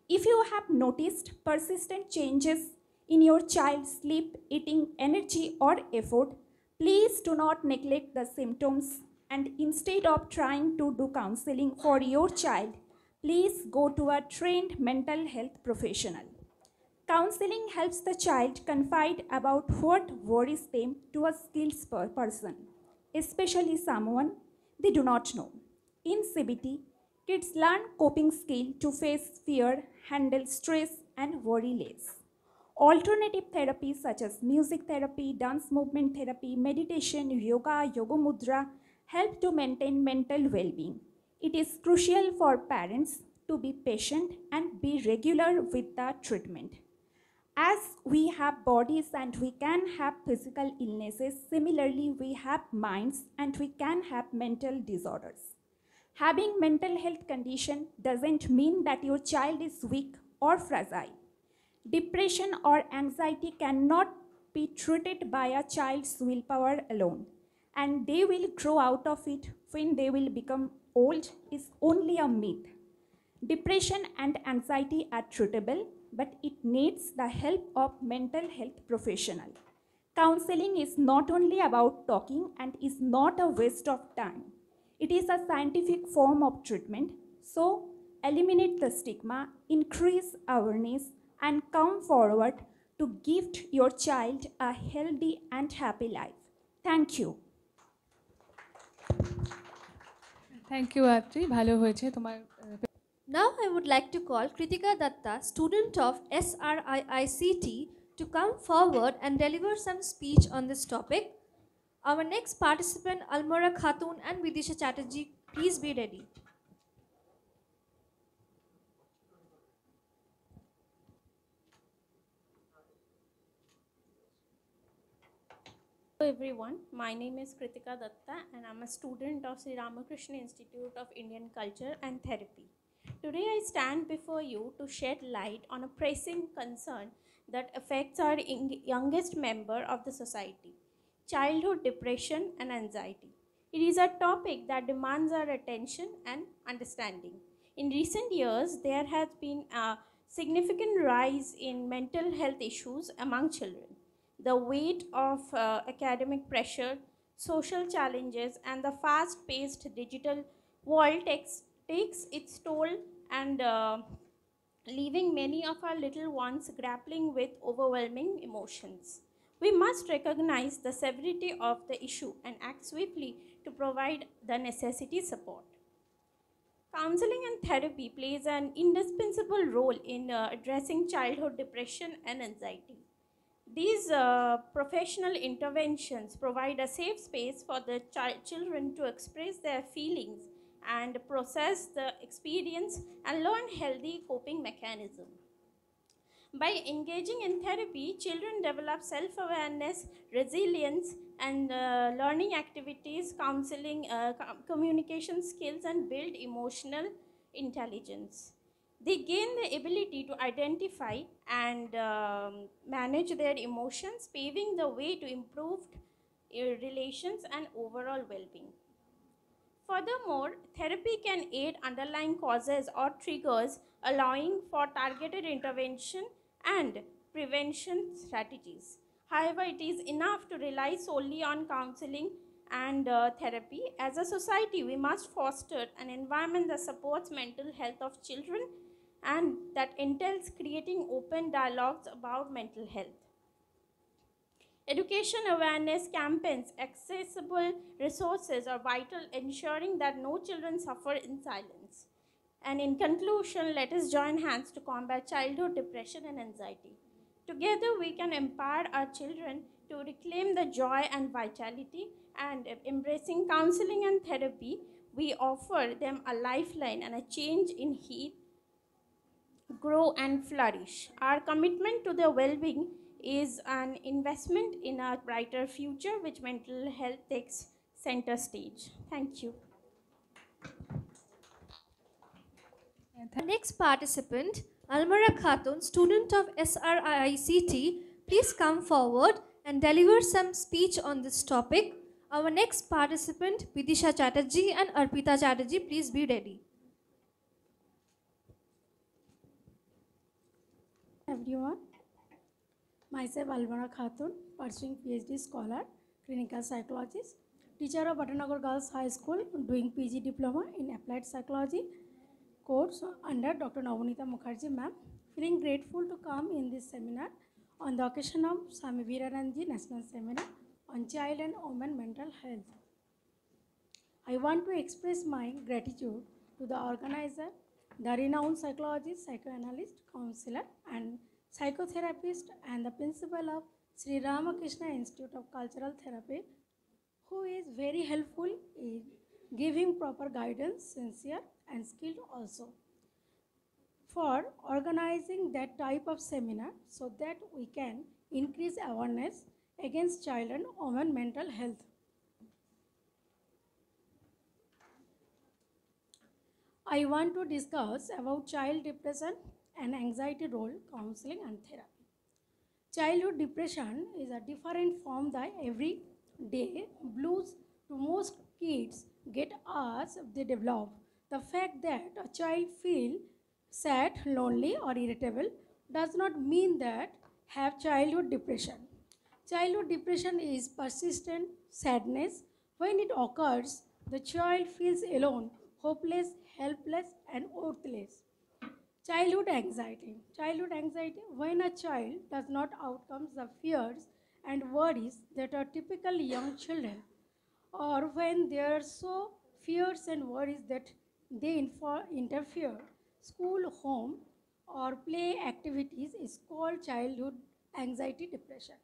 If you have noticed persistent changes in your child's sleep, eating, energy, or effort, please do not neglect the symptoms, and instead of trying to do counseling for your child, please go to a trained mental health professional. Counseling helps the child confide about what worries them to a skilled person, especially someone they do not know. In CBT, kids learn coping skills to face fear, handle stress, and worry less. Alternative therapies such as music therapy, dance movement therapy, meditation, yoga, yoga mudra help to maintain mental well-being. It is crucial for parents to be patient and be regular with the treatment. As we have bodies and we can have physical illnesses, similarly we have minds and we can have mental disorders. Having mental health condition doesn't mean that your child is weak or fragile. Depression or anxiety cannot be treated by a child's willpower alone, and they will grow out of it when they will become old is only a myth. Depression and anxiety are treatable, but it needs the help of mental health professional. Counseling is not only about talking and is not a waste of time. It is a scientific form of treatment, so eliminate the stigma, increase awareness, and come forward to gift your child a healthy and happy life. Thank you. Thank you Atri, ভালো হয়েছে তোমার। Now I would like to call Kritika Datta, student of SRIICT, to come forward and deliver some speech on this topic. Our next participant, Almora Khatun and Vidisha Chatterjee, please be ready. Hello everyone, my name is Kritika Datta and I'm a student of Sri Ramakrishna Institute of Indian Culture and Therapy. Today I stand before you to shed light on a pressing concern that affects our youngest member of the society, childhood depression and anxiety. It is a topic that demands our attention and understanding. In recent years, there has been a significant rise in mental health issues among children. The weight of academic pressure, social challenges, and the fast-paced digital world takes its toll and leaving many of our little ones grappling with overwhelming emotions. We must recognize the severity of the issue and act swiftly to provide the necessary support. Counseling and therapy plays an indispensable role in addressing childhood depression and anxiety. These professional interventions provide a safe space for the children to express their feelings and process the experience and learn healthy coping mechanisms. By engaging in therapy, children develop self-awareness, resilience, and learning activities, counseling, communication skills, and build emotional intelligence. They gain the ability to identify and manage their emotions, paving the way to improved relations and overall well-being. Furthermore, therapy can aid underlying causes or triggers, allowing for targeted intervention and prevention strategies. However, it is enough to rely solely on counseling and therapy. As a society, we must foster an environment that supports mental health of children and that entails creating open dialogues about mental health. Education awareness campaigns, accessible resources are vital, ensuring that no children suffer in silence. And in conclusion, let us join hands to combat childhood depression and anxiety. Together, we can empower our children to reclaim the joy and vitality, and embracing counseling and therapy, we offer them a lifeline and a change in heal, grow, and flourish. Our commitment to their well-being is an investment in a brighter future, which mental health takes center stage. Thank you. The next participant, Almara Khatun, student of SRIICT, please come forward and deliver some speech on this topic. Our next participant, Vidisha Chatterjee and Arpita Chatterjee, please be ready. Everyone, myself Almara Khatun, pursuing PhD scholar, clinical psychologist, teacher of Bhatanagar Girls High School, doing PG diploma in applied psychology course under Dr. Nobonita Mukherjee ma'am. Feeling grateful to come in this seminar on the occasion of Swami Virajanandaji National Seminar on Child and Women Mental Health. I want to express my gratitude to the organizer, the renowned psychologist, psychoanalyst, counselor, and psychotherapist, and the principal of Sri Ramakrishna Institute of Cultural Therapy, who is very helpful in giving proper guidance, sincere and skilled also, for organizing that type of seminar so that we can increase awareness against child and women mental health. I want to discuss about child depression and anxiety role, counseling and therapy. Childhood depression is a different form that every day blues to most kids get as they develop. The fact that a child feels sad, lonely or irritable does not mean that have childhood depression. Childhood depression is persistent sadness. When it occurs, the child feels alone, hopeless, helpless and worthless. Childhood anxiety. Childhood anxiety, when a child does not outcome the fears and worries that are typical young children, or when they are so fears and worries that they interfere, school, home or play activities is called childhood anxiety depression.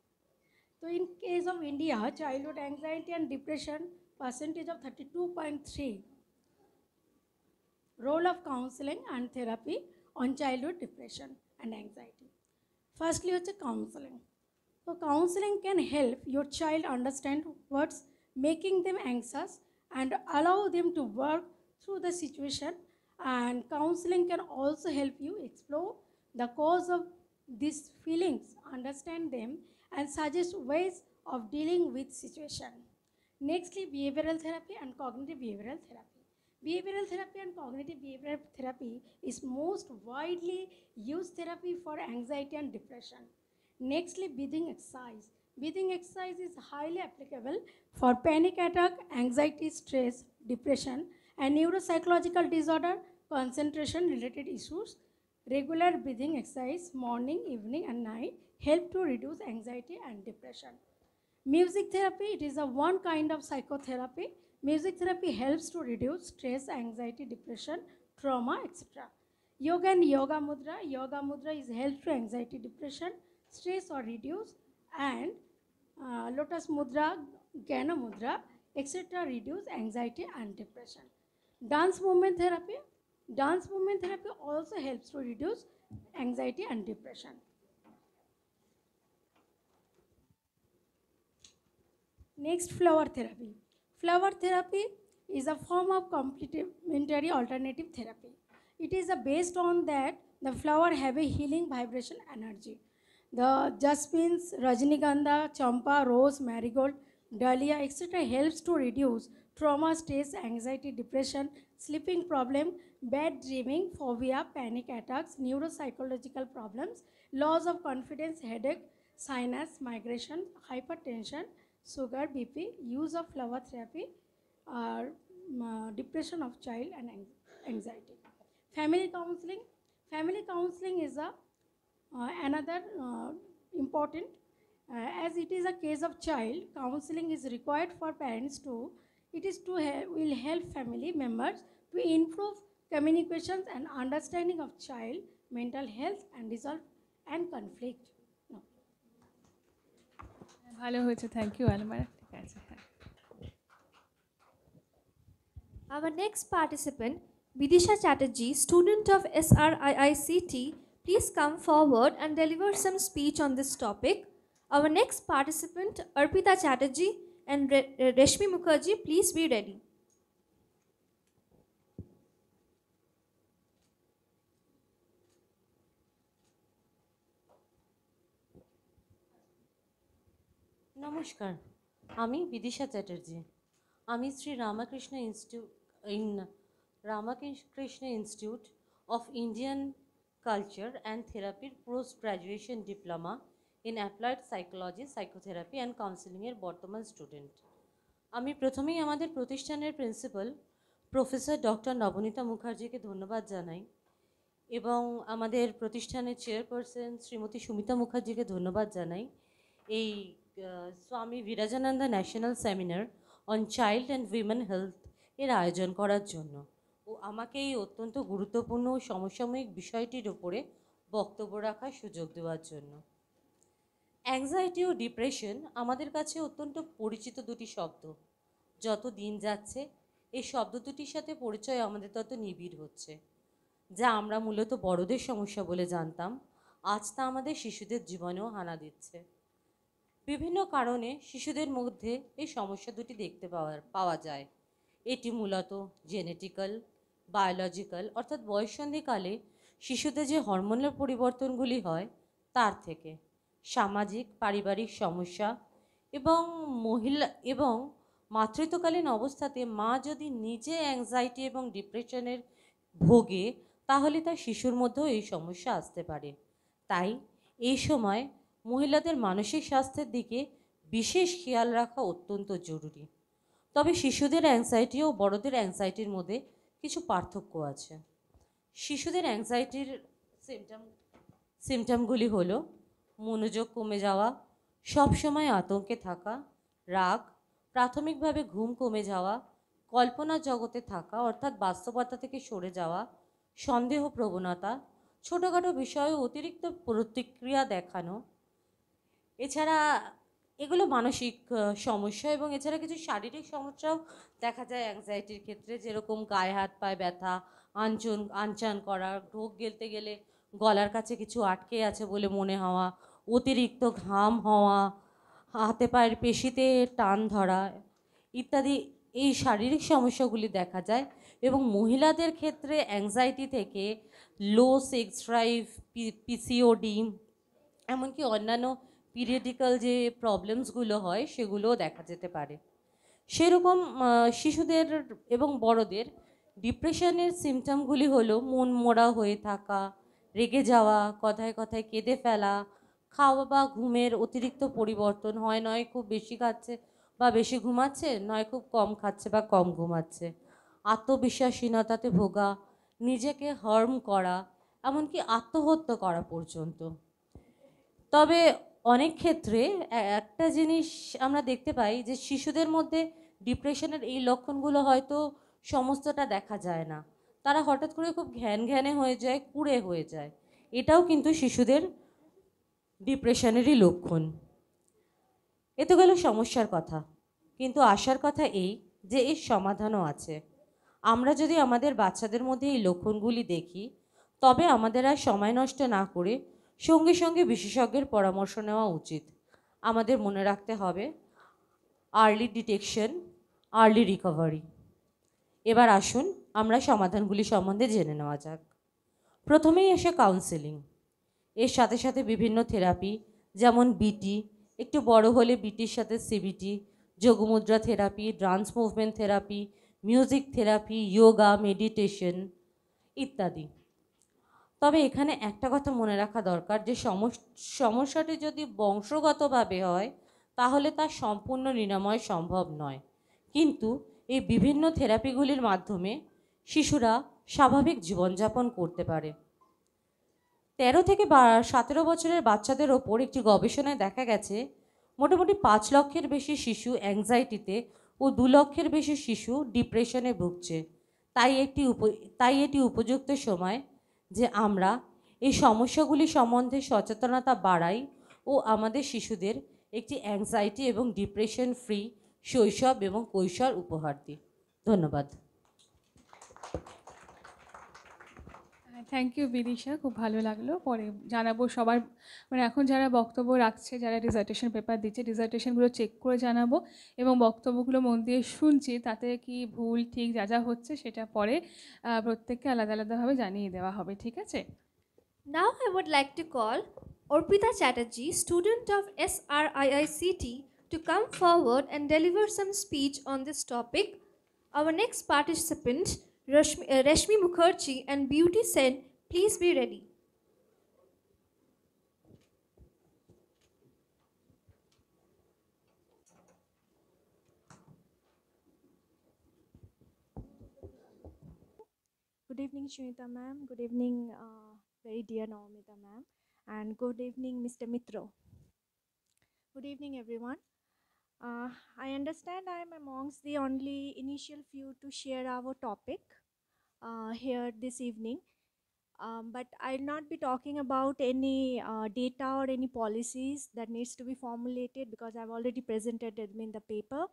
So in case of India, childhood anxiety and depression percentage of 32.3. Role of counseling and therapy on childhood depression and anxiety. Firstly, it's counseling. So counseling can help your child understand what's making them anxious and allow them to work through the situation, and counseling can also help you explore the cause of these feelings, understand them and suggest ways of dealing with situation. Nextly, behavioral therapy and cognitive behavioral therapy. Behavioral therapy and cognitive behavioral therapy is most widely used therapy for anxiety and depression. Nextly, breathing exercise. Breathing exercise is highly applicable for panic attack, anxiety, stress, depression, and neuropsychological disorder, concentration related issues. Regular breathing exercise, morning, evening, and night, help to reduce anxiety and depression. Music therapy, it is a one kind of psychotherapy. Music therapy helps to reduce stress, anxiety, depression, trauma, etc. Yoga and yoga mudra. Yoga mudra is help to anxiety, depression, stress or reduce, and lotus mudra, Jnana mudra, etc. reduce anxiety and depression. Dance movement therapy. Dance movement therapy also helps to reduce anxiety and depression. Next, flower therapy. Flower therapy is a form of complementary alternative therapy. It is based on that the flower have a healing vibration energy. The jasmines, rajnigandha, champa, rose, marigold, dahlia, etc. helps to reduce trauma, stress, anxiety, depression, sleeping problem, bad dreaming, phobia, panic attacks, neuropsychological problems, loss of confidence, headache, sinus, migration, hypertension, sugar, BP, use of flower therapy, depression of child and anxiety. Family counseling. Family counseling is another important. As it is a case of child, counseling is required for parents to. It is to will help family members to improve communications and understanding of child mental health and resolve and conflict. No. ভালো হয়েছে, thank you আলমারা। ঠিক আছে, হ্যাঁ। Our next participant, Vidisha Chatterjee, student of SRIICT, please come forward and deliver some speech on this topic. Our next participant, Arpita Chatterjee and Reshmi Mukherjee, please be ready. নমস্কার, আমি বিদিশা চ্যাটার্জি। আমি Shri Ramakrishna institute of Indian culture and থেরাপির post graduation diploma in applied psychology, psychotherapy and কাউন্সিলিংয়ের বর্তমান student. আমি প্রথমেই আমাদের প্রতিষ্ঠানের প্রিন্সিপাল প্রফেসর ডক্টর নবনীতা মুখার্জিকে ধন্যবাদ জানাই এবং আমাদের প্রতিষ্ঠানের চেয়ারপারসন শ্রীমতী সুমিতা মুখার্জিকে ধন্যবাদ জানাই এই Swami Birajananda national seminar on child and women health এর আয়োজন করার জন্য ও আমাকে এই অত্যন্ত গুরুত্বপূর্ণ ও সমসাময়িক বিষয়টির ওপরে বক্তব্য রাখার সুযোগ দেওয়ার জন্য। অ্যাংজাইটি ও ডিপ্রেশন আমাদের কাছে অত্যন্ত পরিচিত দুটি শব্দ। যত দিন যাচ্ছে এই শব্দ দুটির সাথে পরিচয় আমাদের তত নিবিড় হচ্ছে। যা আমরা মূলত বড়দের সমস্যা বলে জানতাম, আজ তা আমাদের শিশুদের জীবনেও হানা দিচ্ছে। বিভিন্ন কারণে শিশুদের মধ্যে এই সমস্যা দুটি দেখতে পাওয়া যায়। এটি মূলত জেনেটিক্যাল, বায়োলজিক্যাল অর্থাৎ বয়ঃসন্ধিকালে শিশুদের যে হরমোনাল পরিবর্তনগুলি হয় তার থেকে, সামাজিক পারিবারিক সমস্যা এবং মাতৃত্বকালীন অবস্থাতে মা যদি নিজে অ্যাংজাইটি এবং ডিপ্রেশনের ভোগে তাহলে তার শিশুর মধ্যেও এই সমস্যা আসতে পারে। তাই এই সময় মহিলাদের মানসিক স্বাস্থ্যের দিকে বিশেষ খেয়াল রাখা অত্যন্ত জরুরি। তবে শিশুদের অ্যাংজাইটি ও বড়দের অ্যাংজাইটির মধ্যে কিছু পার্থক্য আছে। শিশুদের অ্যাংজাইটির সিমটমগুলি হলো মনোযোগ কমে যাওয়া, সবসময় আতঙ্কে থাকা, রাগ, প্রাথমিকভাবে ঘুম কমে যাওয়া, কল্পনা জগতে থাকা অর্থাৎ বাস্তবতা থেকে সরে যাওয়া, সন্দেহ প্রবণতা, ছোটোখাটো বিষয়ে অতিরিক্ত প্রতিক্রিয়া দেখানো। এছাড়া এগুলো মানসিক সমস্যা এবং এছাড়া কিছু শারীরিক সমস্যাও দেখা যায় অ্যাংজাইটির ক্ষেত্রে, যেরকম গায়ে হাত পায়ে ব্যথা, আনচান করা, ঢোক গেলতে গেলে গলার কাছে কিছু আটকে আছে বলে মনে হওয়া, অতিরিক্ত ঘাম হওয়া, হাতে পায়ের পেশিতে টান ধরা ইত্যাদি এই শারীরিক সমস্যাগুলি দেখা যায়। এবং মহিলাদের ক্ষেত্রে অ্যাংজাইটি থেকে লো সেক্স ড্রাইভ, পিসিওডি, এমনকি অন্যান্য পিরিয়ডিক্যাল যে প্রবলেমসগুলো হয় সেগুলোও দেখা যেতে পারে। সেরকম শিশুদের এবং বড়দের ডিপ্রেশনের সিমটমগুলি হলো মন মরা হয়ে থাকা, রেগে যাওয়া, কথায় কথায় কেঁদে ফেলা, খাওয়া বা ঘুমের অতিরিক্ত পরিবর্তন, হয় নয় খুব বেশি খাচ্ছে বা বেশি ঘুমাচ্ছে, নয় খুব কম খাচ্ছে বা কম ঘুমাচ্ছে, আত্মবিশ্বাসহীনতাতে ভোগা, নিজেকে হার্ম করা, এমনকি আত্মহত্যা করা পর্যন্ত। তবে অনেক ক্ষেত্রে একটা জিনিস আমরা দেখতে পাই যে শিশুদের মধ্যে ডিপ্রেশনের এই লক্ষণগুলো হয়তো সমস্তটা দেখা যায় না, তারা হঠাৎ করে খুব ঘ্যানে হয়ে যায়, কুঁড়ে হয়ে যায়। এটাও কিন্তু শিশুদের ডিপ্রেশনেরই লক্ষণ। এ তো গেল সমস্যার কথা, কিন্তু আশার কথা এই যে এর সমাধানও আছে। আমরা যদি আমাদের বাচ্চাদের মধ্যে এই লক্ষণগুলি দেখি তবে আমাদের আর সময় নষ্ট না করে সঙ্গে সঙ্গে বিশেষজ্ঞের পরামর্শ নেওয়া উচিত। আমাদের মনে রাখতে হবে আর্লি ডিটেকশন, আর্লি রিকভারি। এবার আসুন আমরা সমাধানগুলি সম্বন্ধে জেনে নেওয়া যাক। প্রথমেই আসে কাউন্সেলিং। এর সাথে সাথে বিভিন্ন থেরাপি, যেমন বিটি, একটু বড় হলে বিটির সাথে CBT, yogamudra therapy, dance movement therapy, music therapy, yoga, meditation ইত্যাদি। তবে এখানে একটা কথা মনে রাখা দরকার যে সমস্যাটি যদি বংশগতভাবে হয় তাহলে তা সম্পূর্ণ নিরাময় সম্ভব নয়, কিন্তু এই বিভিন্ন থেরাপিগুলির মাধ্যমে শিশুরা স্বাভাবিক জীবনযাপন করতে পারে। 13 থেকে 17 বছরের বাচ্চাদের ওপর একটি গবেষণায় দেখা গেছে মোটামুটি 5 লক্ষের বেশি শিশু অ্যাংজাইটিতে ও 2 লক্ষের বেশি শিশু ডিপ্রেশনে ভুগছে। তাই এটি উপযুক্ত সময় যে আমরা এই সমস্যাগুলি সম্বন্ধে সচেতনতা বাড়াই ও আমাদের শিশুদের একটি অ্যাংজাইটি এবং ডিপ্রেশন ফ্রি শৈশব এবং কৈশোর উপহার দিই। ধন্যবাদ। থ্যাংক ইউ বিদিশা, খুব ভালো লাগলো। পরে জানাবো সবার, মানে এখন যারা বক্তব্য রাখছে, যারা ডিজার্টেশন পেপার দিচ্ছে, ডিজার্টেশনগুলো চেক করে জানাবো এবং বক্তব্যগুলো মন দিয়ে শুনছি, তাতে কি ভুল ঠিক যা যা হচ্ছে সেটা পরে প্রত্যেককে আলাদা আলাদাভাবে জানিয়ে দেওয়া হবে, ঠিক আছে? Now I would like to call Orpita Chatterjee, student of SRIICT, to come forward and deliver some speech on this topic. Our next participant, Rashmi Mukherjee and Beauty Sen, please be ready. Good evening, Shunita ma'am. Good evening, very dear Naumita ma'am. And good evening, Mr. Mitro. Good evening, everyone. I understand I am amongst the only initial few to share our topic here this evening. But I'll not be talking about any data or any policies that needs to be formulated because I've already presented them in the paper.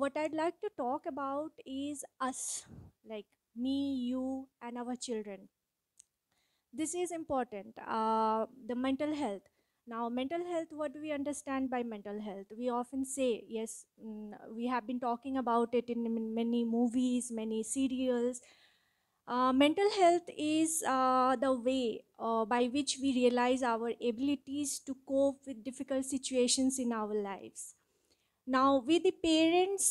What I'd like to talk about is us, like me, you, and our children. This is important. The mental health. Now, mental health, what do we understand by mental health? We often say, yes, we have been talking about it in many movies, many serials. Mental health is the way by which we realize our abilities to cope with difficult situations in our lives. Now, we the parents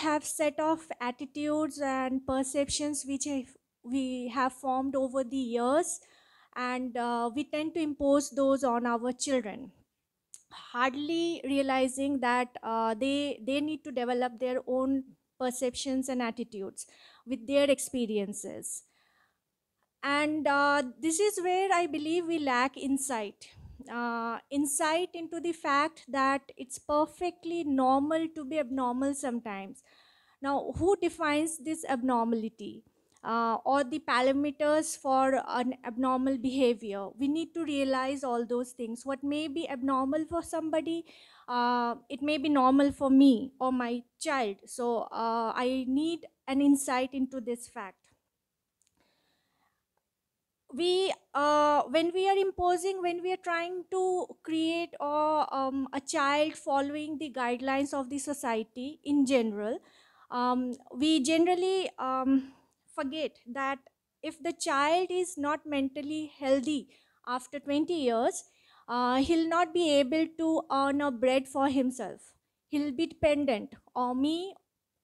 have set of attitudes and perceptions which we have formed over the years, and we tend to impose those on our children, hardly realizing that they need to develop their own perceptions and attitudes with their experiences. And this is where I believe we lack insight. Insight into the fact that it's perfectly normal to be abnormal sometimes. Now, who defines this abnormality or the parameters for an abnormal behavior? We need to realize all those things. What may be abnormal for somebody, it may be normal for me or my child. So I need an insight into this fact. When we are imposing, when we are trying to create a child following the guidelines of the society in general, we generally forget that if the child is not mentally healthy after 20 years, he'll not be able to earn a bread for himself. He'll be dependent on me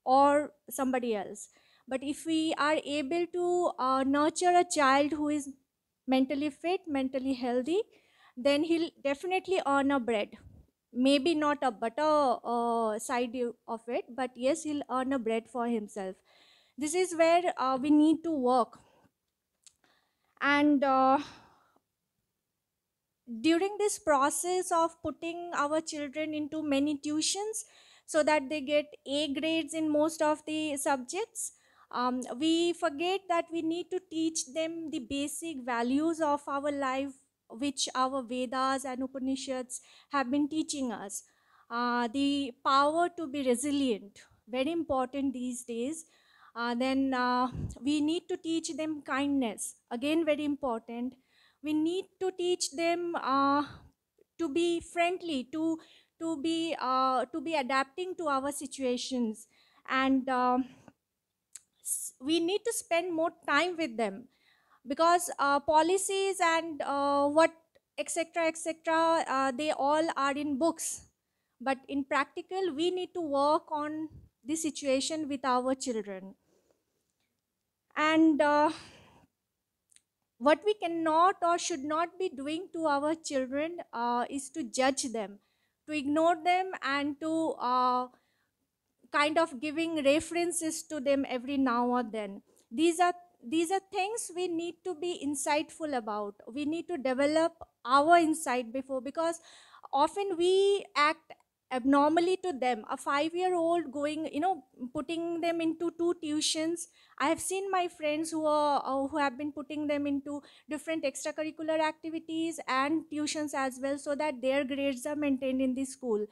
or somebody else. But if we are able to nurture a child who is mentally fit, mentally healthy, then he'll definitely earn a bread. Maybe not a butter side of it, but yes, he'll earn a bread for himself. This is where we need to work. And during this process of putting our children into many tuitions so that they get A grades in most of the subjects, we forget that we need to teach them the basic values of our life, which our Vedas and Upanishads have been teaching us. The power to be resilient, very important these days. Then we need to teach them kindness, again very important. We need to teach them to be friendly, to be adapting to our situations, and we need to spend more time with them, because policies and what etc., they all are in books, but in practical we need to work on the situation with our children. And what we cannot or should not be doing to our children is to judge them, to ignore them, and to kind of giving references to them every now or then. These are things we need to be insightful about. We need to develop our insight before, because often we act abnormally to them. A 5-year-old going, putting them into 2 tuitions. I have seen my friends who have been putting them into different extracurricular activities and tuitions as well, so that their grades are maintained in the school.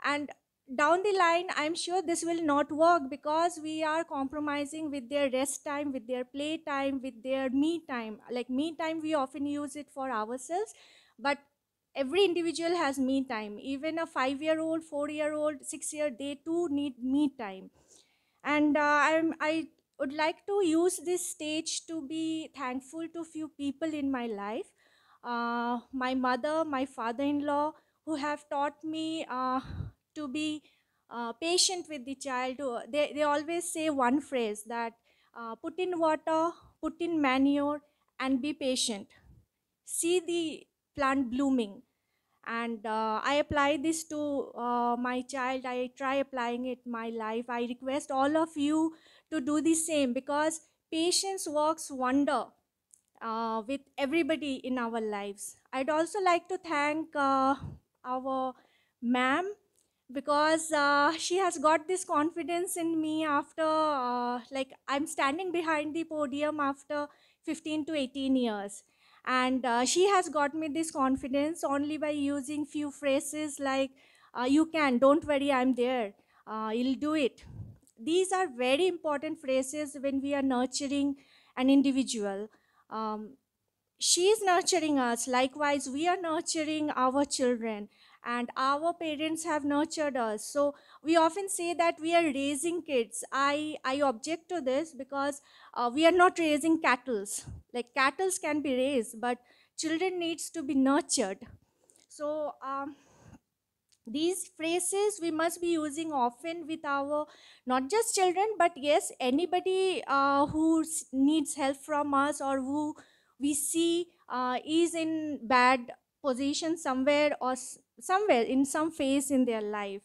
And down the line, I'm sure this will not work, because we are compromising with their rest time, with their play time, with their me time. Like me time, we often use it for ourselves, but every individual has me time. Even a 5-year-old, 4-year-old, 6-year, they too need me time. And I would like to use this stage to be thankful to few people in my life. My mother, my father-in-law, who have taught me to be patient with the child. They always say one phrase that put in water, put in manure, and be patient. See the plant blooming. And I apply this to my child. I try applying it my life. I request all of you to do the same, because patience works wonder with everybody in our lives. I'd also like to thank our ma'am, because she has got this confidence in me after like I'm standing behind the podium after 15 to 18 years. And she has got me this confidence only by using few phrases like you can, don't worry, I'm there, you'll do it. These are very important phrases when we are nurturing an individual. um, she is nurturing us. Likewise, we are nurturing our children, and our parents have nurtured us. So we often say that we are raising kids. I object to this, because we are not raising cattle. Like cattle can be raised, but children needs to be nurtured. So these phrases we must be using often with our, not just children, but yes, anybody who needs help from us, or who we see is in bad position somewhere, or somewhere in some phase in their life.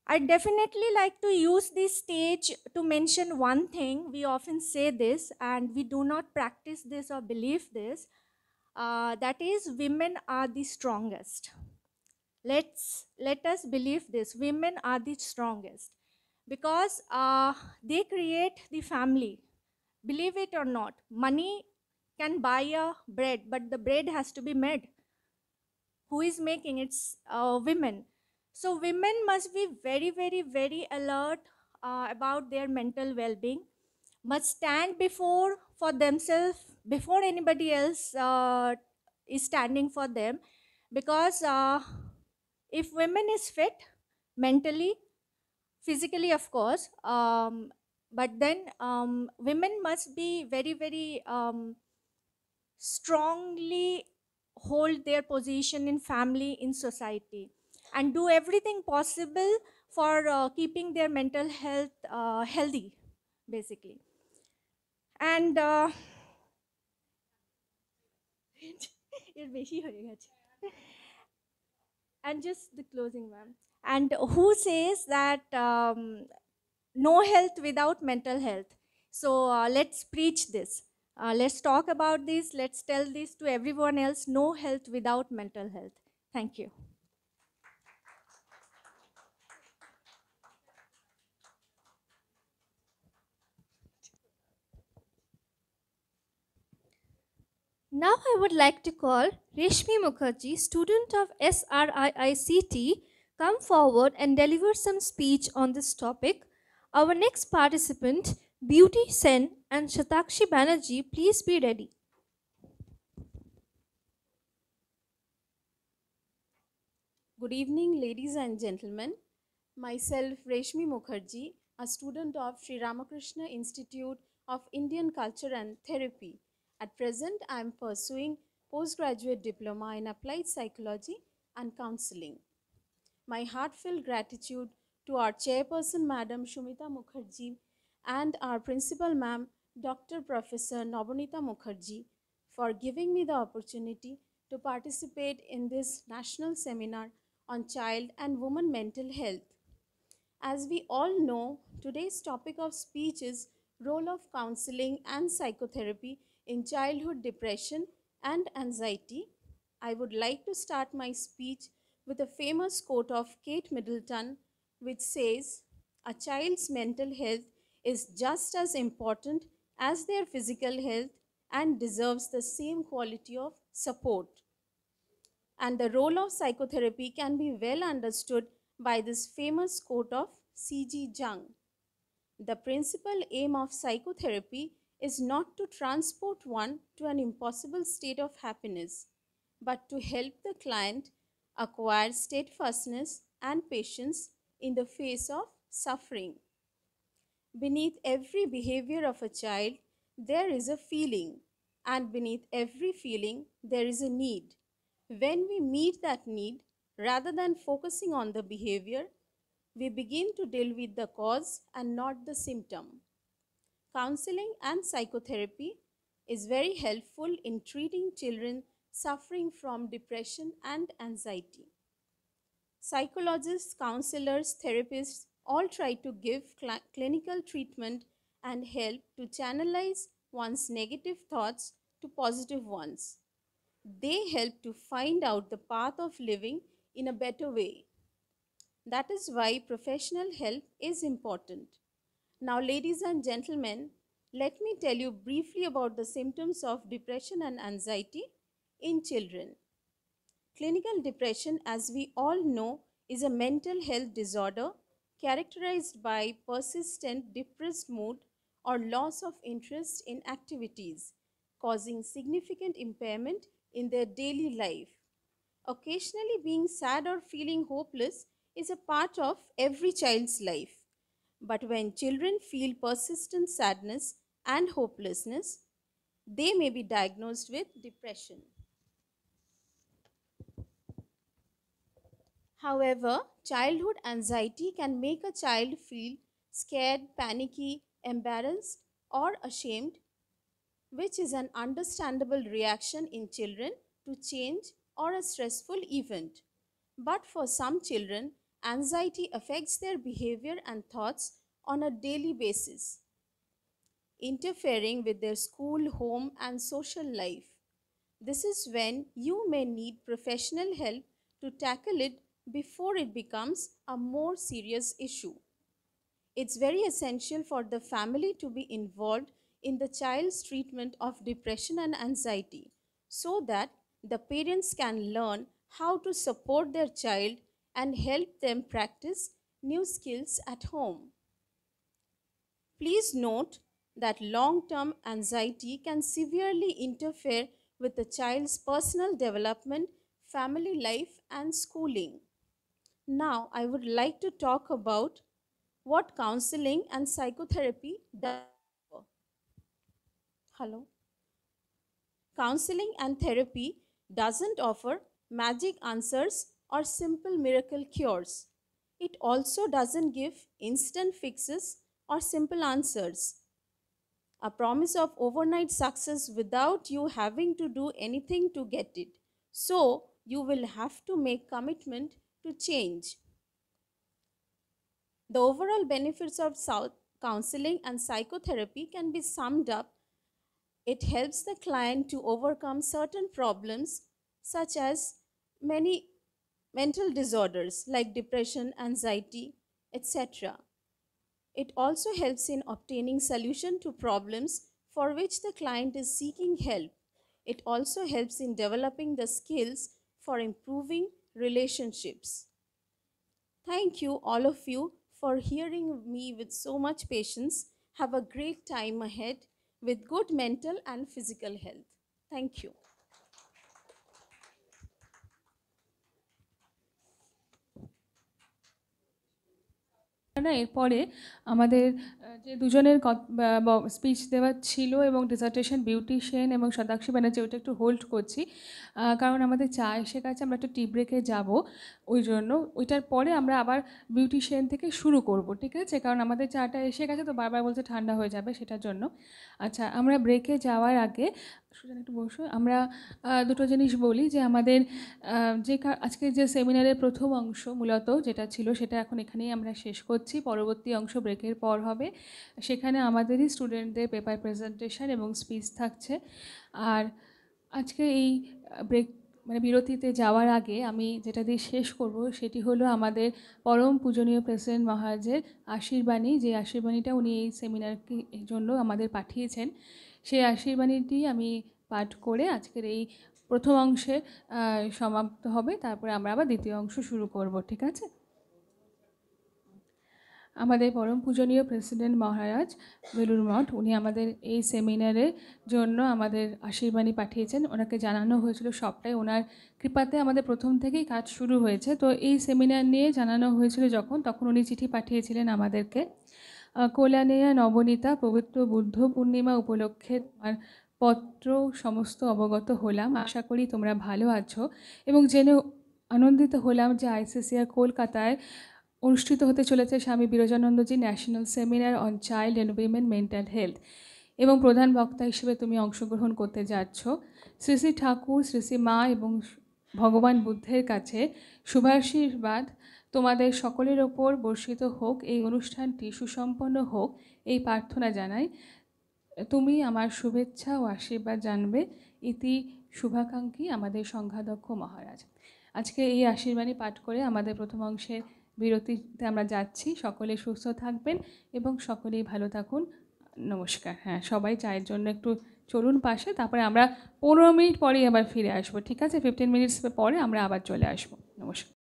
I definitely like to use this stage to mention one thing. We often say this and we do not practice this or believe this. That is, women are the strongest. Let us believe this. Women are the strongest, because they create the family. Believe it or not, money can buy a bread, but the bread has to be made. Who is making? It's women. So women must be very, very, very alert about their mental well-being. Must stand before for themselves before anybody else is standing for them, because if women is fit mentally, physically, of course, but then women must be very, very strongly hold their position in family, in society, and do everything possible for keeping their mental health healthy, basically. And and just the closing, ma'am. And who says that no health without mental health? So let's preach this. Let's talk about this. Let's tell this to everyone else. No health without mental health. Thank you. Now I would like to call Reshmi Mukherjee, student of SRIICT, come forward and deliver some speech on this topic. Our next participant, Beauty Sen and Shatakshi Banerjee, please be ready. Good evening, ladies and gentlemen. Myself, Reshmi Mukherjee, a student of Sri Ramakrishna Institute of Indian Culture and Therapy. At present, I am pursuing postgraduate diploma in applied psychology and counseling. My heartfelt gratitude to our chairperson, Madam Shumita Mukherjee, and our principal, Ma'am, Dr. Professor Nobonita Mukherjee, for giving me the opportunity to participate in this national seminar on child and women mental health. As we all know, today's topic of speech is role of counseling and psychotherapy in childhood depression and anxiety. I would like to start my speech with a famous quote of Kate Middleton, which says, "A child's mental health is just as important as their physical health and deserves the same quality of support." And the role of psychotherapy can be well understood by this famous quote of C.G. Jung. The principal aim of psychotherapy is not to transport one to an impossible state of happiness, but to help the client acquire steadfastness and patience in the face of suffering. Beneath every behavior of a child, there is a feeling, and beneath every feeling, there is a need. When we meet that need, rather than focusing on the behavior, we begin to deal with the cause and not the symptom. Counseling and psychotherapy is very helpful in treating children suffering from depression and anxiety. Psychologists, counselors, therapists all try to give clinical treatment and help to channelize one's negative thoughts to positive ones. They help to find out the path of living in a better way. That is why professional help is important. Now, ladies and gentlemen, let me tell you briefly about the symptoms of depression and anxiety in children. Clinical depression, as we all know, is a mental health disorder characterized by persistent depressed mood or loss of interest in activities, causing significant impairment in their daily life. Occasionally, being sad or feeling hopeless is a part of every child's life. But when children feel persistent sadness and hopelessness, they may be diagnosed with depression. However, childhood anxiety can make a child feel scared, panicky, embarrassed, or ashamed, which is an understandable reaction in children to change or a stressful event. But for some children, anxiety affects their behavior and thoughts on a daily basis, interfering with their school, home, and social life. This is when you may need professional help to tackle it before it becomes a more serious issue. It's very essential for the family to be involved in the child's treatment of depression and anxiety so that the parents can learn how to support their child and help them practice new skills at home. Please note that long-term anxiety can severely interfere with the child's personal development, family life, and schooling. Now, I would like to talk about what counseling and psychotherapy does. Hello. Counseling and therapy doesn't offer magic answers or simple miracle cures. It also doesn't give instant fixes or simple answers. A promise of overnight success without you having to do anything to get it. So, you will have to make commitment to change. The overall benefits of counseling and psychotherapy can be summed up. It helps the client to overcome certain problems such as many mental disorders like depression, anxiety, etc. It also helps in obtaining solution to problems for which the client is seeking help. It also helps in developing the skills for improving relationships. Thank you, all of you, for hearing me with so much patience. Have a great time ahead with good mental and physical health. Thank you. না এরপরে আমাদের যে দুজনের speech দেওয়ার ছিল এবং dissertation beautician এবং শতাক্ষী ব্যানার্জি ওইটা একটু হোল্ড করছি কারণ আমাদের চা এসে গেছে, আমরা একটু টি ব্রেকে যাবো, ওই জন্য ওইটার পরে আমরা আবার বিউটিশিয়ান থেকে শুরু করব, ঠিক আছে? কারণ আমাদের চাটা এসে গেছে তো বারবার বলছে ঠান্ডা হয়ে যাবে, সেটার জন্য। আচ্ছা, আমরা ব্রেকে যাওয়ার আগে সুজান একটু বসো। আমরা দুটো জিনিস বলি যে আমাদের আজকে যে সেমিনারের প্রথম অংশ মূলত যেটা ছিল সেটা এখন এখানেই আমরা শেষ করছি। পরবর্তী অংশ ব্রেকের পর হবে, সেখানে আমাদেরই স্টুডেন্টদের পেপার প্রেজেন্টেশন এবং স্পিচ থাকছে। আর আজকে এই ব্রেক বিরতিতে যাওয়ার আগে আমি যেটা দিয়ে শেষ করব সেটি হলো আমাদের পরম পূজনীয় প্রেসিডেন্ট মহারাজের আশীর্বাণী, যে আশীর্বাণীটা উনি এই সেমিনারকে জন্য আমাদের পাঠিয়েছেন। সেই আশীর্বাণীটি আমি পাঠ করে আজকের এই প্রথম অংশে সমাপ্ত হবে, তারপরে আমরা আবার দ্বিতীয় অংশ শুরু করব। ঠিক আছে? আমাদের পরম পূজনীয় প্রেসিডেন্ট মহারাজ বেলুড় মঠ, উনি আমাদের এই সেমিনারের জন্য আমাদের আশীর্বাণী পাঠিয়েছেন। ওনাকে জানানো হয়েছিল সবটাই ওনার কৃপাতে আমাদের প্রথম থেকেই কাজ শুরু হয়েছে। তো এই সেমিনার নিয়ে জানানো হয়েছিল তখন উনি চিঠি পাঠিয়েছিলেন আমাদেরকে। কল্যাণেয়া নবনীতা পবিত্র বুদ্ধ পূর্ণিমা উপলক্ষে আমার পত্র সমস্ত অবগত হলাম। আশা করি তোমরা ভালো আছো এবং জেনে আনন্দিত হলাম যে ICCR কলকাতায় অনুষ্ঠিত হতে চলেছে স্বামী Virajanandaji national seminar on child and women mental health, এবং প্রধান বক্তা হিসেবে তুমি অংশগ্রহণ করতে যাচ্ছ। শ্রী শ্রী ঠাকুর, শ্রী শ্রী মা এবং ভগবান বুদ্ধের কাছে শুভাশীর্বাদ তোমাদের সকলের ওপর বর্ষিত হোক, এই অনুষ্ঠানটি সুসম্পন্ন হোক এই প্রার্থনা জানাই। তুমি আমার শুভেচ্ছা ও আশীর্বাদ জানবে। ইতি শুভাকাঙ্ক্ষী আমাদের সংঘাধ্যক্ষ মহারাজ। আজকে এই আশীর্বাণী পাঠ করে আমাদের প্রথম অংশের বিরতিতে আমরা যাচ্ছি। সকলে সুস্থ থাকবেন এবং সকলেই ভালো থাকুন। নমস্কার। হ্যাঁ, সবাই চায়ের জন্য একটু চলুন পাশে, তারপরে আমরা 15 মিনিট পরেই আবার ফিরে আসবো। ঠিক আছে? 15 মিনিটস পরে আমরা আবার চলে আসবো। নমস্কার।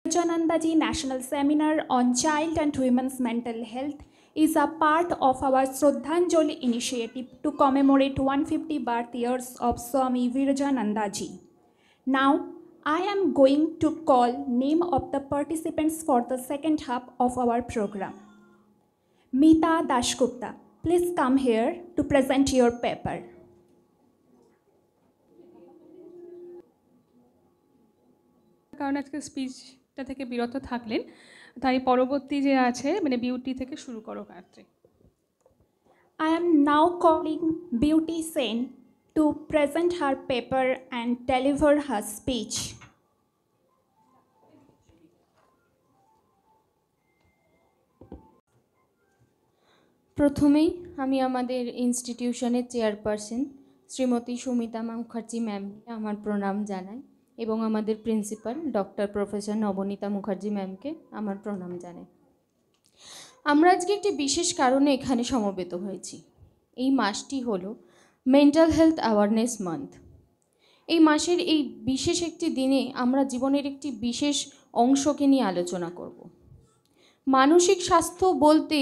Virajanandaji National Seminar on Child and Women's Mental Health is a part of our Shraddhanjali initiative to commemorate 150 birth years of Swami Virajanandaji. Now, I am going to call name of the participants for the second half of our program. Meeta Dashgupta, please come here to present your paper. কারণ আজকে স্পিচটা থেকে বিরত থাকলেন, তাই পরবর্তী যে আছে beauty থেকে শুরু করো Kartik. I am now calling Beauty Sen to present her paper and deliver her speech. প্রথমেই আমি আমাদের ইনস্টিটিউশনের চেয়ারপারসন শ্রীমতী সুমিতা মুখার্জি ম্যামকে আমার প্রণাম জানাই এবং আমাদের principal doctor professor Nabanita Mukherjee ম্যামকে আমার প্রণাম জানাই। আমরা আজকে একটি বিশেষ কারণে এখানে সমবেত হয়েছি। এই মাসটি হলো মেন্টাল হেলথ অ্যাওয়ারনেস মান্থ। এই মাসের এই বিশেষ একটি দিনে আমরা জীবনের একটি বিশেষ অংশকে নিয়ে আলোচনা করব। মানসিক স্বাস্থ্য বলতে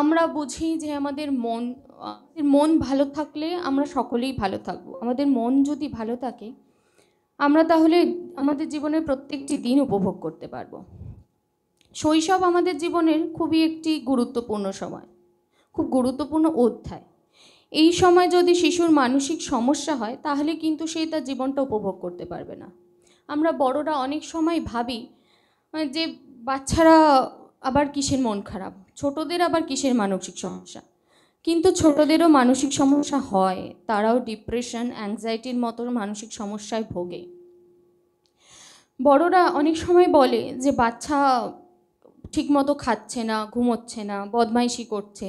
আমরা বুঝি যে আমাদের মন ভালো থাকলে আমরা সকলেই ভালো থাকব। আমাদের মন যদি ভালো থাকে আমরা তাহলে আমাদের জীবনের প্রত্যেকটি দিন উপভোগ করতে পারবো। শৈশব আমাদের জীবনের খুবই একটি গুরুত্বপূর্ণ সময়, খুব গুরুত্বপূর্ণ অধ্যায়। এই সময় যদি শিশুর মানসিক সমস্যা হয় তাহলে কিন্তু সে তার জীবনটা উপভোগ করতে পারবে না। আমরা বড়রা অনেক সময় ভাবি যে বাচ্চারা আবার কিসের মন খারাপ, ছোটদের আবার কিসের মানসিক সমস্যা, কিন্তু ছোটদেরও মানসিক সমস্যা হয়, তারাও ডিপ্রেশন, অ্যাংজাইটির মতো মানসিক সমস্যায় ভোগে। বড়রা অনেক সময় বলে যে বাচ্চা ঠিকমতো খাচ্ছে না, ঘুমোচ্ছে না, বদমাইশি করছে,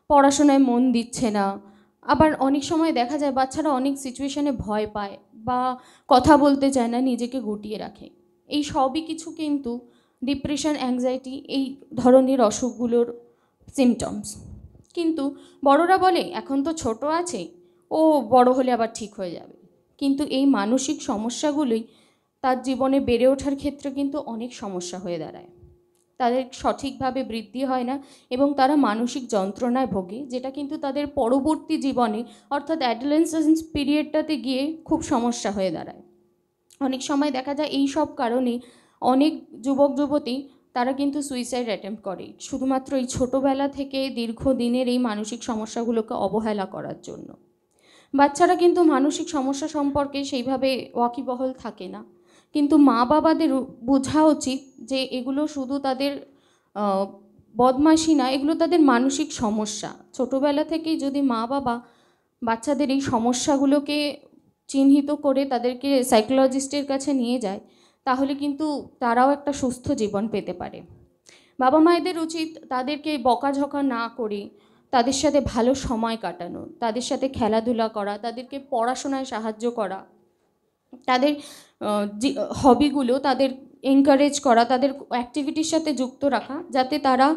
পড়াশোনায় মন দিচ্ছে না। আবার অনেক সময় দেখা যায় বাচ্চারা অনেক সিচুয়েশনে ভয় পায় বা কথা বলতে চায় না, নিজেকে গুটিয়ে রাখে। এই সবই কিছু কিন্তু ডিপ্রেশন, অ্যাংজাইটি এই ধরনের অসুখগুলোর সিমটমস। কিন্তু বড়রা বলে এখন তো ছোট আছে, ও বড় হলে আবার ঠিক হয়ে যাবে। কিন্তু এই মানসিক সমস্যাগুলোই তার জীবনে বেড়ে ওঠার ক্ষেত্রে কিন্তু অনেক সমস্যা হয়ে দাঁড়ায়। তাদের সঠিকভাবে বৃদ্ধি হয় না এবং তারা মানসিক যন্ত্রণায় ভোগে, যেটা কিন্তু তাদের পরবর্তী জীবনে অর্থাৎ অ্যাডোলেসেন্স পিরিয়ডটাতে গিয়ে খুব সমস্যা হয়ে দাঁড়ায়। অনেক সময় দেখা যায় এই সব কারণে অনেক যুবক যুবতী তারা কিন্তু সুইসাইড অ্যাটেম্প্ট করে, শুধুমাত্র এই ছোটোবেলা থেকে দীর্ঘদিনের এই মানসিক সমস্যাগুলোকে অবহেলা করার জন্য। বাচ্চারা কিন্তু মানসিক সমস্যা সম্পর্কে সেইভাবে ওয়াকিবহল থাকে না, কিন্তু মা বাবাদের বোঝা উচিত যে এগুলো শুধু তাদের বদমাশি না, এগুলো তাদের মানসিক সমস্যা। ছোটোবেলা থেকেই যদি মা বাবা বাচ্চাদের এই সমস্যাগুলোকে চিহ্নিত করে তাদেরকে সাইকোলজিস্টের কাছে নিয়ে যায়, তাহলে কিন্তু তারাও একটা সুস্থ জীবন পেতে পারে। বাবা মায়েদের উচিত তাদেরকে বকাঝকা না করে তাদের সাথে ভালো সময় কাটানো, তাদের সাথে খেলাধুলা করা, তাদেরকে পড়াশোনায় সাহায্য করা, তাদের হবিগুলো তাদের এনকারেজ করা, তাদের অ্যাক্টিভিটির সাথে যুক্ত রাখা, যাতে তারা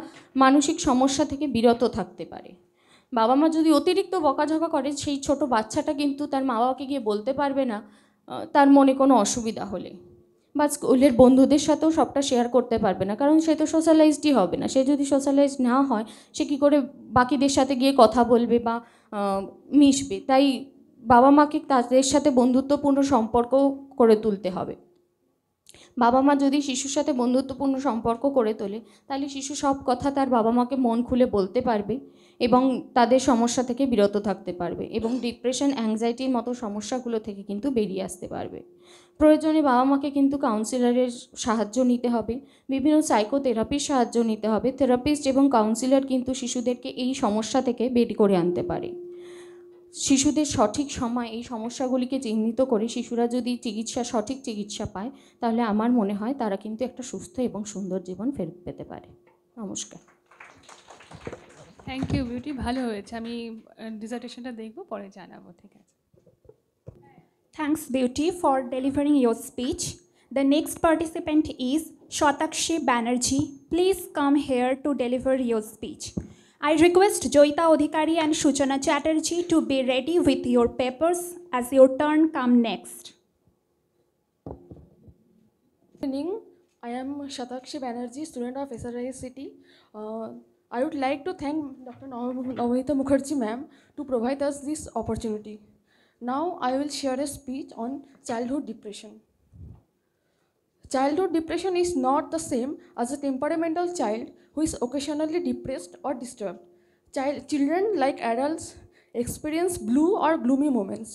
মানসিক সমস্যা থেকে বিরত থাকতে পারে। বাবা মা যদি অতিরিক্ত বকাঝকা করে, সেই ছোট বাচ্চাটা কিন্তু তার মা বাবাকে গিয়ে বলতে পারবে না তার মনে কোনো অসুবিধা হলে, বা স্কুলের বন্ধুদের সাথেও সবটা শেয়ার করতে পারবে না, কারণ সে তো সোশ্যালাইজডই হবে না। সে যদি সোশ্যালাইজ না হয়, সে কী করে বাকিদের সাথে গিয়ে কথা বলবে বা মিশবে? তাই বাবা মাকে তাদের সাথে বন্ধুত্বপূর্ণ সম্পর্ক করে তুলতে হবে। বাবা মা যদি শিশুর সাথে বন্ধুত্বপূর্ণ সম্পর্ক করে তোলে, তাহলে শিশু সব কথা তার বাবা মাকে মন খুলে বলতে পারবে এবং তাদের সমস্যা থেকে বিরত থাকতে পারবে, এবং ডিপ্রেশন, অ্যাংজাইটির মতো সমস্যাগুলো থেকে কিন্তু বেরিয়ে আসতে পারবে। প্রয়োজনে বাবা মাকে কিন্তু কাউন্সিলরের সাহায্য নিতে হবে, বিভিন্ন সাইকোথেরাপির সাহায্য নিতে হবে। থেরাপিস্ট এবং কাউন্সিলর কিন্তু শিশুদেরকে এই সমস্যা থেকে বের করে আনতে পারে। শিশুদের সঠিক সময় এই সমস্যাগুলিকে চিহ্নিত করে শিশুরা যদি সঠিক চিকিৎসা পায়, তাহলে আমার মনে হয় তারা কিন্তু একটা সুস্থ এবং সুন্দর জীবন ফেরত পেতে পারে। নমস্কার। থ্যাংক ইউ বিউটি, ভালো হয়েছে। আমি ডিজার্টেশনটা দেখবো, পরে জানাবো। ঠিক আছে। Thanks, Beauty, for delivering your speech. The next participant is Shatakshi Banerjee. Please come here to deliver your speech. I request Joita Odhikari and Shuchana Chatterjee to be ready with your papers as your turn come next. Good evening. I am Shatakshi Banerjee, student of SRIICT. I would like to thank Dr. Nobonita Mukherjee ma'am to provide us this opportunity. Now I will share a speech on childhood depression. Childhood depression is not the same as a temperamental child who is occasionally depressed or disturbed. Children, like adults, experience blue or gloomy moments.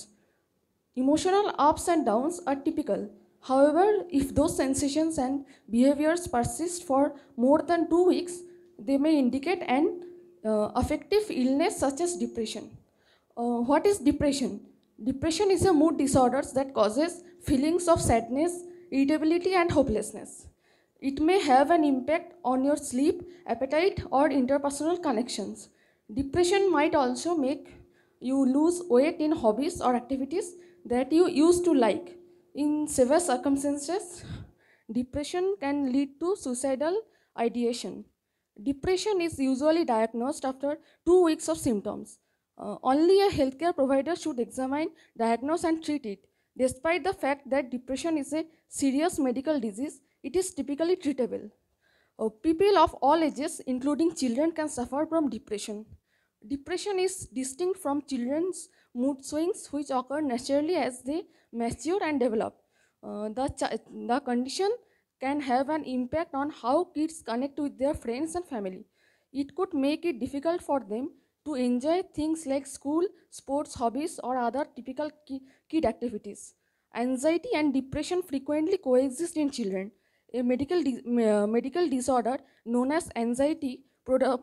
Emotional ups and downs are typical. However, if those sensations and behaviors persist for more than 2 weeks, they may indicate an affective illness such as depression. What is depression? Depression is a mood disorder that causes feelings of sadness, irritability, and hopelessness. It may have an impact on your sleep, appetite, or interpersonal connections. Depression might also make you lose weight in hobbies or activities that you used to like. In severe circumstances, depression can lead to suicidal ideation. Depression is usually diagnosed after 2 weeks of symptoms. Only a healthcare provider should examine, diagnose, and treat it. Despite the fact that depression is a serious medical disease, it is typically treatable. People of all ages, including children, can suffer from depression. Depression is distinct from children's mood swings, which occur naturally as they mature and develop. The condition can have an impact on how kids connect with their friends and family. It could make it difficult for them to enjoy things like school, sports, hobbies, or other typical kid activities. Anxiety and depression frequently coexist in children. A medical disorder known as anxiety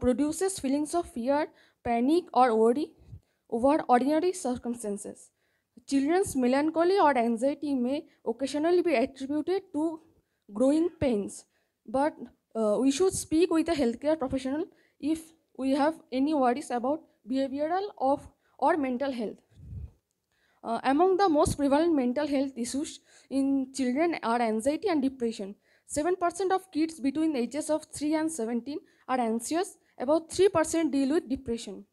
produces feelings of fear, panic, or worry over ordinary circumstances. Children's melancholy or anxiety may occasionally be attributed to growing pains, but we should speak with a healthcare professional if we have any worries about behavioral or mental health. Among the most prevalent mental health issues in children are anxiety and depression. 7% of kids between the ages of 3 and 17 are anxious. About 3% deal with depression.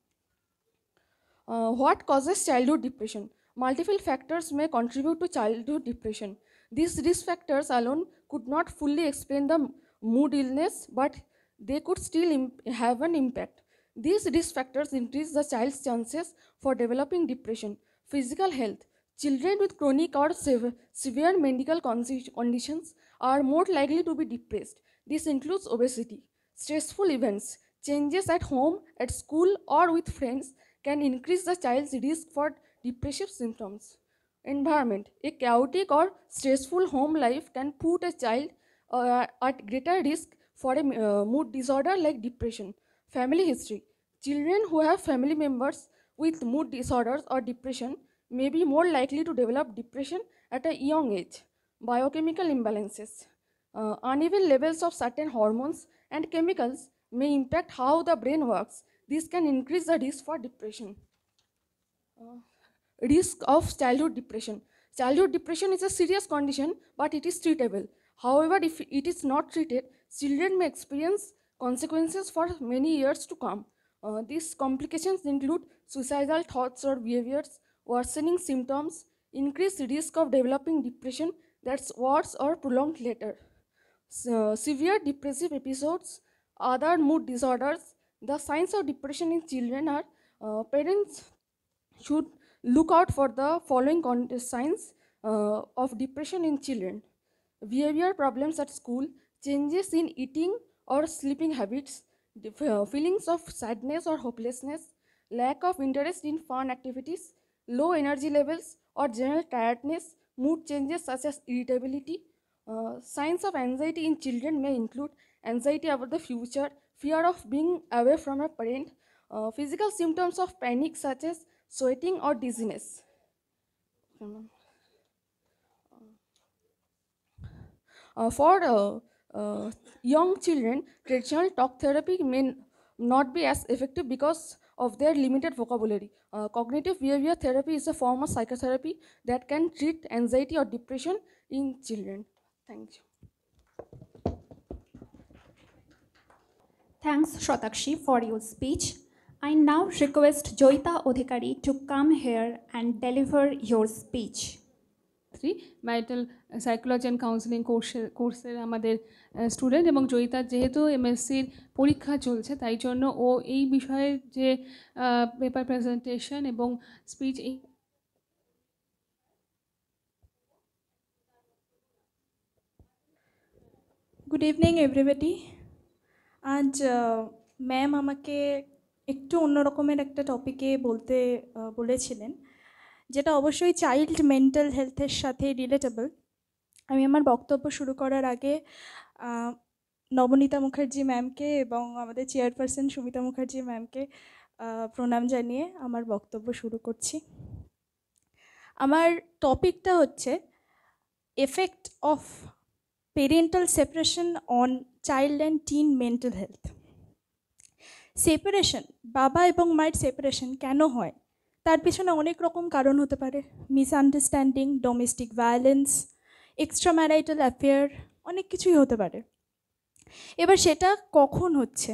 What causes childhood depression? Multiple factors may contribute to childhood depression. These risk factors alone could not fully explain the mood illness, but they could still have an impact. These risk factors increase the child's chances for developing depression. Physical health. Children with chronic or severe medical conditions are more likely to be depressed. This includes obesity. Stressful events, changes at home, at school, or with friends can increase the child's risk for depressive symptoms. Environment. A chaotic or stressful home life can put a child at greater risk for a mood disorder like depression. Family history. Children who have family members with mood disorders or depression may be more likely to develop depression at a young age. Biochemical imbalances. Uneven levels of certain hormones and chemicals may impact how the brain works. This can increase the risk for depression. Risk of childhood depression. Childhood depression is a serious condition, but it is treatable. However, if it is not treated, children may experience consequences for many years to come. These complications include suicidal thoughts or behaviors, worsening symptoms, increased risk of developing depression that's worse or prolonged later. Severe depressive episodes, other mood disorders. The signs of depression in children are parents should look out for the following signs of depression in children: behavior problems at school, changes in eating or sleeping habits, feelings of sadness or hopelessness, lack of interest in fun activities, low energy levels or general tiredness, mood changes such as irritability. Signs of anxiety in children may include anxiety about the future, fear of being away from a parent, physical symptoms of panic such as sweating or dizziness. For young children, traditional talk therapy may not be as effective because of their limited vocabulary. Cognitive behavior therapy is a form of psychotherapy that can treat anxiety or depression in children. Thank you. Thanks, Shatakshi, for your speech. I now request Joita Odhikari to come here and deliver your speech. Mentaĺ psychology and counselling কোর্সের আমাদের student, এবং জয়িতার যেহেতু এমএসসির পরীক্ষা চলছে তাই জন্য ও এই বিষয়ের যে পেপার প্রেজেন্টেশন এবং স্পিচ এই গুড ইভিনিং এভরিবডি। আজ ম্যাম আমাকে একটু অন্যরকমের একটা টপিকে বলতে বলেছিলেন, যেটা অবশ্যই চাইল্ড মেন্টাল হেলথের সাথে রিলেটেবল। আমি আমার বক্তব্য শুরু করার আগে নবনীতা মুখার্জি ম্যামকে এবং আমাদের চেয়ারপারসন সুমিতা মুখার্জি ম্যামকে প্রণাম জানিয়ে আমার বক্তব্য শুরু করছি। আমার টপিকটা হচ্ছে effect of parental separation on child and tin mental health. Separation, বাবা এবং মায়ের সেপারেশন কেন হয়, তার পিছনে অনেক রকম কারণ হতে পারে। Misunderstanding, domestic violence, extra marital affair, অনেক কিছুই হতে পারে। এবার সেটা কখন হচ্ছে?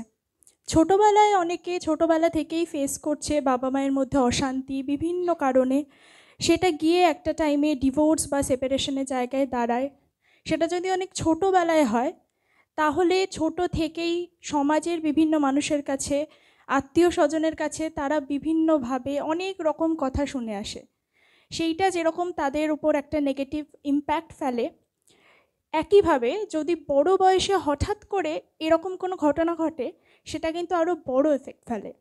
ছোটোবেলায় অনেকে ছোটোবেলা থেকেই ফেস করছে বাবা মায়ের মধ্যে অশান্তি বিভিন্ন কারণে, সেটা গিয়ে একটা টাইমে ডিভোর্স বা সেপারেশনের জায়গায় দাঁড়ায়। সেটা যদি অনেক ছোটোবেলায় হয় তাহলে ছোট থেকেই সমাজের বিভিন্ন মানুষের কাছে, আত্মীয় স্বজনের কাছে তারা বিভিন্নভাবে অনেক রকম কথা শুনে আসে। সেইটা যেরকম তাদের উপর একটা নেগেটিভ ইম্প্যাক্ট ফেলে, একইভাবে যদি বড় বয়সে হঠাৎ করে এরকম কোনো ঘটনা ঘটে সেটা কিন্তু আরও বড় এফেক্ট ফেলে।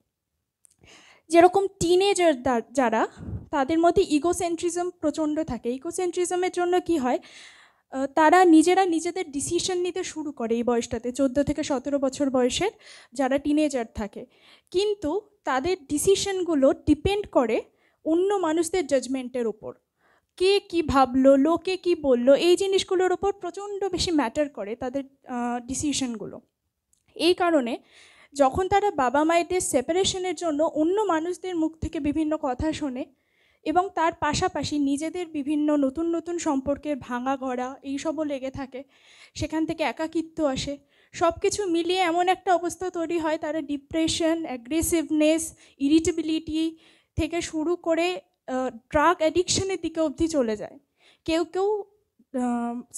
যেরকম টিনেজার যারা, তাদের মধ্যে ইগোসেন্ট্রিজম প্রচণ্ড থাকে। ইগোসেন্ট্রিজমের জন্য কি হয়, তারা নিজেদের ডিসিশন নিতে শুরু করে এই বয়সটাতে, 14 থেকে 17 বছর বয়সের যারা টিনেজার থাকে। কিন্তু তাদের ডিসিশনগুলো ডিপেন্ড করে অন্য মানুষদের জাজমেন্টের ওপর। কে কী ভাবলো, লোকে কি বললো, এই জিনিসগুলোর ওপর প্রচণ্ড বেশি ম্যাটার করে তাদের ডিসিশনগুলো। এই কারণে যখন তারা বাবা মায়েদের সেপারেশনের জন্য অন্য মানুষদের মুখ থেকে বিভিন্ন কথা শোনে এবং তার পাশাপাশি নিজেদের বিভিন্ন নতুন নতুন সম্পর্কের ভাঙা গড়া এইসবও লেগে থাকে, সেখান থেকে একাকিত্ব আসে, সব কিছু মিলিয়ে এমন একটা অবস্থা তৈরি হয় তারা ডিপ্রেশন, অ্যাগ্রেসিভনেস, ইরিটেবিলিটি থেকে শুরু করে ড্রাগ অ্যাডিকশনের দিকে অবধি চলে যায়। কেউ কেউ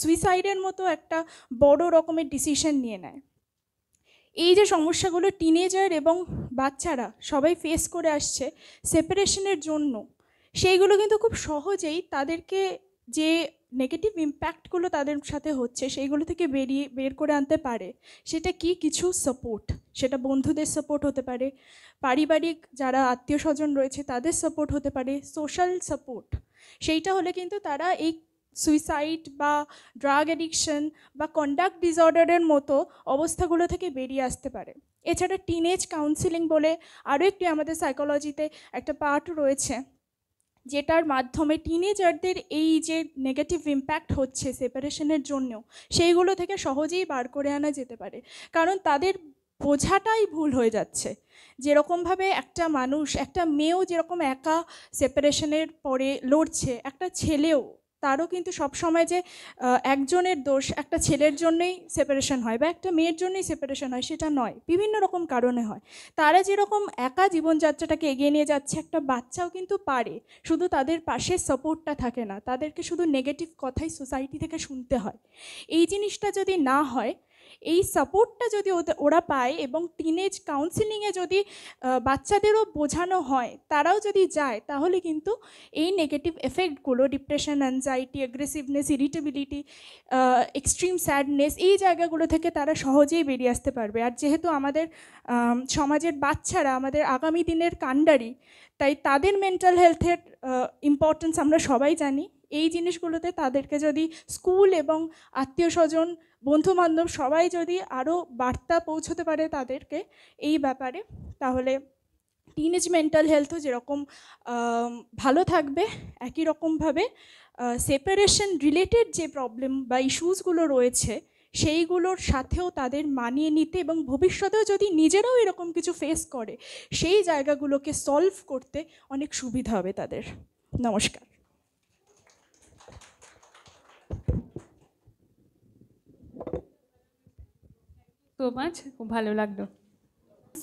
সুইসাইডের মতো একটা বড় রকমের ডিসিশন নিয়ে নেয়। এই যে সমস্যাগুলো টিনেজার এবং বাচ্চারা সবাই ফেস করে আসছে সেপারেশনের জন্য, সেইগুলো কিন্তু খুব সহজেই তাদেরকে যে নেগেটিভ ইম্প্যাক্টগুলো তাদের সাথে হচ্ছে সেইগুলো থেকে বের করে আনতে পারে। সেটা কি, কিছু সাপোর্ট, সেটা বন্ধুদের সাপোর্ট হতে পারে, পারিবারিক যারা আত্মীয় স্বজন রয়েছে তাদের সাপোর্ট হতে পারে, সোশ্যাল সাপোর্ট। সেইটা হলে কিন্তু তারা এই সুইসাইড বা ড্রাগ অ্যাডিকশন বা কন্ডাক্ট ডিসঅর্ডারের মতো অবস্থাগুলো থেকে বেরিয়ে আসতে পারে। এছাড়া টিনেজ কাউন্সিলিং বলে আরও একটি আমাদের সাইকোলজিতে একটা পার্ট রয়েছে, যেটার মাধ্যমে টিনেজারদের এই যে নেগেটিভ ইম্প্যাক্ট হচ্ছে সেপারেশনের জন্য, সেইগুলো থেকে সহজেই বার করে আনা যেতে পারে। কারণ তাদের বোঝাটাই ভুল হয়ে যাচ্ছে। যেরকমভাবে একটা মানুষ, একটা মেয়েও যেরকম একা সেপারেশনের পরে লড়ছে, একটা ছেলেও, তারও কিন্তু সবসময় যে একজনের দোষ, একটা ছেলের জন্যই সেপারেশন হয় বা একটা মেয়ের জন্যই সেপারেশন হয় সেটা নয়, বিভিন্ন রকম কারণে হয়। তারা যেরকম একা জীবনযাত্রাটাকে এগিয়ে নিয়ে যাচ্ছে, একটা বাচ্চাও কিন্তু পারে, শুধু তাদের পাশে সাপোর্টটা থাকে না, তাদেরকে শুধু নেগেটিভ কথাই সোসাইটি থেকে শুনতে হয়। এই জিনিসটা যদি না হয়, এই সাপোর্টটা যদি ওরা পায় এবং টিনেজ কাউন্সিলিংয়ে যদি বাচ্চাদেরও বোঝানো হয়, তারাও যদি যায়, তাহলে কিন্তু এই নেগেটিভ এফেক্টগুলো, depression, anxiety, aggressiveness, irritability, extreme sadness, এই জায়গাগুলো থেকে তারা সহজেই বেরিয়ে আসতে পারবে। আর যেহেতু আমাদের সমাজের বাচ্চারা আমাদের আগামী দিনের কাণ্ডারি, তাই তাদের মেন্টাল হেলথের ইম্পর্টেন্স আমরা সবাই জানি। এই জিনিসগুলোতে তাদেরকে যদি স্কুল এবং আত্মীয় স্বজন, বন্ধুবান্ধব সবাই যদি আরও বার্তা পৌঁছতে পারে তাদেরকে এই ব্যাপারে, তাহলে টিনেজ মেন্টাল হেলথও যেরকম ভালো থাকবে, একই রকমভাবে সেপারেশন রিলেটেড যে প্রবলেম বা ইস্যুসগুলো রয়েছে সেইগুলোর সাথেও তাদের মানিয়ে নিতে এবং ভবিষ্যতেও যদি নিজেরাও এরকম কিছু ফেস করে, সেই জায়গাগুলোকে সলভ করতে অনেক সুবিধা হবে তাদের। নমস্কার। so much, খুব ভালো লাগলো।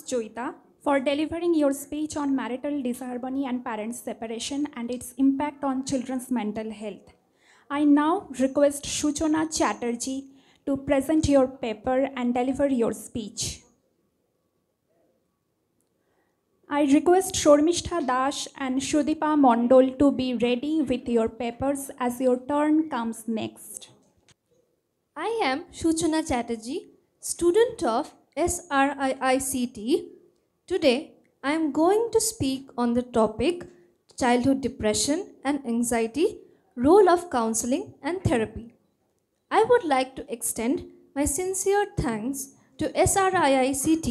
Joita, for delivering your speech on marital disharmony and parents' separation and its impact on children's mental health. I now request Suchona Chatterjee to present your paper and deliver your speech. I request Shormishtha Dash and Shudipa Mondol to be ready with your papers as your turn comes next. I am Suchana Chatterjee, student of SRIICT. Today, I am going to speak on the topic childhood depression and anxiety, role of counseling and therapy. I would like to extend my sincere thanks to SRIICT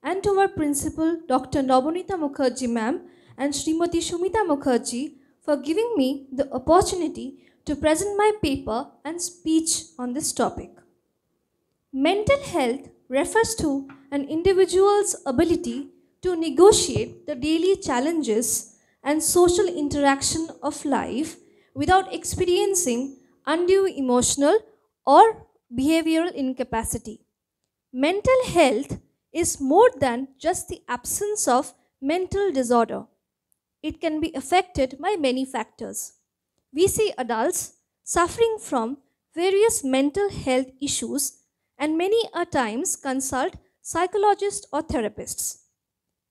and to our principal Dr. Nobonita Mukherjee ma'am and Srimati Shumita Mukherjee for giving me the opportunity to present my paper and speech on this topic. Mental health refers to an individual's ability to negotiate the daily challenges and social interaction of life without experiencing undue emotional or behavioral incapacity. Mental health is more than just the absence of mental disorder. It can be affected by many factors. We see adults suffering from various mental health issues and many a times consult psychologists or therapists.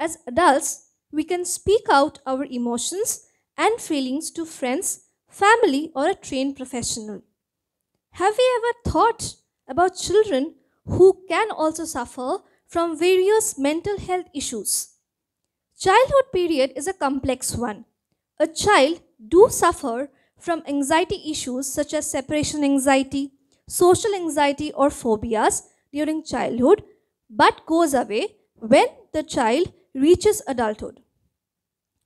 As adults, we can speak out our emotions and feelings to friends, family, or a trained professional. Have we ever thought about children who can also suffer from various mental health issues? Childhood period is a complex one. A child do suffer from anxiety issues such as separation anxiety, social anxiety or phobias during childhood, but goes away when the child reaches adulthood.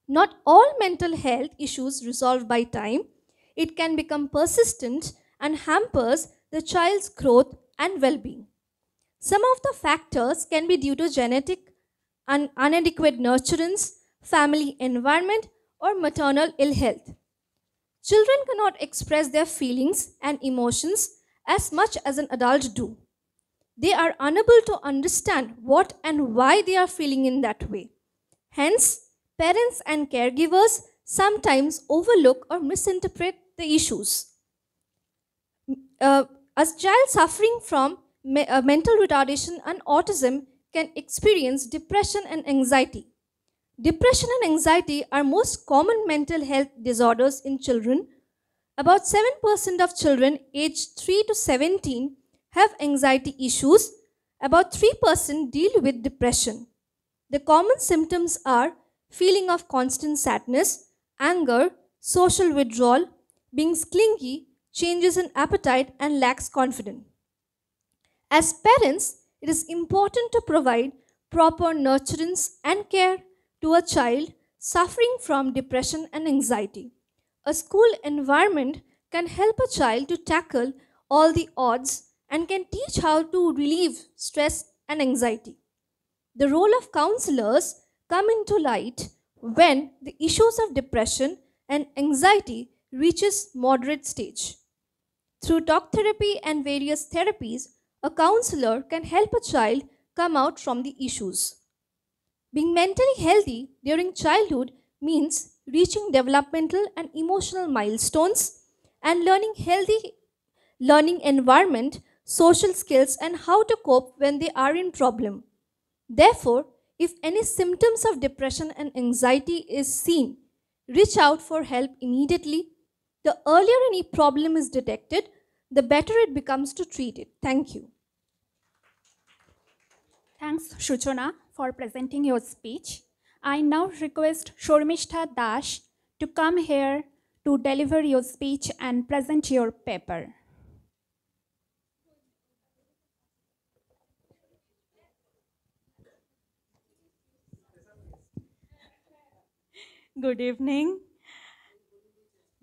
Not all mental health issues resolve by time. It can become persistent and hampers the child's growth and well-being. Some of the factors can be due to genetic and inadequate nurturance, family environment, or maternal ill health. Children cannot express their feelings and emotions as much as an adult do. They are unable to understand what and why they are feeling in that way. Hence, parents and caregivers sometimes overlook or misinterpret the issues. A child suffering from mental retardation and autism can experience depression and anxiety. Depression and anxiety are most common mental health disorders in children. About 7% of children aged 3 to 17 have anxiety issues. About 3% deal with depression. The common symptoms are feeling of constant sadness, anger, social withdrawal, being clingy, changes in appetite, and lacks confidence. As parents, it is important to provide proper nurturance and care to a child suffering from depression and anxiety. A school environment can help a child to tackle all the odds and can teach how to relieve stress and anxiety. The role of counselors come into light when the issues of depression and anxiety reaches moderate stage. Through talk therapy and various therapies, a counselor can help a child come out from the issues. Being mentally healthy during childhood means reaching developmental and emotional milestones and learning healthy learning environment, social skills, and how to cope when they are in problem. Therefore, if any symptoms of depression and anxiety is seen, reach out for help immediately. The earlier any problem is detected, the better it becomes to treat it. Thank you. Thanks, Shuchona, for presenting your speech. I now request Shormishtha Dash to come here to deliver your speech and present your paper. Good evening.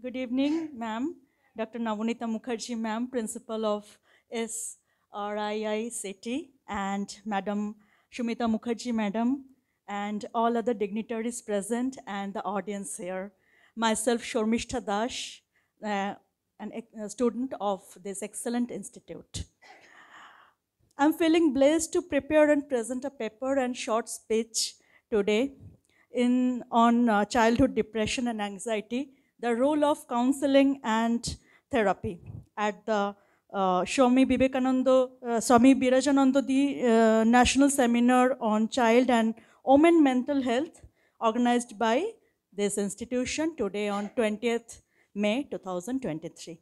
Good evening, ma'am. Dr. Navonita Mukherjee, ma'am, principal of SRIICT, and Madam Shumita Mukherjee, madam, and all other dignitaries present and the audience here. Myself, Shormishtha Dash, a student of this excellent institute. I'm feeling blessed to prepare and present a paper and short speech today on childhood depression and anxiety, the role of counseling and therapy at the Swami Virajanandaji National Seminar on Child and Women Mental Health, organized by this institution today on 20th May 2023.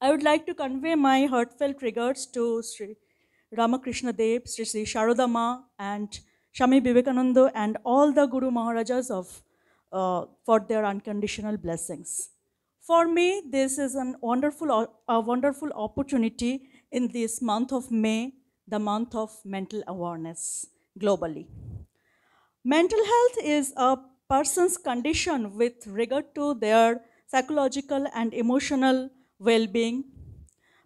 I would like to convey my heartfelt regards to Sri Ramakrishna Dev, Sri Sharoda Ma, and Swami Vivekananda and all the Guru Maharajas for their unconditional blessings. For me, this is a wonderful opportunity in this month of May, the month of mental awareness globally. Mental health is a person's condition with regard to their psychological and emotional well-being.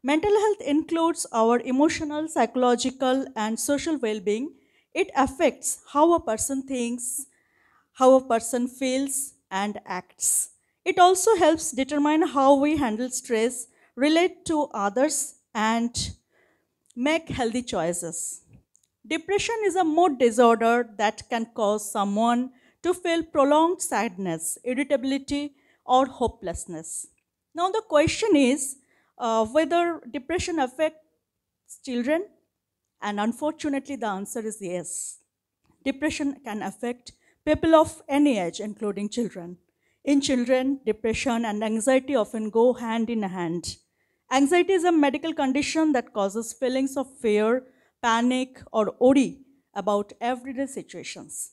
Mental health includes our emotional, psychological, and social well-being. It affects how a person thinks, how a person feels, and acts. It also helps determine how we handle stress, relate to others, and make healthy choices. Depression is a mood disorder that can cause someone to feel prolonged sadness, irritability, or hopelessness. Now the question is whether depression affects children, and unfortunately the answer is yes. Depression can affect people of any age, including children. In children, depression and anxiety often go hand in hand. Anxiety is a medical condition that causes feelings of fear, panic, or worry about everyday situations.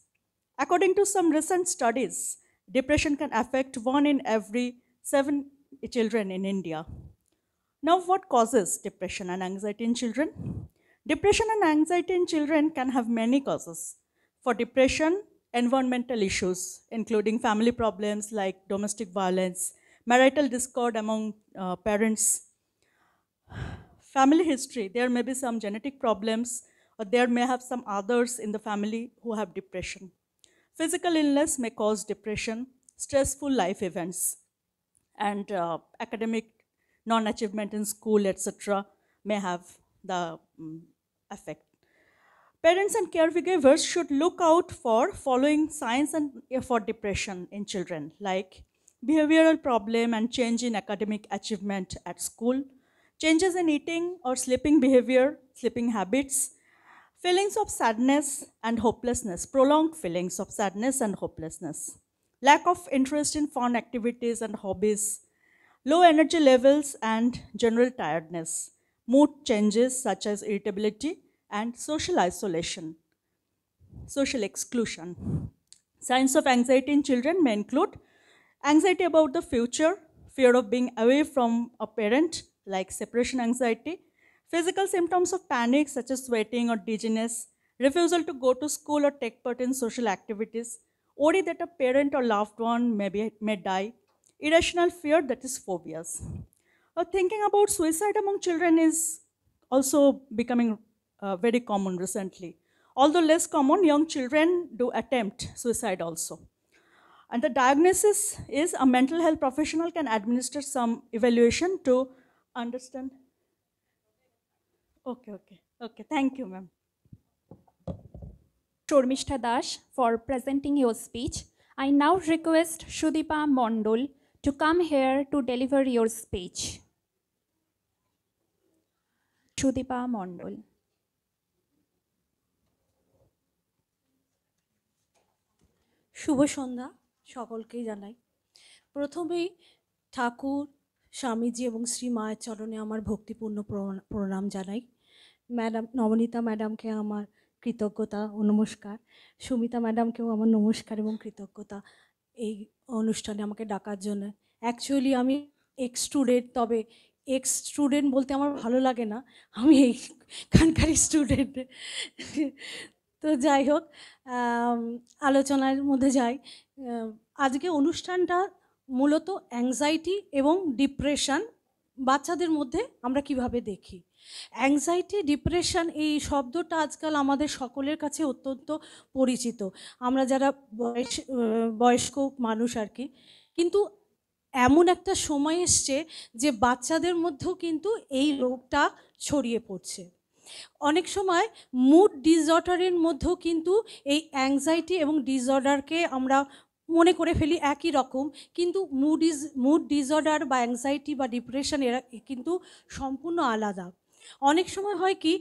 According to some recent studies, depression can affect 1 in every 7 children in India. Now, what causes depression and anxiety in children? Depression and anxiety in children can have many causes. For depression, environmental issues, including family problems like domestic violence, marital discord among parents, family history. There may be some genetic problems, or there may have some others in the family who have depression. Physical illness may cause depression, stressful life events, and academic non-achievement in school, etc. may have the effect. Parents and caregivers should look out for following signs for depression in children, like behavioral problem and change in academic achievement at school, changes in eating or sleeping behavior, sleeping habits, feelings of sadness and hopelessness, prolonged feelings of sadness and hopelessness, lack of interest in fun activities and hobbies, low energy levels and general tiredness, mood changes such as irritability, and social isolation, social exclusion. Signs of anxiety in children may include anxiety about the future, fear of being away from a parent, like separation anxiety, physical symptoms of panic such as sweating or dizziness, refusal to go to school or take part in social activities, worry that a parent or loved one may die, irrational fear, that is phobias. Thinking about suicide among children is also becoming very common recently. Although less common, young children do attempt suicide also. And the diagnosis is a mental health professional can administer some evaluation to understand. Okay, thank you, ma'am. Shormishta Das for presenting your speech. I now request Sudipa Mondol to come here to deliver your speech. Sudipa Mondol. শুভ সন্ধ্যা সকলকেই জানাই। প্রথমেই ঠাকুর, স্বামীজি এবং শ্রী মায়ের চরণে আমার ভক্তিপূর্ণ প্রণাম জানাই। Madam Nabanita ম্যাডামকে আমার কৃতজ্ঞতা ও নমস্কার। সুমিতা ম্যাডামকেও আমার নমস্কার এবং কৃতজ্ঞতা এই অনুষ্ঠানে আমাকে ডাকার জন্য। অ্যাকচুয়ালি আমি এক্স স্টুডেন্ট, তবে এক্স স্টুডেন্ট বলতে আমার ভালো লাগে না, আমি এইখানকারই স্টুডেন্ট। তো যাই হোক, আলোচনার মধ্যে যাই। আজকে অনুষ্ঠানটা মূলত অ্যাংজাইটি এবং ডিপ্রেশন বাচ্চাদের মধ্যে আমরা কিভাবে দেখি। অ্যাংজাইটি, ডিপ্রেশন এই শব্দটা আজকাল আমাদের সকলের কাছে অত্যন্ত পরিচিত, আমরা যারা বয়স্ক মানুষ আর কি। কিন্তু এমন একটা সময় এসছে যে বাচ্চাদের মধ্যেও কিন্তু এই রোগটা ছড়িয়ে পড়ছে। অনেক সময় মুড ডিসঅর্ডারের মধ্যেও কিন্তু এই অ্যাংজাইটি এবং ডিসঅর্ডারকে আমরা মনে করে ফেলি একই রকম, কিন্তু মুড ডিসঅর্ডার বা অ্যাংজাইটি বা ডিপ্রেশন এরা কিন্তু সম্পূর্ণ আলাদা। অনেক সময় হয় কি,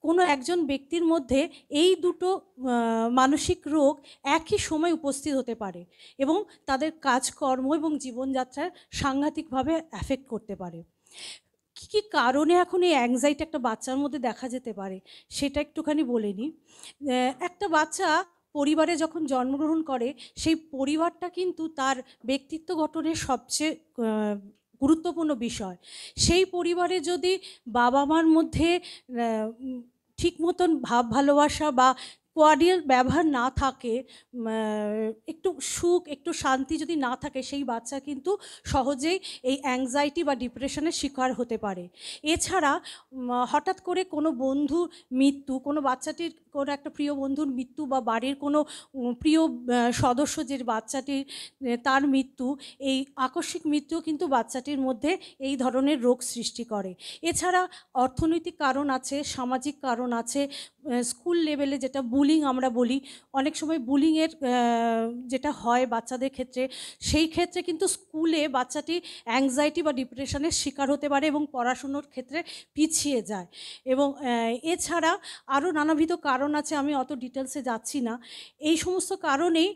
কোনো একজন ব্যক্তির মধ্যে এই দুটো মানসিক রোগ একই সময় উপস্থিত হতে পারে এবং তাদের কাজকর্ম এবং জীবনযাত্রায় সাংঘাতিকভাবে অ্যাফেক্ট করতে পারে। কী কী কারণে এখন এই অ্যাংজাইটি একটা বাচ্চার মধ্যে দেখা যেতে পারে সেটা একটুখানি বলে নিই। একটা বাচ্চা পরিবারে যখন জন্মগ্রহণ করে, সেই পরিবারটা কিন্তু তার ব্যক্তিত্ব গঠনের সবচেয়ে গুরুত্বপূর্ণ বিষয়। সেই পরিবারে যদি বাবা মার মধ্যে ঠিক মতন ভাব ভালোবাসা বা কোয়ার্ডিয়াল ব্যবহার না থাকে, একটু সুখ একটু শান্তি যদি না থাকে, সেই বাচ্চা কিন্তু সহজেই এই অ্যাংজাইটি বা ডিপ্রেশনের শিকার হতে পারে। এছাড়া হঠাৎ করে কোনো বন্ধু মৃত্যু, কোনো বাচ্চাটির কোনো একটা প্রিয় বন্ধুর মৃত্যু বা বাড়ির কোনো প্রিয় সদস্য যে বাচ্চাটির তার মৃত্যু, এই আকস্মিক মৃত্যু কিন্তু বাচ্চাটির মধ্যে এই ধরনের রোগ সৃষ্টি করে। এছাড়া অর্থনৈতিক কারণ আছে, সামাজিক কারণ আছে, স্কুল লেভেলে যেটা বুলিং আমরা বলি, অনেক সময় বুলিংয়ের যেটা হয় বাচ্চাদের ক্ষেত্রে, সেই ক্ষেত্রে কিন্তু স্কুলে বাচ্চাটি অ্যাংজাইটি বা ডিপ্রেশনের শিকার হতে পারে এবং পড়াশুনোর ক্ষেত্রে পিছিয়ে যায়। এবং এছাড়া আরও নানাবিধ কারণ আছে, আমি অত ডিটেলসে যাচ্ছি না। এই সমস্ত কারণেই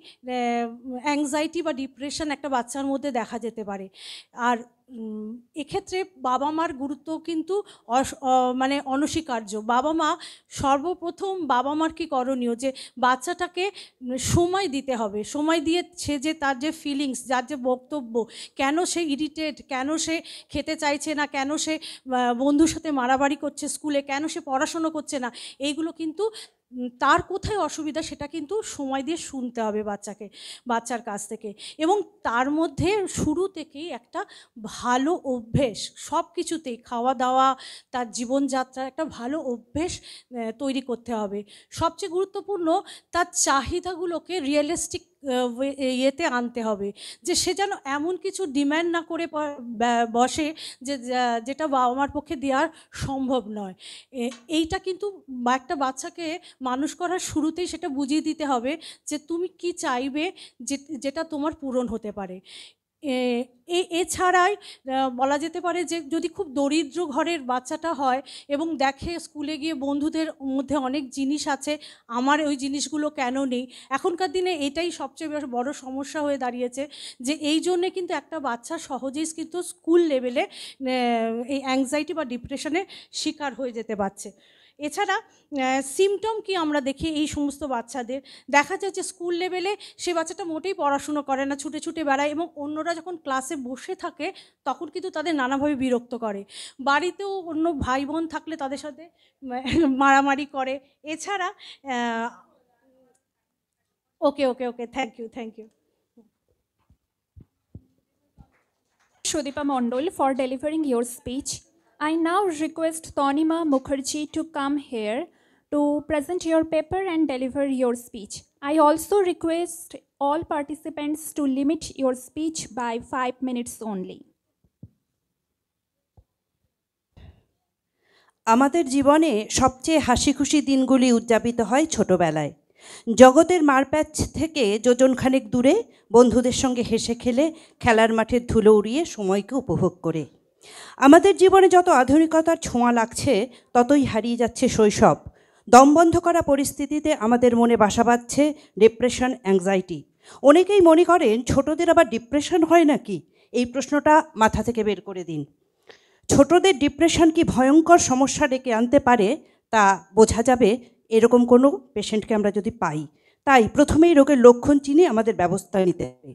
অ্যাংজাইটি বা ডিপ্রেশন একটা বাচ্চার মধ্যে দেখা যেতে পারে। আর এক্ষেত্রে বাবা মার গুরুত্ব কিন্তু মানে অনস্বীকার্য। বাবা মা সর্বপ্রথম বাবা মার কি করণীয়, যে বাচ্চাটাকে সময় দিতে হবে। সময় দিয়ে সে যে তার যে ফিলিংস, যার যে বক্তব্য, কেন সে ইরিটেট, কেন সে খেতে চাইছে না, কেন সে বন্ধুর সাথে মারামারি করছে স্কুলে, কেন সে পড়াশুনো করছে না, এইগুলো কিন্তু তার কোথায় অসুবিধা সেটা কিন্তু সময় দিয়ে শুনতে হবে বাচ্চার কাছ থেকে। এবং তার মধ্যে শুরু থেকেই একটা ভালো অভ্যেস, সব কিছুতেই খাওয়া দাওয়া, তার জীবনযাত্রার একটা ভালো অভ্যেস তৈরি করতে হবে। সবচেয়ে গুরুত্বপূর্ণ, তার চাহিদাগুলোকে রিয়েলিস্টিক ইয়েতে আনতে হবে, যে সে যেন এমন কিছু ডিম্যান্ড না করে বসে যেটা বাবা মার পক্ষে দেওয়ার সম্ভব নয়। এইটা কিন্তু একটা বাচ্চাকে মানুষ করার শুরুতেই সেটা বুঝিয়ে দিতে হবে যে তুমি কি চাইবে, যেটা তোমার পূরণ হতে পারে। এছাড়াই বলা যেতে পারে যে যদি খুব দরিদ্র ঘরের বাচ্চাটা হয় এবং দেখে স্কুলে গিয়ে বন্ধুদের মধ্যে অনেক জিনিস আছে, আমার ওই জিনিসগুলো কেন নেই, এখনকার দিনে এটাই সবচেয়ে বড় সমস্যা হয়ে দাঁড়িয়েছে। যে এই জন্যে কিন্তু একটা বাচ্চা সহজেই কিন্তু স্কুল লেভেলে এই অ্যাংজাইটি বা ডিপ্রেশনের শিকার হয়ে যেতে পারছে। এছাড়া সিমটম কি আমরা দেখি এই সমস্ত বাচ্চাদের, দেখা যায় যে স্কুল লেভেলে সে বাচ্চাটা মোটেই পড়াশুনো করে না, ছুটে ছুটে বেড়ায়, এবং অন্যরা যখন ক্লাসে বসে থাকে তখন কিন্তু তাদের নানাভাবে বিরক্ত করে। বাড়িতেও অন্য ভাই বোন থাকলে তাদের সাথে মারামারি করে। এছাড়া okay, thank you. Shudipa Mondol for delivering your speech. I now request Tanima Mukherjee to come here to present your paper and deliver your speech. I also request all participants to limit your speech by 5 minutes only. আমাদের জীবনে সবচেয়ে হাসি খুশি দিনগুলি উদযাপিত হয় ছোটবেলায়। জগতের মারপ্যাচ থেকে যোজনখানেক দূরে বন্ধুদের সঙ্গে হেসে খেলে খেলার মাঠের ধুলো উড়িয়ে সময়কে উপভোগ করে। আমাদের জীবনে যত আধুনিকতার ছোঁয়া লাগছে ততই হারিয়ে যাচ্ছে শৈশব। দমবন্ধ করা পরিস্থিতিতে আমাদের মনে বাসা বাঁধছে ডিপ্রেশন, অ্যাংজাইটি। অনেকেই মনে করেন ছোটদের আবার ডিপ্রেশন হয় নাকি? এই প্রশ্নটা মাথা থেকে বের করে দিন। ছোটদের ডিপ্রেশন কি ভয়ঙ্কর সমস্যা ডেকে আনতে পারে তা বোঝা যাবে এরকম কোনো পেশেন্টকে আমরা যদি পাই। তাই প্রথমেই রোগের লক্ষণ চিনে আমাদের ব্যবস্থা নিতে হবে।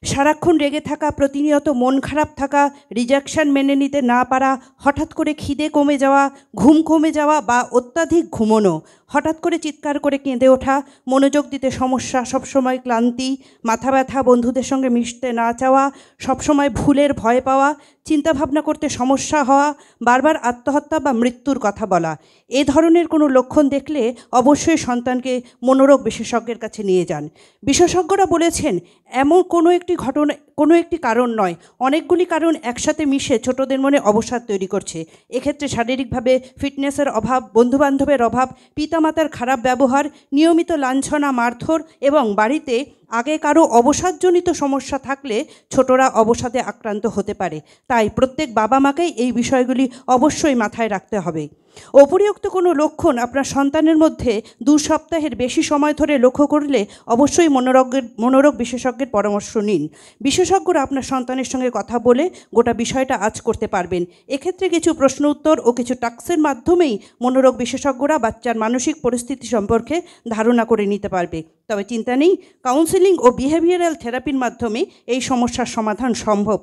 সারাক্ষণ রেগে থাকা, প্রতিনিয়ত মন খারাপ থাকা, রিজেকশন মেনে নিতে না পারা, হঠাৎ করে খিদে কমে যাওয়া, ঘুম কমে যাওয়া বা অত্যাধিক ঘুমোনো, হঠাৎ করে চিৎকার করে কেঁদে ওঠা, মনোযোগ দিতে সমস্যা, সবসময় ক্লান্তি, মাথা ব্যথা, বন্ধুদের সঙ্গে মিশতে না চাওয়া, সবসময় ভুলের ভয় পাওয়া, চিন্তাভাবনা করতে সমস্যা হওয়া, বারবার আত্মহত্যা বা মৃত্যুর কথা বলা, এ ধরনের কোনো লক্ষণ দেখলে অবশ্যই সন্তানকে মনোরোগ বিশেষজ্ঞের কাছে নিয়ে যান। বিশেষজ্ঞরা বলেছেন এমন কোনো একটি কারণ নয়, অনেকগুলি কারণ একসাথে মিশে ছোটদের মনে অবসাদ তৈরি করছে। এক্ষেত্রে শারীরিকভাবে ফিটনেসের অভাব, বন্ধুবান্ধবের অভাব, পিতামাতার খারাপ ব্যবহার, নিয়মিত লাঞ্ছনা, মারধর এবং বাড়িতে আগে কারো অবসাদজনিত সমস্যা থাকলে ছোটরা অবসাদে আক্রান্ত হতে পারে। তাই প্রত্যেক বাবা মাকেই এই বিষয়গুলি অবশ্যই মাথায় রাখতে হবে। উপরিউক্ত কোনো লক্ষণ আপনার সন্তানের মধ্যে 2 সপ্তাহের বেশি সময় ধরে লক্ষ্য করলে অবশ্যই মনোরোগ বিশেষজ্ঞের পরামর্শ নিন। বিশেষজ্ঞরা আপনার সন্তানের সঙ্গে কথা বলে গোটা বিষয়টা আঁচ করতে পারবেন। এক্ষেত্রে কিছু প্রশ্ন উত্তর ও কিছু টাস্কের মাধ্যমেই মনোরোগ বিশেষজ্ঞরা বাচ্চার মানসিক পরিস্থিতি সম্পর্কে ধারণা করে নিতে পারবে। তবে চিন্তা নেই, কাউন্সেলিং ও বিহেভিয়ারাল থেরাপির মাধ্যমে এই সমস্যার সমাধান সম্ভব।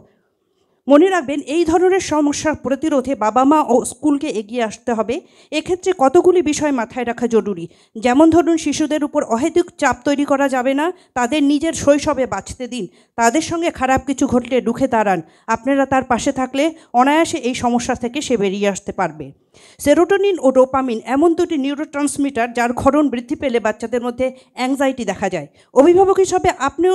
মনে রাখবেন, এই ধরনের সমস্যার প্রতিরোধে বাবা মা ও স্কুলকে এগিয়ে আসতে হবে। এক্ষেত্রে কতগুলি বিষয় মাথায় রাখা জরুরি। যেমন ধরুন, শিশুদের উপর অহেতুক চাপ তৈরি করা যাবে না, তাদের নিজের শৈশবে বাঁচতে দিন। তাদের সঙ্গে খারাপ কিছু ঘটলে রুখে দাঁড়ান। আপনারা তার পাশে থাকলে অনায়াসে এই সমস্যা থেকে সে বেরিয়ে আসতে পারবে। সেরোটোনিন ও ডোপামিন এমন দুটি নিউরোট্রান্সমিটার যার ক্ষরণ বৃদ্ধি পেলে বাচ্চাদের মধ্যে অ্যাংজাইটি দেখা যায়। অভিভাবক হিসাবে আপনিও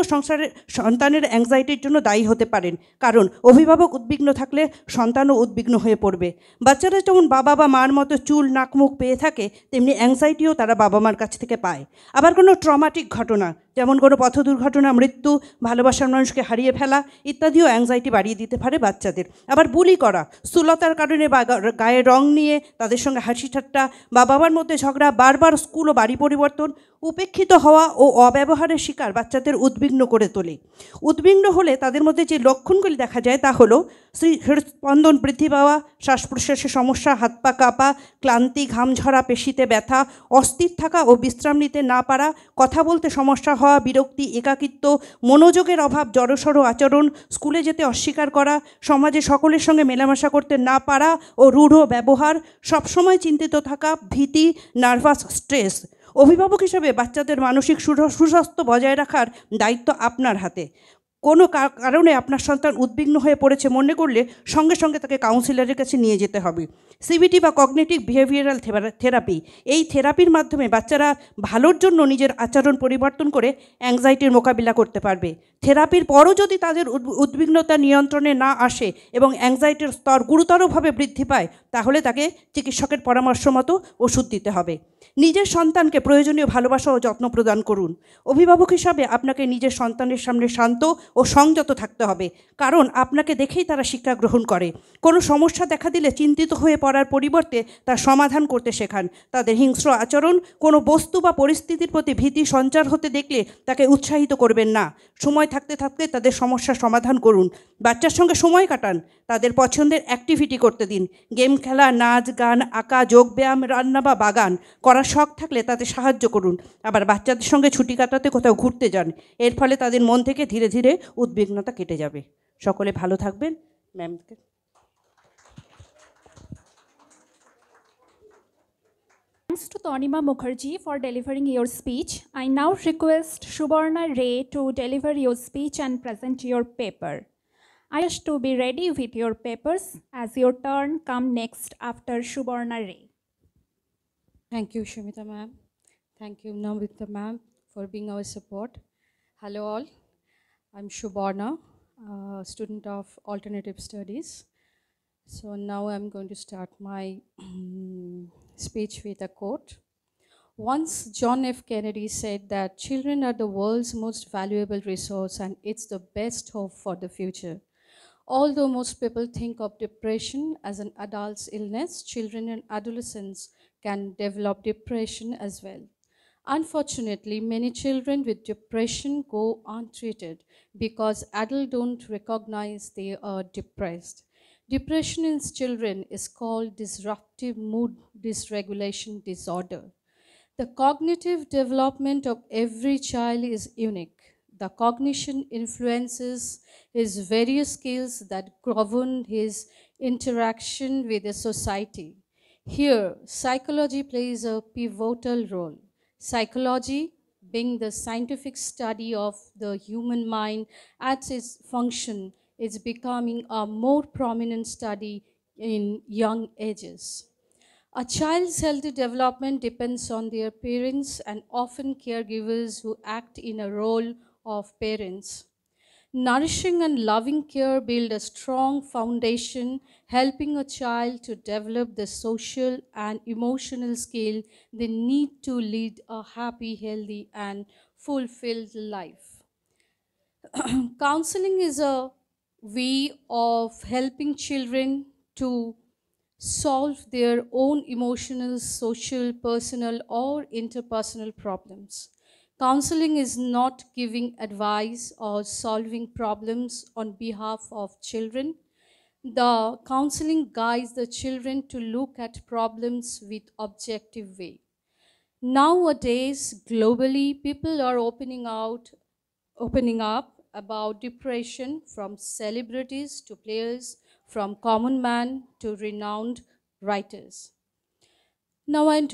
সন্তানের অ্যাংজাইটির জন্য দায়ী হতে পারেন, কারণ অভিভাবক উদ্বিগ্ন থাকলে সন্তানও উদ্বিগ্ন হয়ে পড়বে। বাচ্চারা যেমন বাবা বা মার মতো চুল, নাক, মুখ পেয়ে থাকে, তেমনি অ্যাংজাইটিও তারা বাবা মার কাছ থেকে পায়। আবার কোনো ট্রমাটিক ঘটনা, যেমন কোনো পথ দুর্ঘটনা, মৃত্যু, ভালোবাসার মানুষকে হারিয়ে ফেলা ইত্যাদিও অ্যাংজাইটি বাড়িয়ে দিতে পারে বাচ্চাদের। আবার বুলি করা, স্থূলতার কারণে বা গায়ের রং নিয়ে তাদের সঙ্গে হাসি ঠাট্টা বা বাবার মধ্যে ঝগড়া, বারবার স্কুল ও বাড়ি পরিবর্তন, উপেক্ষিত হওয়া ও অব্যবহারের শিকার বাচ্চাদের উদ্বিগ্ন করে তোলে। উদ্বিগ্ন হলে তাদের মধ্যে যে লক্ষণগুলি দেখা যায় তা হলো হৃদস্পন্দন বৃদ্ধি পাওয়া, শ্বাস প্রশ্বাসের সমস্যা, হাত পা কাঁপা, ক্লান্তি, ঘাম ঝরা, পেশিতে ব্যথা, অস্থির থাকা ও বিশ্রাম নিতে না পারা, কথা বলতে সমস্যা হওয়া, বিরক্তি, একাকিত্ব, মনোযোগের অভাব, জড়সড় আচরণ, স্কুলে যেতে অস্বীকার করা, সমাজে সকলের সঙ্গে মেলামেশা করতে না পারা ও রূঢ় ব্যবহার, সবসময় চিন্তিত থাকা, ভীতি, নার্ভাস, স্ট্রেস। অভিভাবক হিসেবে বাচ্চাদের মানসিক সুস্বাস্থ্য বজায় রাখার দায়িত্ব আপনার হাতে। কোনো কারণে আপনার সন্তান উদ্বিগ্ন হয়ে পড়েছে মনে করলে সঙ্গে সঙ্গে তাকে কাউন্সিলরের কাছে নিয়ে যেতে হবে। সিবিটি বা কগনিটিভ বিহেভিয়ারাল থেরাপি, এই থেরাপির মাধ্যমে বাচ্চারা ভালোর জন্য নিজের আচরণ পরিবর্তন করে অ্যাংজাইটির মোকাবিলা করতে পারবে। থেরাপির পরও যদি তাদের উদ্বিগ্নতা নিয়ন্ত্রণে না আসে এবং অ্যাংজাইটির স্তর গুরুতরভাবে বৃদ্ধি পায়, তাহলে তাকে চিকিৎসকের পরামর্শ মতো ওষুধ দিতে হবে। নিজের সন্তানকে প্রয়োজনীয় ভালোবাসা ও যত্ন প্রদান করুন। অভিভাবক হিসাবে আপনাকে নিজের সন্তানের সামনে শান্ত ও সংযত থাকতে হবে, কারণ আপনাকে দেখেই তারা শিক্ষা গ্রহণ করে। কোনো সমস্যা দেখা দিলে চিন্তিত হয়ে পড়া করার পরিবর্তে তার সমাধান করতে শেখান। তাদের হিংস্র আচরণ, কোনো বস্তু বা পরিস্থিতির প্রতি ভীতি সঞ্চার হতে দেখলে তাকে উৎসাহিত করবেন না। সময় থাকতে থাকতে তাদের সমস্যার সমাধান করুন। বাচ্চার সঙ্গে সময় কাটান, তাদের পছন্দের অ্যাক্টিভিটি করতে দিন। গেম খেলা, নাচ, গান, আঁকা, যোগব্যায়াম, রান্না বা বাগান করার শখ থাকলে তাতে সাহায্য করুন। আবার বাচ্চাদের সঙ্গে ছুটি কাটাতে কোথাও ঘুরতে যান। এর ফলে তাদের মন থেকে ধীরে ধীরে উদ্বিগ্নতা কেটে যাবে। সকলে ভালো থাকবেন। ম্যামকে Thanks to Tanima Mukherjee for delivering your speech. I now request Subarna Ray to deliver your speech and present your paper. I wish to be ready with your papers as your turn come next after Subarna Ray. Thank you, Shumita ma'am. Thank you, Namrita ma'am, for being our support. Hello all, I'm Shubarna, student of Alternative Studies. So now I'm going to start my speech with a quote. Once John F. Kennedy said that children are the world's most valuable resource and it's the best hope for the future. Although most people think of depression as an adult's illness, children and adolescents can develop depression as well. Unfortunately, many children with depression go untreated because adults don't recognize they are depressed. Depression in children is called disruptive mood dysregulation disorder. The cognitive development of every child is unique. The cognition influences his various skills that govern his interaction with the society. Here, psychology plays a pivotal role. Psychology, being the scientific study of the human mind at its function, is becoming a more prominent study in young ages. A child's healthy development depends on their parents and often caregivers who act in a role of parents. Nourishing and loving care build a strong foundation, helping a child to develop the social and emotional skill they need to lead a happy, healthy, and fulfilled life. Counseling is a way of helping children to solve their own emotional, social, personal, or interpersonal problems. Counseling is not giving advice or solving problems on behalf of children. The counseling guides the children to look at problems with objective way. Nowadays, globally, people are opening up about depression, from celebrities to players, from common man to renowned writers. Now I want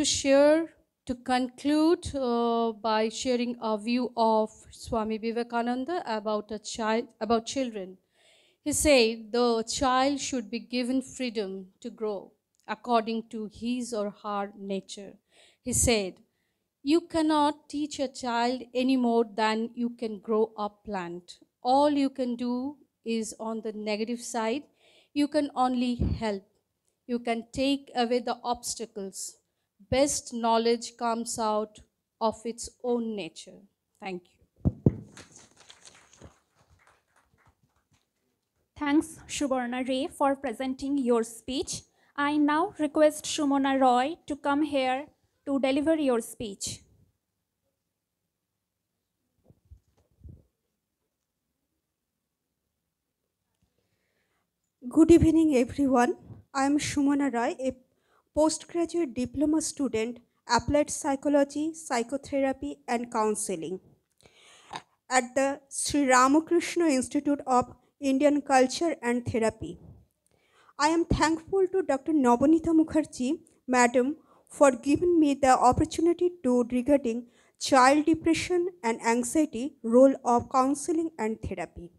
to conclude by sharing a view of Swami Vivekananda about children. He said the child should be given freedom to grow according to his or her nature. He said, you cannot teach a child any more than you can grow a plant. All you can do is on the negative side. You can only help. You can take away the obstacles. Best knowledge comes out of its own nature. Thank you. Thanks, Subarna Ray, for presenting your speech. I now request Shumona Roy to come here to deliver your speech. Good evening, everyone. I am Shumona Roy, a postgraduate diploma student, applied psychology, psychotherapy, and counseling at the Sri Ramakrishna Institute of Indian Culture and Therapy. I am thankful to Dr. Nobonita Mukherjee, Madam, for giving me the opportunity to regarding child depression and anxiety, role of counseling and therapy.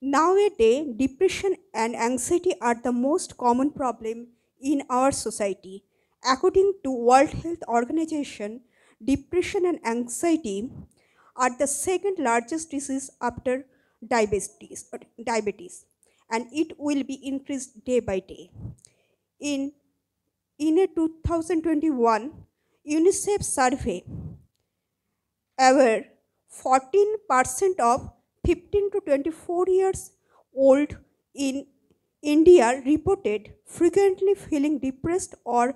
Nowadays, depression and anxiety are the most common problem in our society. According to World Health Organization, depression and anxiety are the second largest disease after diabetes, and it will be increased day by day. In a 2021 UNICEF survey, over 14% of 15 to 24 years old in India reported frequently feeling depressed or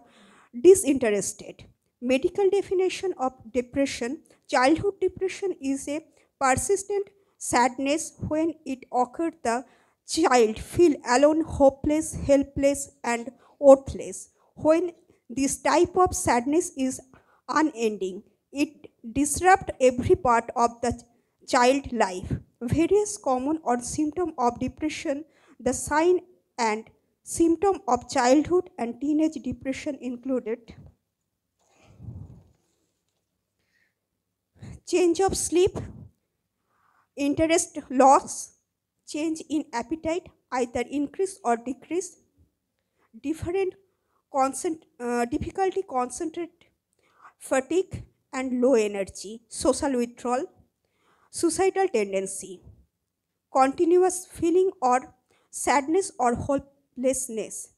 disinterested. Medical definition of depression: childhood depression is a persistent sadness when it occurs the child feel alone, hopeless, helpless and worthless. When this type of sadness is unending, it disrupts every part of the child life. Various common or symptom of depression: the sign and symptom of childhood and teenage depression included change of sleep, interest loss, change in appetite, either increase or decrease, difficulty concentrate, fatigue and low energy, social withdrawal, suicidal tendency, continuous feeling or sadness or hopelessness.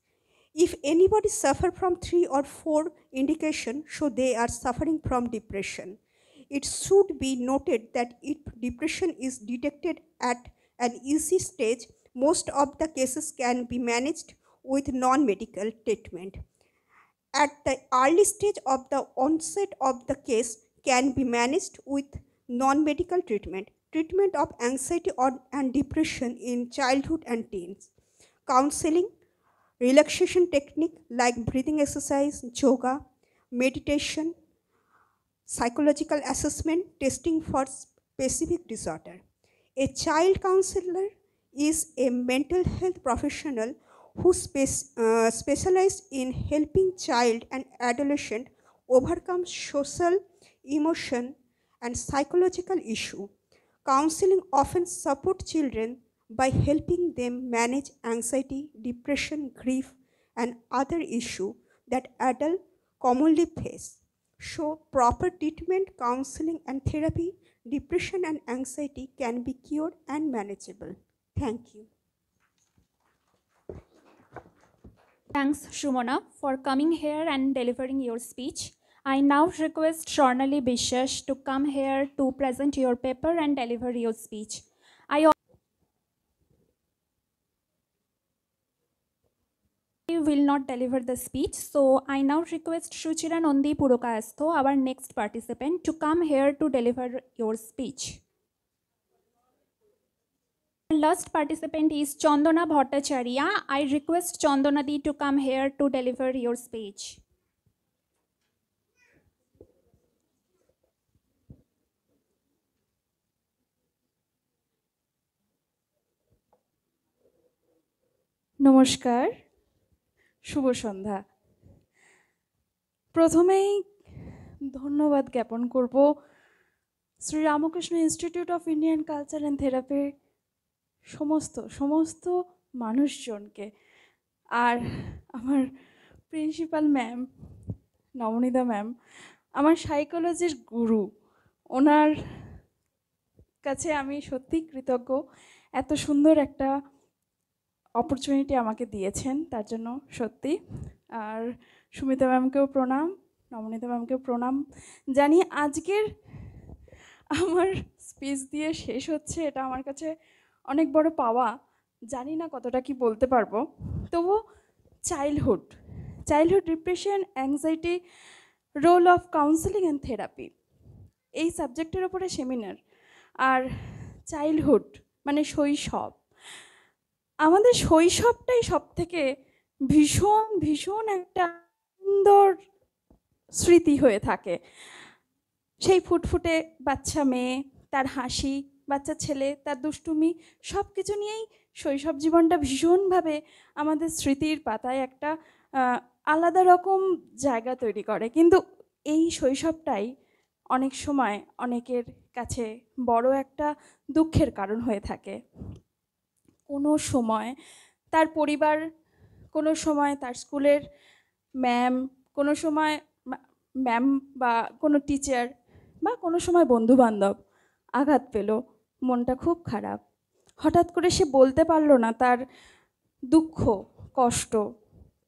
If anybody suffer from 3 or 4 indications, so they are suffering from depression. It should be noted that if depression is detected at an early stage, most of the cases can be managed with non-medical treatment. At the early stage of the onset of the case can be managed with non-medical treatment. Treatment of anxiety and depression in childhood and teens. Counseling, relaxation technique like breathing exercise, yoga, meditation, psychological assessment, testing for specific disorder. A child counselor is a mental health professional who specializes in helping child and adolescent overcome social, emotion, and psychological issue. Counseling often supports children by helping them manage anxiety, depression, grief, and other issues that adults commonly face. So, proper treatment, counseling, and therapy, depression and anxiety can be cured and manageable. Thank you. Thanks, Shumona, for coming here and delivering your speech. I now request Swarnali Biswas to come here to present your paper and deliver your speech. I will not deliver the speech, so I now request Shuchira Nondi Purokayastho, our next participant, to come here to deliver your speech. Last participant is Chandana Bhattacharya. I request Chandanadi to come here to deliver your speech. নমস্কার, শুভ সন্ধ্যা। প্রথমেই ধন্যবাদ জ্ঞাপন করব Shri Ramakrishna institute of Indian culture and থেরাপির সমস্ত মানুষজনকে, আর আমার principal ma'am Nabanita ma'am, আমার সাইকোলজির গুরু, ওনার কাছে আমি সত্যিই কৃতজ্ঞ। এত সুন্দর একটা অপরচুনিটি আমাকে দিয়েছেন তার জন্য সত্যি। আর সুমিতা ম্যামকেও প্রণাম, নবনীতা ম্যামকেও প্রণাম জানিয়ে আজকের আমার স্পিচ দিয়ে শেষ হচ্ছে, এটা আমার কাছে অনেক বড় পাওয়া। জানি না কতটা কি বলতে পারবো, তবু childhood depression, anxiety, role of counselling and therapy, এই সাবজেক্টের ওপরে সেমিনার। আর চাইল্ডহুড মানে শৈশব, আমাদের শৈশবটাই সব থেকে ভীষণ একটা সুন্দর স্মৃতি হয়ে থাকে। সেই ফুটফুটে বাচ্চা মেয়ে, তার হাসি, বাচ্চা ছেলে, তার দুষ্টুমি, সব কিছু নিয়েই শৈশব জীবনটা ভীষণভাবে আমাদের স্মৃতির পাতায় একটা আলাদা রকম জায়গা তৈরি করে। কিন্তু এই শৈশবটাই অনেক সময় অনেকের কাছে বড় একটা দুঃখের কারণ হয়ে থাকে। কোনো সময় তার পরিবার, কোনো সময় তার স্কুলের ম্যাম, কোনো সময় ম্যাম বা কোনো টিচার, বা কোনো সময় বন্ধুবান্ধব আঘাত পেল, মনটা খুব খারাপ। হঠাৎ করে সে বলতে পারলো না তার দুঃখ, কষ্ট,